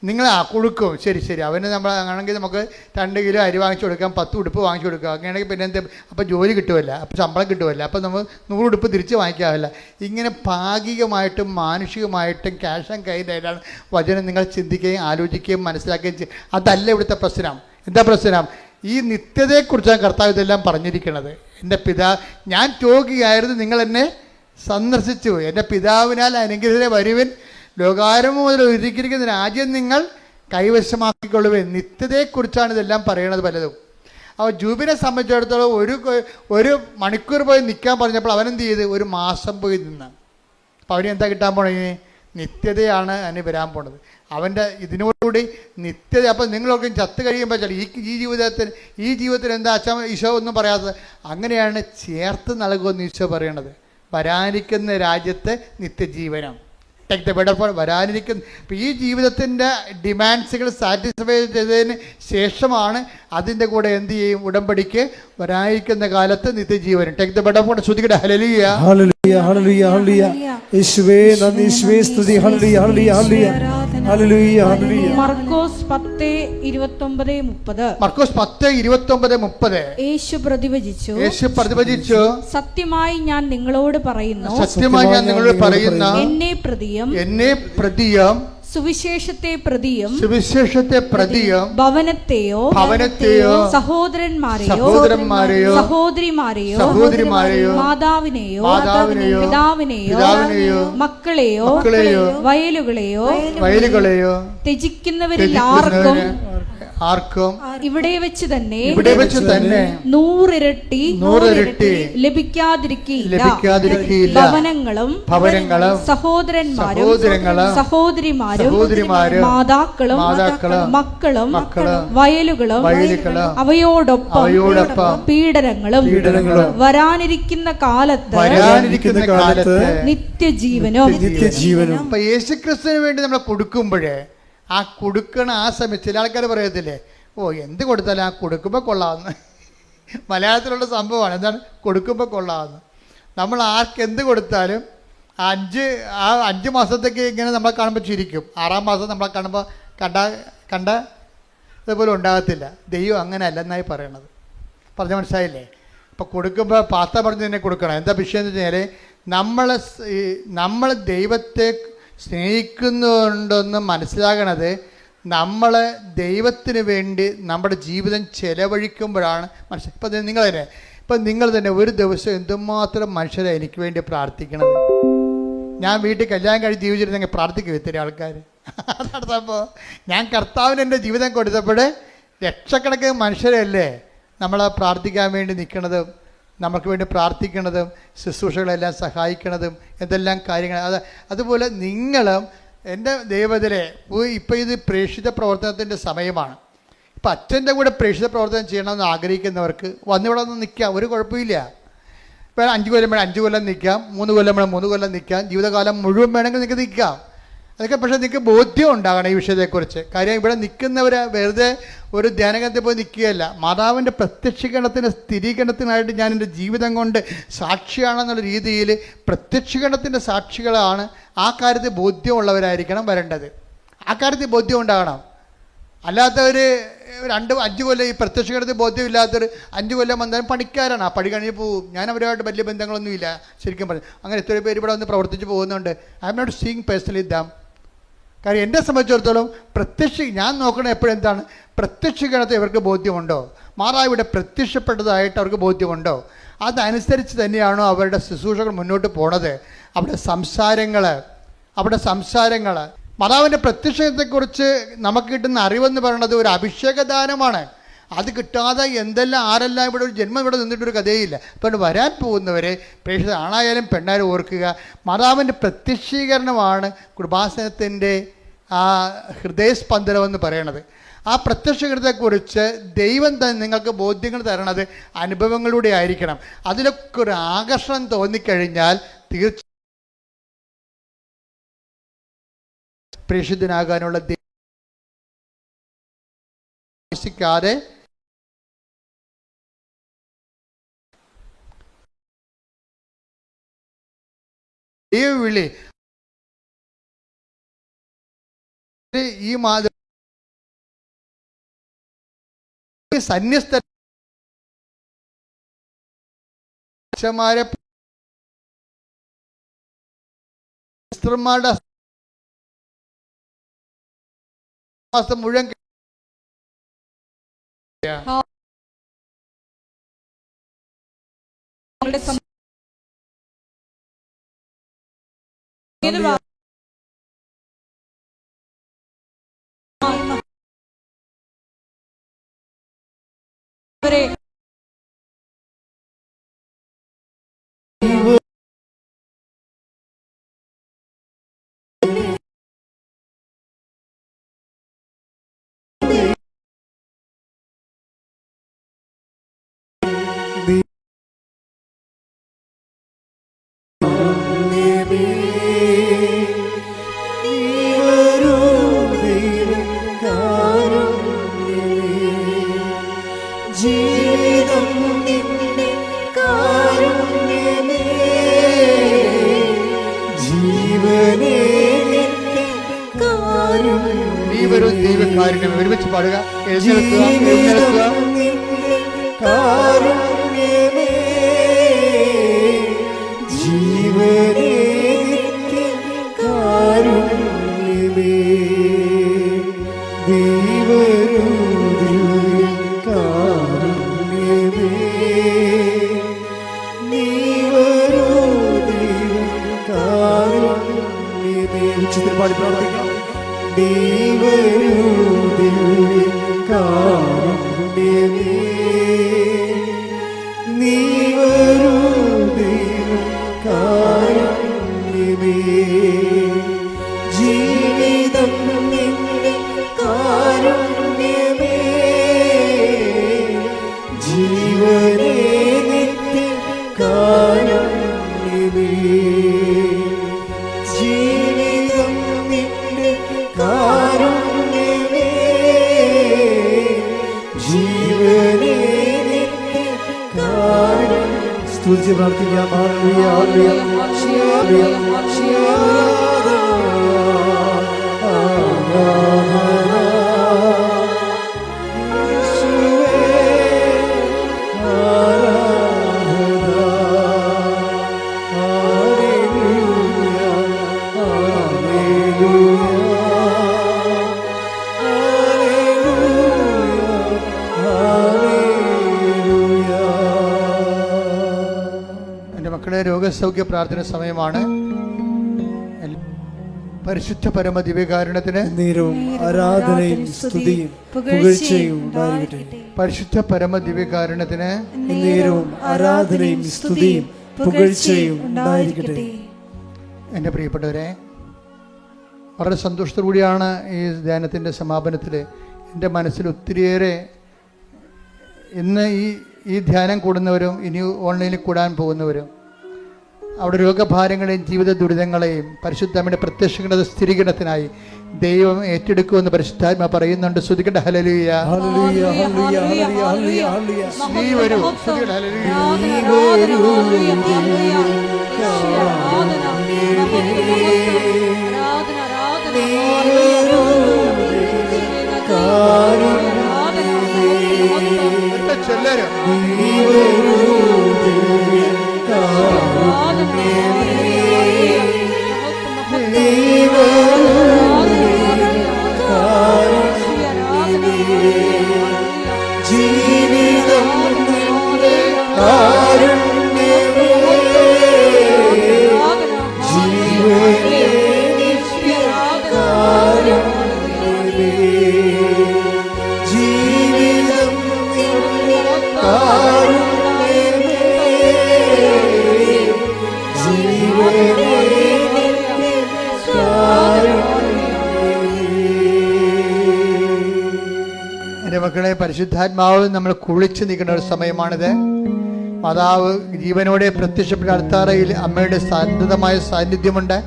നിങ്ങൾ കൊടുക്കും, ശരി ശരി, അവന് നമ്മൾ ആണെങ്കിൽ നമുക്ക് 2 കിലോ അരി വാങ്ങിച്ചു കൊടുക്കാം, 10 ഉടുപ്പ് വാങ്ങിച്ചു കൊടുക്കാം. അങ്ങനെയാണെങ്കിൽ പിന്നെ എന്ത്, അപ്പോൾ ജോലി കിട്ടുമല്ല, അപ്പോൾ ശമ്പളം കിട്ടുമല്ല, അപ്പോൾ നമ്മൾ 100 ഉടുപ്പ് തിരിച്ച് വാങ്ങിക്കാമല്ല. ഇങ്ങനെ ഭാഗികമായിട്ടും മാനുഷികമായിട്ടും ക്യാഷ് ആൻഡ് കയ്യിലാണ് വചനം നിങ്ങൾ ചിന്തിക്കുകയും ആലോചിക്കുകയും മനസ്സിലാക്കുകയും ചെയ്യും. അതല്ല ഇവിടുത്തെ പ്രശ്നം. എന്താ പ്രശ്നം? ഈ നിത്യതയെക്കുറിച്ചാണ് കർത്താവ് ഇതെല്ലാം പറഞ്ഞിരിക്കുന്നത്. എൻ്റെ ഞാൻ രോഗിയായിരുന്നു, നിങ്ങൾ എന്നെ സന്ദർശിച്ചു. എൻ്റെ പിതാവിനാൽ അനുഗ്രഹീതരെ വരുവിൻ, ലോകാരംഭം മുതൽ ഒരുക്കിയിരിക്കുന്ന രാജ്യം നിങ്ങൾ കൈവശമാക്കിക്കൊള്ളുവിൻ. നിത്യതയെക്കുറിച്ചാണ് ഇതെല്ലാം പറയണത് പലതും. അപ്പോൾ ജൂബിനെ സംബന്ധിച്ചിടത്തോളം ഒരു മണിക്കൂർ പോയി നിൽക്കാൻ പറഞ്ഞപ്പോൾ അവനെന്ത് ചെയ്ത് 1 മാസം പോയി നിന്ന്. അപ്പോൾ അവന് എന്താ കിട്ടാൻ പോണേ? നിത്യതയാണ് അവന് വരാൻ പോണത്. അവൻ്റെ ഇതിനോടുകൂടി നിത്യത. അപ്പം നിങ്ങളൊക്കെ ചത്ത് കഴിയുമ്പോൾ ഈ ജീവിതത്തിൽ എന്താ അച്ഛൻ ഈശോ ഒന്നും പറയാത്തത്? അങ്ങനെയാണ് ചേർത്ത് നൽകുമെന്ന് ഈശോ പറയണത്. വരാനിരിക്കുന്ന രാജ്യത്തെ നിത്യജീവനം. ടേക്ക് ദ ബെറ്റർ ഫോർ വരാനിരിക്കുന്ന. ഇപ്പം ഈ ജീവിതത്തിൻ്റെ ഡിമാൻഡ്സുകൾ സാറ്റിസ്ഫൈ ചെയ്തതിന് ശേഷമാണ് അതിൻ്റെ കൂടെ എന്ത് ചെയ്യും? ഉടമ്പടിക്ക് വരാനിരിക്കുന്ന കാലത്ത് നിത്യജീവനം. Take the better for. ശ്രുതികട ഹല്ലേലൂയ ഹല്ലേലൂയ ഹല്ലേലൂയ ഹല്ലേലൂയ. യേശുവേ നന്ദി, യേശുവേ സ്തുതി. ഹല്ലേലൂയ ഹല്ലേലൂയ ഹല്ലേലൂയ ഹല്ലേലൂയ ഹല്ലേലൂയ. മർക്കോസ് 10:29-30. മർക്കോസ് 10:29-30. യേശു പ്രതിവചിച്ചു, സത്യമായി ഞാൻ നിങ്ങളോട് പറയുന്നു, സത്യമായി ഞാൻ നിങ്ങളോട് പറയുന്ന എന്നെ പ്രതിയും സുവിശേഷത്തെ പ്രതിയും ഭവനത്തെയോ സഹോദരന്മാരെയോ സഹോദരിമാരെയോ മാതാവിനെയോ പിതാവിനെയോ മക്കളെയോ വയലുകളെയോ ത്യജിക്കുന്നവരിൽ ആർക്കും ഇവിടെ വെച്ച് തന്നെ 100 ഇരട്ടി ലഭിക്കാതിരിക്കില്ല. ഭവനങ്ങളും സഹോദരന്മാരും സഹോദരിമാരും മാതാക്കളും മക്കളും വയലുകളും അവയോടൊപ്പം പീഡനങ്ങളും വരാനിരിക്കുന്ന കാലത്ത് നിത്യജീവനും. യേശുക്രിസ്തുവിന് വേണ്ടി നമ്മൾ കൊടുക്കുമ്പോഴേ കൊടുക്കണ സമയത്ത് ചില ആൾക്കാർ പറയത്തില്ലേ, എന്ത് കൊടുത്താലും കൊടുക്കുമ്പോൾ കൊള്ളാമെന്ന്. മലയാളത്തിലുള്ള സംഭവമാണ്. എന്താണ് കൊടുക്കുമ്പോൾ കൊള്ളാമെന്ന്? നമ്മൾ എന്ത് കൊടുത്താലും 5 മാസത്തേക്ക് ഇങ്ങനെ നമ്മളെ കാണുമ്പോൾ ചിരിക്കും. 6-ാം മാസം നമ്മളെ കാണുമ്പോൾ കണ്ട ഇതുപോലെ ഉണ്ടാകത്തില്ല. ദൈവം അങ്ങനെ അല്ലെന്നായി പറയണത്. പറഞ്ഞ മനസ്സിലായില്ലേ? ഇപ്പോൾ കൊടുക്കുമ്പോൾ പാത്ത പറഞ്ഞ് തന്നെ കൊടുക്കണം. എന്താ വിഷയം എന്ന് വെച്ചാൽ നമ്മൾ ദൈവത്തെ സ്നേഹിക്കുന്നുണ്ടെന്ന് മനസ്സിലാകണത് നമ്മൾ ദൈവത്തിന് വേണ്ടി നമ്മുടെ ജീവിതം ചെലവഴിക്കുമ്പോഴാണ് മനസ്സിലായി. ഇപ്പം നിങ്ങൾ തന്നെ ഒരു ദിവസം എന്തുമാത്രം മനുഷ്യരെ എനിക്ക് വേണ്ടി പ്രാർത്ഥിക്കണത്. ഞാൻ വീട്ടിൽ കല്യാണം കഴിഞ്ഞ് ജീവിച്ചിരുന്നെങ്കിൽ പ്രാർത്ഥിക്കും ഇത്തിരി ആൾക്കാർ. അതാണ് സംഭവം. ഞാൻ കർത്താവിന് എൻ്റെ ജീവിതം കൊടുത്തപ്പോൾ ലക്ഷക്കണക്കിന് മനുഷ്യരല്ലേ നമ്മളെ പ്രാർത്ഥിക്കാൻ വേണ്ടി നിൽക്കണതും നമുക്ക് വേണ്ടി പ്രാർത്ഥിക്കണതും ശുശ്രൂഷകളെല്ലാം സഹായിക്കണതും എന്തെല്ലാം കാര്യങ്ങൾ. അതുപോലെ നിങ്ങളും എൻ്റെ ദൈവത്തിലെ ഇപ്പം ഇത് പ്രേക്ഷിത പ്രവർത്തനത്തിൻ്റെ സമയമാണ്. ഇപ്പം അച്ഛൻ്റെ കൂടെ പ്രേക്ഷിത പ്രവർത്തനം ചെയ്യണമെന്ന് ആഗ്രഹിക്കുന്നവർക്ക് വന്നിവിടെ ഒന്ന് നിൽക്കാം, ഒരു കുഴപ്പമില്ല. ഇപ്പം 5 കൊല്ലം വേണം 5 കൊല്ലം നിൽക്കാം, 3 കൊല്ലം വേണം 3 കൊല്ലം നിൽക്കാം, ജീവിതകാലം മുഴുവൻ വേണമെങ്കിൽ നിങ്ങൾക്ക് നിൽക്കാം. അതൊക്കെ പക്ഷേ നിങ്ങൾക്ക് ബോധ്യം ഉണ്ടാകണം ഈ വിഷയത്തെക്കുറിച്ച്. കാര്യം ഇവിടെ നിൽക്കുന്നവർ വെറുതെ ഒരു ധ്യാനകത്തിൽ പോയി നിൽക്കുകയല്ല. മാതാവിൻ്റെ പ്രത്യക്ഷീകരണത്തിന് സ്ഥിരീകരണത്തിനായിട്ട് ഞാൻ എൻ്റെ ജീവിതം കൊണ്ട് സാക്ഷിയാണെന്നുള്ള രീതിയിൽ പ്രത്യക്ഷീകരണത്തിൻ്റെ സാക്ഷികളാണ്. ആ കാര്യത്തിൽ ബോധ്യമുള്ളവരായിരിക്കണം വരേണ്ടത്. ആ കാര്യത്തിൽ ബോധ്യം ഉണ്ടാകണം. അല്ലാത്തവർ 5 കൊല്ലം ഈ പ്രത്യക്ഷീകരണത്തിൽ ബോധ്യമില്ലാത്തവർ 5 കൊല്ലം വന്നാലും പണിക്കാരാണ്. ആ പണി കഴിഞ്ഞ് പോവും. ഞാൻ അവരുമായിട്ട് വലിയ ബന്ധങ്ങളൊന്നുമില്ല ശരിക്കും പറഞ്ഞു. അങ്ങനെ എത്ര പേര് ഇവിടെ വന്ന് പ്രവർത്തിച്ച് പോകുന്നുണ്ട്. I am not seeing personally them. കാര്യം എന്നെ സംബന്ധിച്ചിടത്തോളം ഞാൻ നോക്കണത് എപ്പോഴും എന്താണ്? പ്രത്യക്ഷീകരണത്തിൽ ഇവർക്ക് ബോധ്യമുണ്ടോ? മാതാവ് ഇവിടെ പ്രത്യക്ഷപ്പെട്ടതായിട്ട് അവർക്ക് ബോധ്യമുണ്ടോ? അതനുസരിച്ച് തന്നെയാണോ അവരുടെ ശുശ്രൂഷകൾ മുന്നോട്ട് പോണത്? അവിടെ സംസാരങ്ങൾ മാതാവിൻ്റെ പ്രത്യക്ഷത്തെക്കുറിച്ച് നമുക്ക് കിട്ടുന്ന അറിവെന്ന് പറയുന്നത് ഒരു അഭിഷേകദാനമാണ്. അത് കിട്ടാതെ ആരെല്ലാം ഇവിടെ ഒരു ജന്മം ഇവിടെ നിന്നിട്ടൊരു കഥയില്ല. അപ്പോൾ വരാൻ പോകുന്നവരെ പ്രേക്ഷിത ആണായാലും പെണ്ണായാലും ഓർക്കുക, മാതാവിൻ്റെ പ്രത്യക്ഷീകരണമാണ് കൃപാസനത്തിൻ്റെ ആ ഹൃദയസ്പന്ദനമെന്ന് പറയണത്. ആ പ്രത്യക്ഷീകരണത്തെക്കുറിച്ച് ദൈവം തന്നെ നിങ്ങൾക്ക് ബോധ്യങ്ങൾ തരണത് അനുഭവങ്ങളിലൂടെ ആയിരിക്കണം. അതിലൊക്കെ ഒരു ആകർഷണം തോന്നിക്കഴിഞ്ഞാൽ തീർച്ചയായും പ്രേക്ഷിതനാകാനുള്ള ആവശ്യിക്കാതെ വിളി ഈ സന്യസ്തന്മാരെ മുഴുവൻ ദൈവകാരുണ്യം ഒരുമിച്ച് പാടുക. പാടി പ്രാർത്ഥിക്കാം. ജീവിതം നിന്റെ കാരുണ്യമേ, ജീവനേ നിത്യ കാരുണ്യമേ, ജീവിതം നിന്റെ കാരുണ്യമേ, ജീവനേ നിത്യ കാരുണ്യമേ. സ്തുതിച്ച് പ്രാർത്ഥിക്കാം. ഹല്ലേലൂയ, ഹല്ലേലൂയ, രോഗസൗഖ്യ പ്രാർത്ഥന സമയമാണ്. പരിശുദ്ധ പരമ ദിവ്യകാരുണ്യത്തിന് നേരവും ആരാധനയും സ്തുതിയും പുകഴ്ചയും ഉണ്ടായിരിക്കട്ടെ. പരിശുദ്ധ പരമ ദിവ്യകാരുണ്യത്തിന് നേരവും ആരാധനയും സ്തുതിയും പുകഴ്ചയും ഉണ്ടായിരിക്കട്ടെ. എൻ്റെ പ്രിയപ്പെട്ടവരെ, വളരെ സന്തോഷത്തോടു കൂടിയാണ് ഈ ധ്യാനത്തിൻ്റെ സമാപനത്തിൽ എൻ്റെ മനസ്സിൽ ഒത്തിരിയേറെ ഇന്ന് ഈ ധ്യാനം കൂടുന്നവരും ഇനി ഓൺലൈനിൽ കൂടാൻ പോകുന്നവരും അവിടെ രോഗഭാരങ്ങളെയും ജീവിത ദുരിതങ്ങളെയും പരിശുദ്ധമ്മയുടെ പ്രത്യക്ഷങ്ങളുടെ സ്ഥിരീകരണത്തിനായി ദൈവം ഏറ്റെടുക്കുമെന്ന് പരിശുദ്ധാത്മ പറയുന്നുണ്ട്. ശ്രുതിക്കട്ടെ. ഹല്ലേലൂയ, ഹല്ലേലൂയ, ഹല്ലേലൂയ, ഹല്ലേലൂയ, ഹല്ലേലൂയ. നീ വരൂ. ശ്രുതിക്കട്ടെ. ഹല്ലേലൂയ. ചെല്ലരും ജീവിതം നിന്റെ കാരുണ്യമേ, പരിശുദ്ധാത്മാവ് നമ്മൾ കുളിച്ച് നിൽക്കുന്ന ഒരു സമയമാണിത്. മാതാവ് ജീവനോടെ പ്രത്യക്ഷപ്പെട്ട അൾത്താരയിൽ അമ്മയുടെ ശാന്തമായ സാന്നിധ്യമുണ്ട്.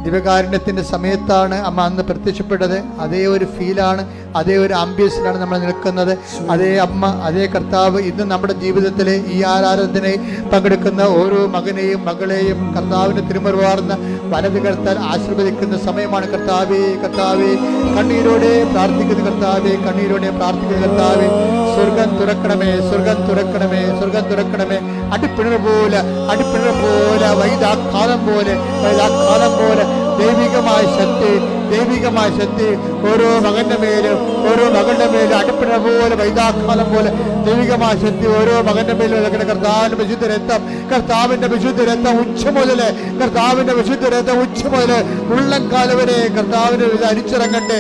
ദിവ്യകാരുണ്യത്തിൻ്റെ സമയത്താണ് അമ്മ അന്ന് പ്രത്യക്ഷപ്പെട്ടത്. അതേ ഒരു ഫീലാണ്, അതേ ഒരു ആംബിയൻസിലാണ് നമ്മൾ നിൽക്കുന്നത്. അതേ അമ്മ, അതേ കർത്താവ് ഇന്ന് നമ്മുടെ ജീവിതത്തിലെ ഈ ആരാധനയിൽ പങ്കെടുക്കുന്ന ഓരോ മകനെയും മകളെയും കർത്താവിൻ്റെ തിരുമുറുവാർന്ന വലത് കർത്താൽ ആശീർവദിക്കുന്ന സമയമാണ്. കർത്താവേ, കർത്താവേ, കണ്ണീരോടെ പ്രാർത്ഥിക്കുന്ന കർത്താവേ, കണ്ണീരോടെ പ്രാർത്ഥിക്കുന്ന കർത്താവേ, സ്വർഗം തുറക്കണമേ, സ്വർഗം തുറക്കണമേ, സ്വർഗം തുറക്കണമേ. അടിപ്പിണർ പോലെ, അടിപ്പിണർ പോലെ, വൈദാക്കാലം പോലെ, വൈദാക്കാലം പോലെ ദൈവികമായ ശക്തി, ദൈവികമായ ശക്തി ഓരോ മകന്റെ മേലും, ഓരോ മകളുടെ മേലും അടിപ്പിണ പോലെ, വൈദാക്കാലം പോലെ ദൈവികമായ ശക്തി ഓരോ മകന്റെ മേലും ഇളകണ. കർത്താവിന്റെ വിശുദ്ധ രക്തം, കർത്താവിന്റെ വിശുദ്ധ രക്തം ഉച്ച മുതല്, കർത്താവിന്റെ വിശുദ്ധ രക്തം ഉച്ച മുതല് ഉള്ളംകാല വരെ കർത്താവിന് ഇത് അരിച്ചിറങ്ങട്ടെ,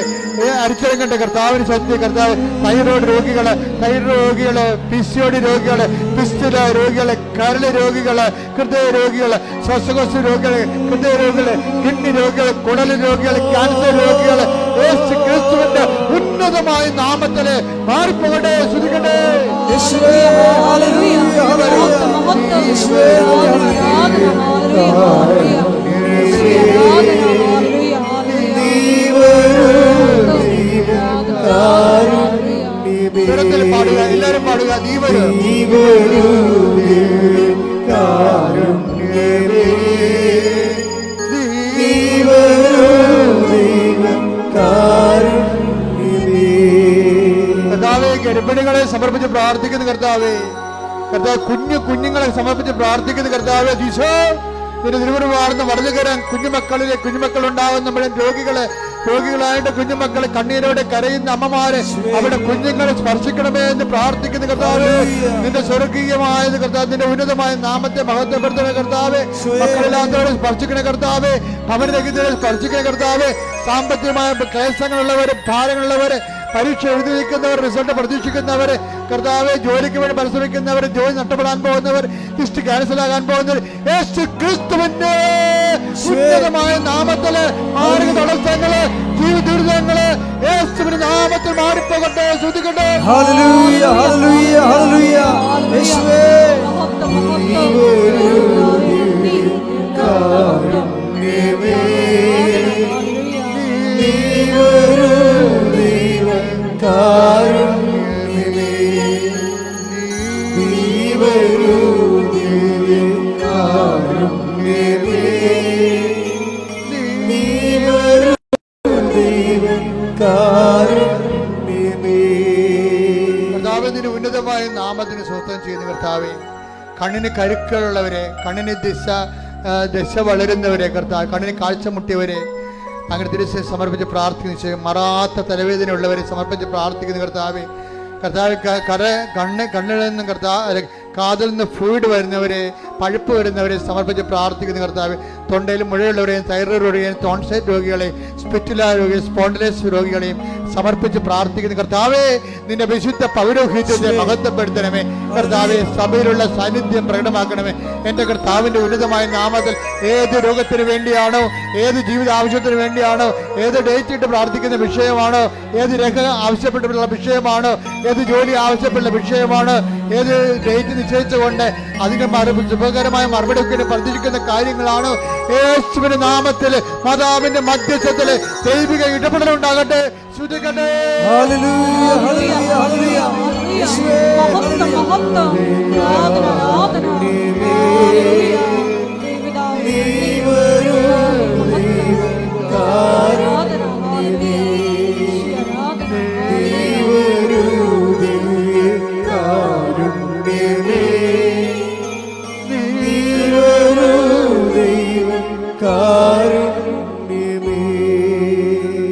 അരിച്ചിറങ്ങട്ടെ. കർത്താവിന് ശക്തി. കർത്താവ് തൈറോയ്ഡ് രോഗികള്, തൈറോയ്ഡ് രോഗികള്, PCOD രോഗികള്, പിസ്റ്റുല രോഗികള്, കരള് രോഗികള്, ഹൃദയ രോഗികള്, ശ്വാസകോശ രോഗികള്, ഹൃദയ രോഗികള്, കിഡ്നി രോഗികള്, കുടല് രോഗികള്, ക്യാൻസർ രോഗികള്, യേശു ക്രിസ്തുവിന്റെ ഉന്നതമായ നാമത്തില് മാറിപ്പോകട്ടെ. ശ്രുതിക്കട്ടെ. പാടുക, എല്ലാവരും പാടുക. നീ വരൂ, നീ വരൂ കാരുണ്യമേ, നീ വരൂ കാരുണ്യമേ. കർത്താവേ, ഗർഭിണികളെ സമർപ്പിച്ച് പ്രാർത്ഥിക്കുന്ന കർത്താവേ, കർത്താവ് കുഞ്ഞുങ്ങളെ സമർപ്പിച്ച് പ്രാർത്ഥിക്കുന്ന കർത്താവേ, ഈശോ നിന്റെ തിരുമുറുവാർന്ന് വളർന്നു കയറാൻ കുഞ്ഞുമക്കൾ ഉണ്ടാകുന്ന നമ്മുടെ രോഗികളായിട്ട് കുഞ്ഞുമക്കളെ കണ്ണീരോടെ കരയുന്ന അമ്മമാരെ അവിടെ കുഞ്ഞുങ്ങളെ സ്പർശിക്കണമേ എന്ന് പ്രാർത്ഥിക്കുന്ന കർത്താവേ, നിന്റെ സ്വർഗീയമായത് കർത്താവ്, നിന്റെ ഉന്നതമായ നാമത്തെ മഹത്വപ്പെടുത്തുന്ന കർത്താവേ, മക്കളില്ലാത്തവരെ സ്പർശിക്കണ കർത്താവേ, ഭവനരഹിതരെ സ്പർശിക്കണ കർത്താവേ, സാമ്പത്തികമായ ക്ലേശങ്ങളുള്ളവര്, ഭാരങ്ങളുള്ളവര്, പരീക്ഷ എഴുതി നിൽക്കുന്നവർ, റിസൾട്ട് പ്രതീക്ഷിക്കുന്നവര്, കർത്താവെ ജോലിക്ക് വേണ്ടി പരിശ്രമിക്കുന്നവർ, ജോലി നഷ്ടപ്പെടാൻ പോകുന്നവർ, ലിസ്റ്റ് ക്യാൻസലാകാൻ പോകുന്നവർ, യേശു ക്രിസ്തുവിന്റെ ഉന്നതമായ നാമത്തില് മാർഗ തടസ്സങ്ങള്, ജീവിത ദുരിതങ്ങള് യേശുവിന്റെ നാമത്തിൽ മാറിപ്പോകട്ടെ. ശ്രദ്ധിക്കട്ടെ. ഹല്ലേലൂയ, ഹല്ലേലൂയ, ഹല്ലേലൂയ. യേശുവേ, കർത്താവിന്റെ ഉന്നതമായ നാമത്തിന് സ്വസ്ഥം ചെയ്യുന്ന കർത്താവേ, കണ്ണിന് കരുക്കളുള്ളവരെ, കണ്ണിന് ദശ വളരുന്നവരെ, കർത്താവ് കണ്ണിന് കാഴ്ച മുട്ടിയവരെ അങ്ങനെ തിരിച്ച് സമർപ്പിച്ച് പ്രാർത്ഥിക്കുന്ന, മറാത്ത തലവേദന ഉള്ളവരെ സമർപ്പിച്ച് പ്രാർത്ഥിക്കുന്ന കർത്താവേ, കണ്ണിൽ നിന്നും കാതിൽ നിന്ന് ഫ്ലൂയിഡ് വരുന്നവരെ, പഴുപ്പ് വരുന്നവരെ സമർപ്പിച്ച് പ്രാർത്ഥിക്കുന്ന കർത്താവ്, തൊണ്ടയിൽ മുഴയുള്ളവരെയും, തൈറോയ്ഡ് രോഗികളെയും, ടോൺസൈറ്റ് രോഗികളെയും, സ്പിറ്റുല രോഗികളെയും, സ്പോണ്ടിലൈറ്റിസ് രോഗികളെയും സമർപ്പിച്ച് പ്രാർത്ഥിക്കുന്ന കർത്താവേ, നിന്റെ വിശുദ്ധ പൗരോഹിത്യത്തെ മഹത്വപ്പെടുത്തണമേ. കർത്താവെ, സഭയിലുള്ള സാന്നിധ്യം പ്രകടമാക്കണമേ. എൻ്റെ കർത്താവിൻ്റെ ഉന്നതമായ നാമത്തിൽ ഏത് രോഗത്തിന് വേണ്ടിയാണോ, ഏത് ജീവിത ആവശ്യത്തിന് വേണ്ടിയാണോ, ഏത് ഡേറ്റ് ഇട്ട് പ്രാർത്ഥിക്കുന്ന വിഷയമാണോ, ഏത് രേഖ ആവശ്യപ്പെട്ടുള്ള വിഷയമാണോ, ഏത് ജോലി ആവശ്യപ്പെട്ട വിഷയമാണോ, ഏത് ഡേറ്റ് നിശ്ചയിച്ചുകൊണ്ട് അതിന് ശുഭകരമായ മറുപടി പ്രതീക്ഷിക്കുന്ന കാര്യങ്ങളാണ്, യേശുവിന്റെ നാമത്തിൽ മാതാവിന്റെ മധ്യസ്ഥത്തില് ദൈവിക ഇടപെടലുണ്ടാകട്ടെ. ശ്രുതിക്കട്ടെ. ഹല്ലേലൂയ, ഹല്ലേലൂയ, ഹല്ലേലൂയ. യേശുവേ, മഹത്വം, മഹത്വം, ആരാധന, ആരാധന, ഹല്ലേലൂയ. ദൈവപിതാവേ, ആരാധന, ഹല്ലേലൂയ, ആരാധന,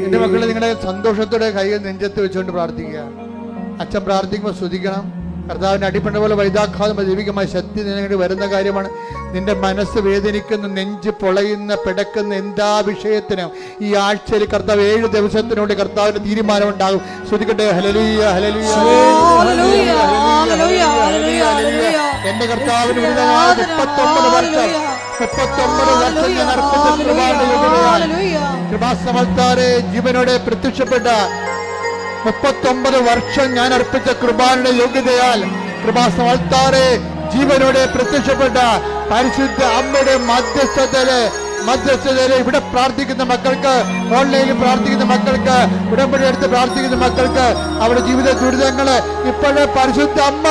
എന്റെ മക്കളെ, നിങ്ങളുടെ സന്തോഷത്തോടെ കൈകൾ നെഞ്ചത്ത് വെച്ചുകൊണ്ട് പ്രാർത്ഥിക്കുക. അച്ഛൻ പ്രാർത്ഥിക്കുമ്പോൾ ശ്രദ്ധിക്കണം. കർത്താവിൻ്റെ അടിപ്പണ്ട പോലെ വൈദാഘാതം ദൈവികമായ ശക്തി നിനക്ക് വരുന്ന കാര്യമാണ്. നിന്റെ മനസ്സ് വേദനിക്കുന്ന, നെഞ്ച് പൊളയുന്ന, പിടക്കുന്ന എന്താ വിഷയത്തിനും ഈ ആഴ്ചയിൽ കർത്താവ് 7 ദിവസത്തിനുള്ളിൽ കർത്താവിന്റെ തീരുമാനം ഉണ്ടാകും. ശ്രദ്ധിക്കട്ടെ. ഹല്ലേലൂയ, ഹല്ലേലൂയ, ഹല്ലേലൂയ, ഹല്ലേലൂയ, ഹല്ലേലൂയ. എന്റെ കർത്താവിന് 39 വർഷം ഞാൻ അർപ്പിച്ച കൃപാസമർത്താരെ ജീവനോടെ പ്രത്യക്ഷപ്പെട്ട 39 വർഷം ഞാൻ അർപ്പിച്ച കൃപായുടെ യോഗ്യതയാൽ കൃപാസമർത്താറെ ജീവനോടെ പ്രത്യക്ഷപ്പെട്ട പരിശുദ്ധ അമ്മയുടെ മധ്യസ്ഥതയില് ഇവിടെ പ്രാർത്ഥിക്കുന്ന മക്കൾക്ക്, ഓൺലൈനിൽ പ്രാർത്ഥിക്കുന്ന മക്കൾക്ക്, ഉടമ്പടി എടുത്ത് പ്രാർത്ഥിക്കുന്ന മക്കൾക്ക് അവരുടെ ജീവിത ദുരിതങ്ങള് ഇപ്പോഴേ പരിശുദ്ധ അമ്മ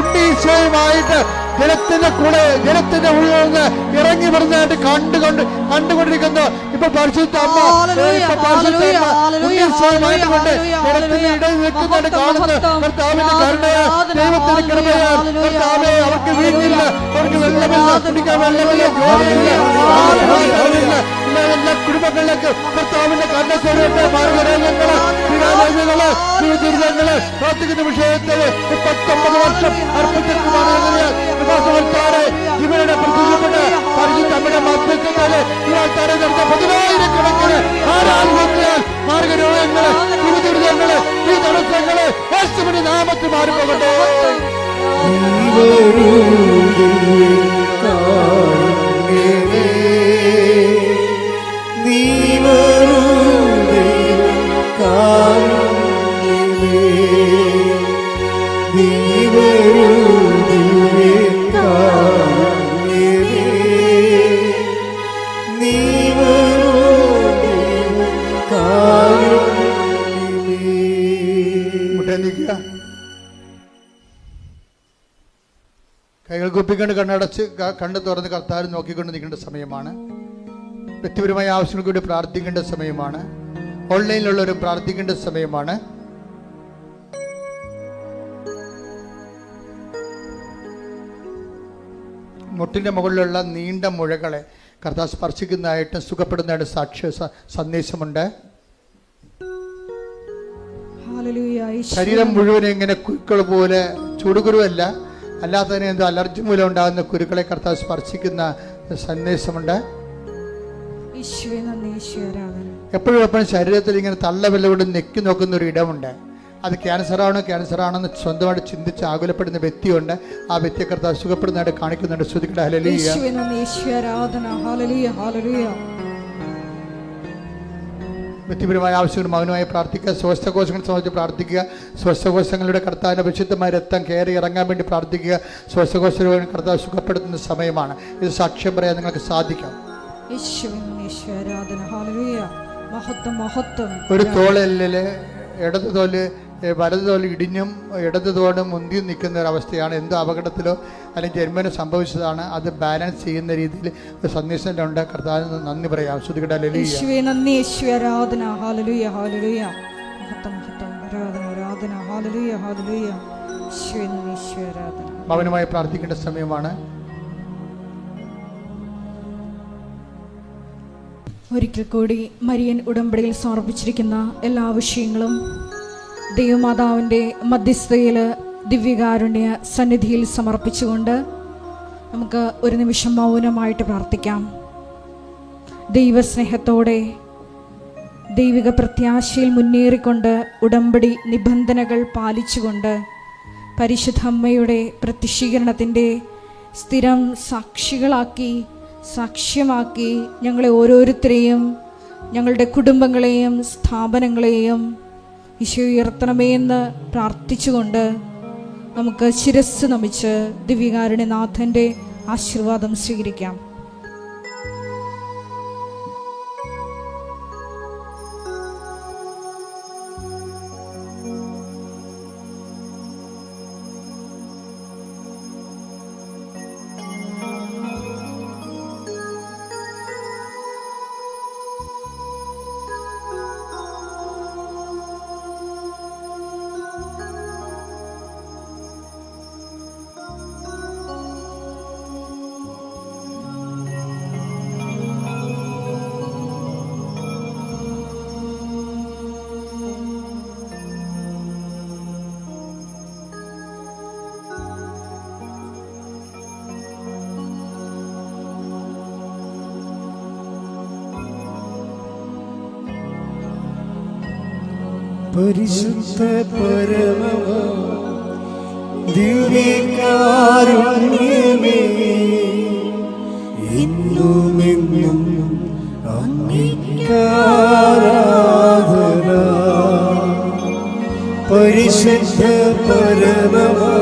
ഉണ്ണീശോയുമായിട്ട് ജലത്തിന്റെ ഉള്ളിൽ നിന്ന് ഇറങ്ങി വരുന്നതായിട്ട് കണ്ടുകൊണ്ടിരിക്കുന്നു. ഇപ്പൊ പരിശുദ്ധ അമ്മ ഉണ്ണീശോയുമായിട്ട് കൊണ്ട് ജലത്തിന്റെ ഇടയിൽ നിൽക്കുന്നതായിട്ട് കാണുന്നു. കർത്താവിന്റെ കരുണയാൽ, ദൈവത്തിന്റെ കൃപയാൽ കർത്താവേ അവർക്ക് വീഞ്ഞില്ല, അവർക്ക് വെള്ളമില്ല, കുടിക്കാൻ വെള്ളമില്ല, എല്ലാ കുടുംബങ്ങളിലേക്ക് കർത്താവിന്റെ കണ്ണത്തോടെ മാർഗരേഖകള്, ദുരിതങ്ങള് പ്രാർത്ഥിക്കുന്ന വിഷയത്തില് 39 വർഷം അർപ്പിച്ചിട്ടുമാണ്. ഇവരുടെ പ്രത്യക്ഷപ്പെട്ട് പരിശുദ്ധ അമ്മയുടെ മധ്യസ്ഥതയില് ഈ ആൾക്കാരെ നടത്ത 10,000-കണക്കിന് ആരാധനയാൽ മാർഗരോഗങ്ങള്, ദുരിതങ്ങള്, ഈ തടസ്സങ്ങള് യേശുവിന്റെ നാമത്തിൽ മാറിപ്പോകട്ടെ. കൈകൾ കുപ്പിക്കൊണ്ട് കണ്ണടച്ച് കണ്ണ് തുറന്ന് കർത്താവിനെ നോക്കിക്കൊണ്ട് നിൽക്കേണ്ട സമയമാണ്. വ്യക്തിപരമായ ആവശ്യങ്ങൾക്ക് വേണ്ടി പ്രാർത്ഥിക്കേണ്ട സമയമാണ്. ഓൺലൈനിലുള്ളവരും പ്രാർത്ഥിക്കേണ്ട സമയമാണ്. മുട്ടിൻ്റെ മുകളിലുള്ള നീണ്ട മുഴകളെ കർത്താവ് സ്പർശിക്കുന്നതായിട്ട് സുഖപ്പെടുന്നതായിട്ട് സാക്ഷ്യ സന്ദേശമുണ്ട്. ശരീരം മുഴുവൻ ഇങ്ങനെ കുരുക്കൾ പോലെ, ചൂടുകുരുവല്ല, അല്ലാതെ തന്നെ എന്തോ അലർജി മൂലം ഉണ്ടാകുന്ന കുരുക്കളെ കർത്താവ് സ്പർശിക്കുന്ന സന്ദേശമുണ്ട്. എപ്പോഴും ശരീരത്തിൽ ഇങ്ങനെ തള്ളവെല്ല കൊണ്ട് നെക്കി നോക്കുന്ന ഒരു ഇടമുണ്ട്. അത് ക്യാൻസറാണെന്ന് സ്വന്തമായിട്ട് ചിന്തിച്ച് ആകുലപ്പെടുന്ന വ്യക്തിയുണ്ട്. ആ വ്യക്തിയെ കർത്താവ് സുഖപ്പെടുന്നതായിട്ട് കാണിക്കുന്നുണ്ട്. ശ്രുതിക്കട്ടെ. ഹല്ലേലൂയ. വ്യക്തിപരമായ ആവശ്യങ്ങൾ മൗനമായി പ്രാർത്ഥിക്കുക. ശ്വാസകോശങ്ങളെ സംബന്ധിച്ച് പ്രാർത്ഥിക്കുക. ശ്വാസകോശങ്ങളുടെ കർത്താവിൻ്റെ വിശുദ്ധമായ രക്തം കയറി ഇറങ്ങാൻ വേണ്ടി പ്രാർത്ഥിക്കുക. ശ്വാസകോശ കർത്താവ് സുഖപ്പെടുത്തുന്ന സമയമാണ്. ഇത് സാക്ഷ്യം പറയാൻ നിങ്ങൾക്ക് സാധിക്കാം. ഒരു തോളില് ഇടത് തോല് വലത് തോല് ഇടിഞ്ഞും ഇടത് തോലും മുന്തിയും നിൽക്കുന്ന ഒരവസ്ഥയാണ്. എന്തോ അപകടത്തിലോ അല്ലെങ്കിൽ ജന്മനോ സംഭവിച്ചതാണ്. അത് ബാലൻസ് ചെയ്യുന്ന രീതിയിൽ സന്ദേശം ഉണ്ട്. കർത്താവിന് നന്ദി പറയാം. ശ്രുതികട ഭവനമായി പ്രാർത്ഥിക്കേണ്ട സമയമാണ്. ഒരിക്കൽ കൂടി മരിയൻ ഉടമ്പടിയിൽ സമർപ്പിച്ചിരിക്കുന്ന എല്ലാ വിഷയങ്ങളും ദൈവമാതാവിൻ്റെ മധ്യസ്ഥതയിൽ ദിവ്യകാരുണ്യ സന്നിധിയിൽ സമർപ്പിച്ചുകൊണ്ട് നമുക്ക് ഒരു നിമിഷം മൗനമായിട്ട് പ്രാർത്ഥിക്കാം. ദൈവസ്നേഹത്തോടെ ദൈവിക പ്രത്യാശയിൽ മുന്നേറിക്കൊണ്ട് ഉടമ്പടി നിബന്ധനകൾ പാലിച്ചുകൊണ്ട് പരിശുദ്ധ അമ്മയുടെ പ്രത്യക്ഷീകരണത്തിൻ്റെ സ്ഥിരം സാക്ഷ്യമാക്കി ഞങ്ങളെ ഓരോരുത്തരെയും, ഞങ്ങളുടെ കുടുംബങ്ങളെയും സ്ഥാപനങ്ങളെയും ഈശോ ഉയർത്തണമേ എന്ന് പ്രാർത്ഥിച്ചുകൊണ്ട് നമുക്ക് ശിരസ്സ് നമിച്ച് ദിവ്യകാരുണ്യനാഥൻ്റെ ആശീർവാദം സ്വീകരിക്കാം. പരിശുദ്ധ പരമ ദിവ്യകാരുണ്യമേ, എന്നുമെന്നും അങ്ങേയ്ക്കാരാധന. പരിശുദ്ധ പരമമാ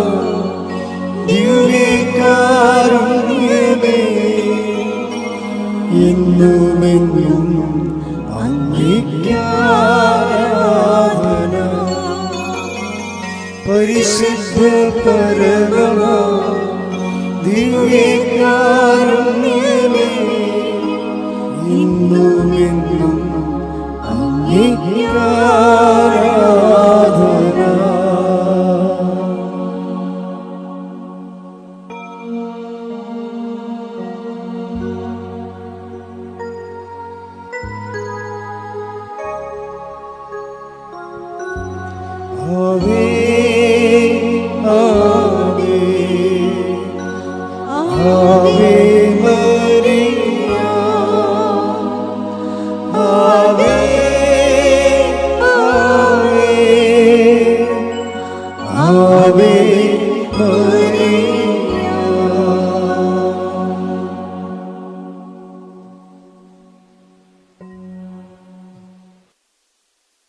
ദിവ്യകാരുണ്യമേ, എന്നുമെന്നും അങ്ങേയ്ക്കാരാധന. പരിശുദ്ധ പരമമാ ദിവ്യകാരുണ്യമേ, എന്നുമെന്നും അങ്ങേയ്ക്കാരാധന. ആവേ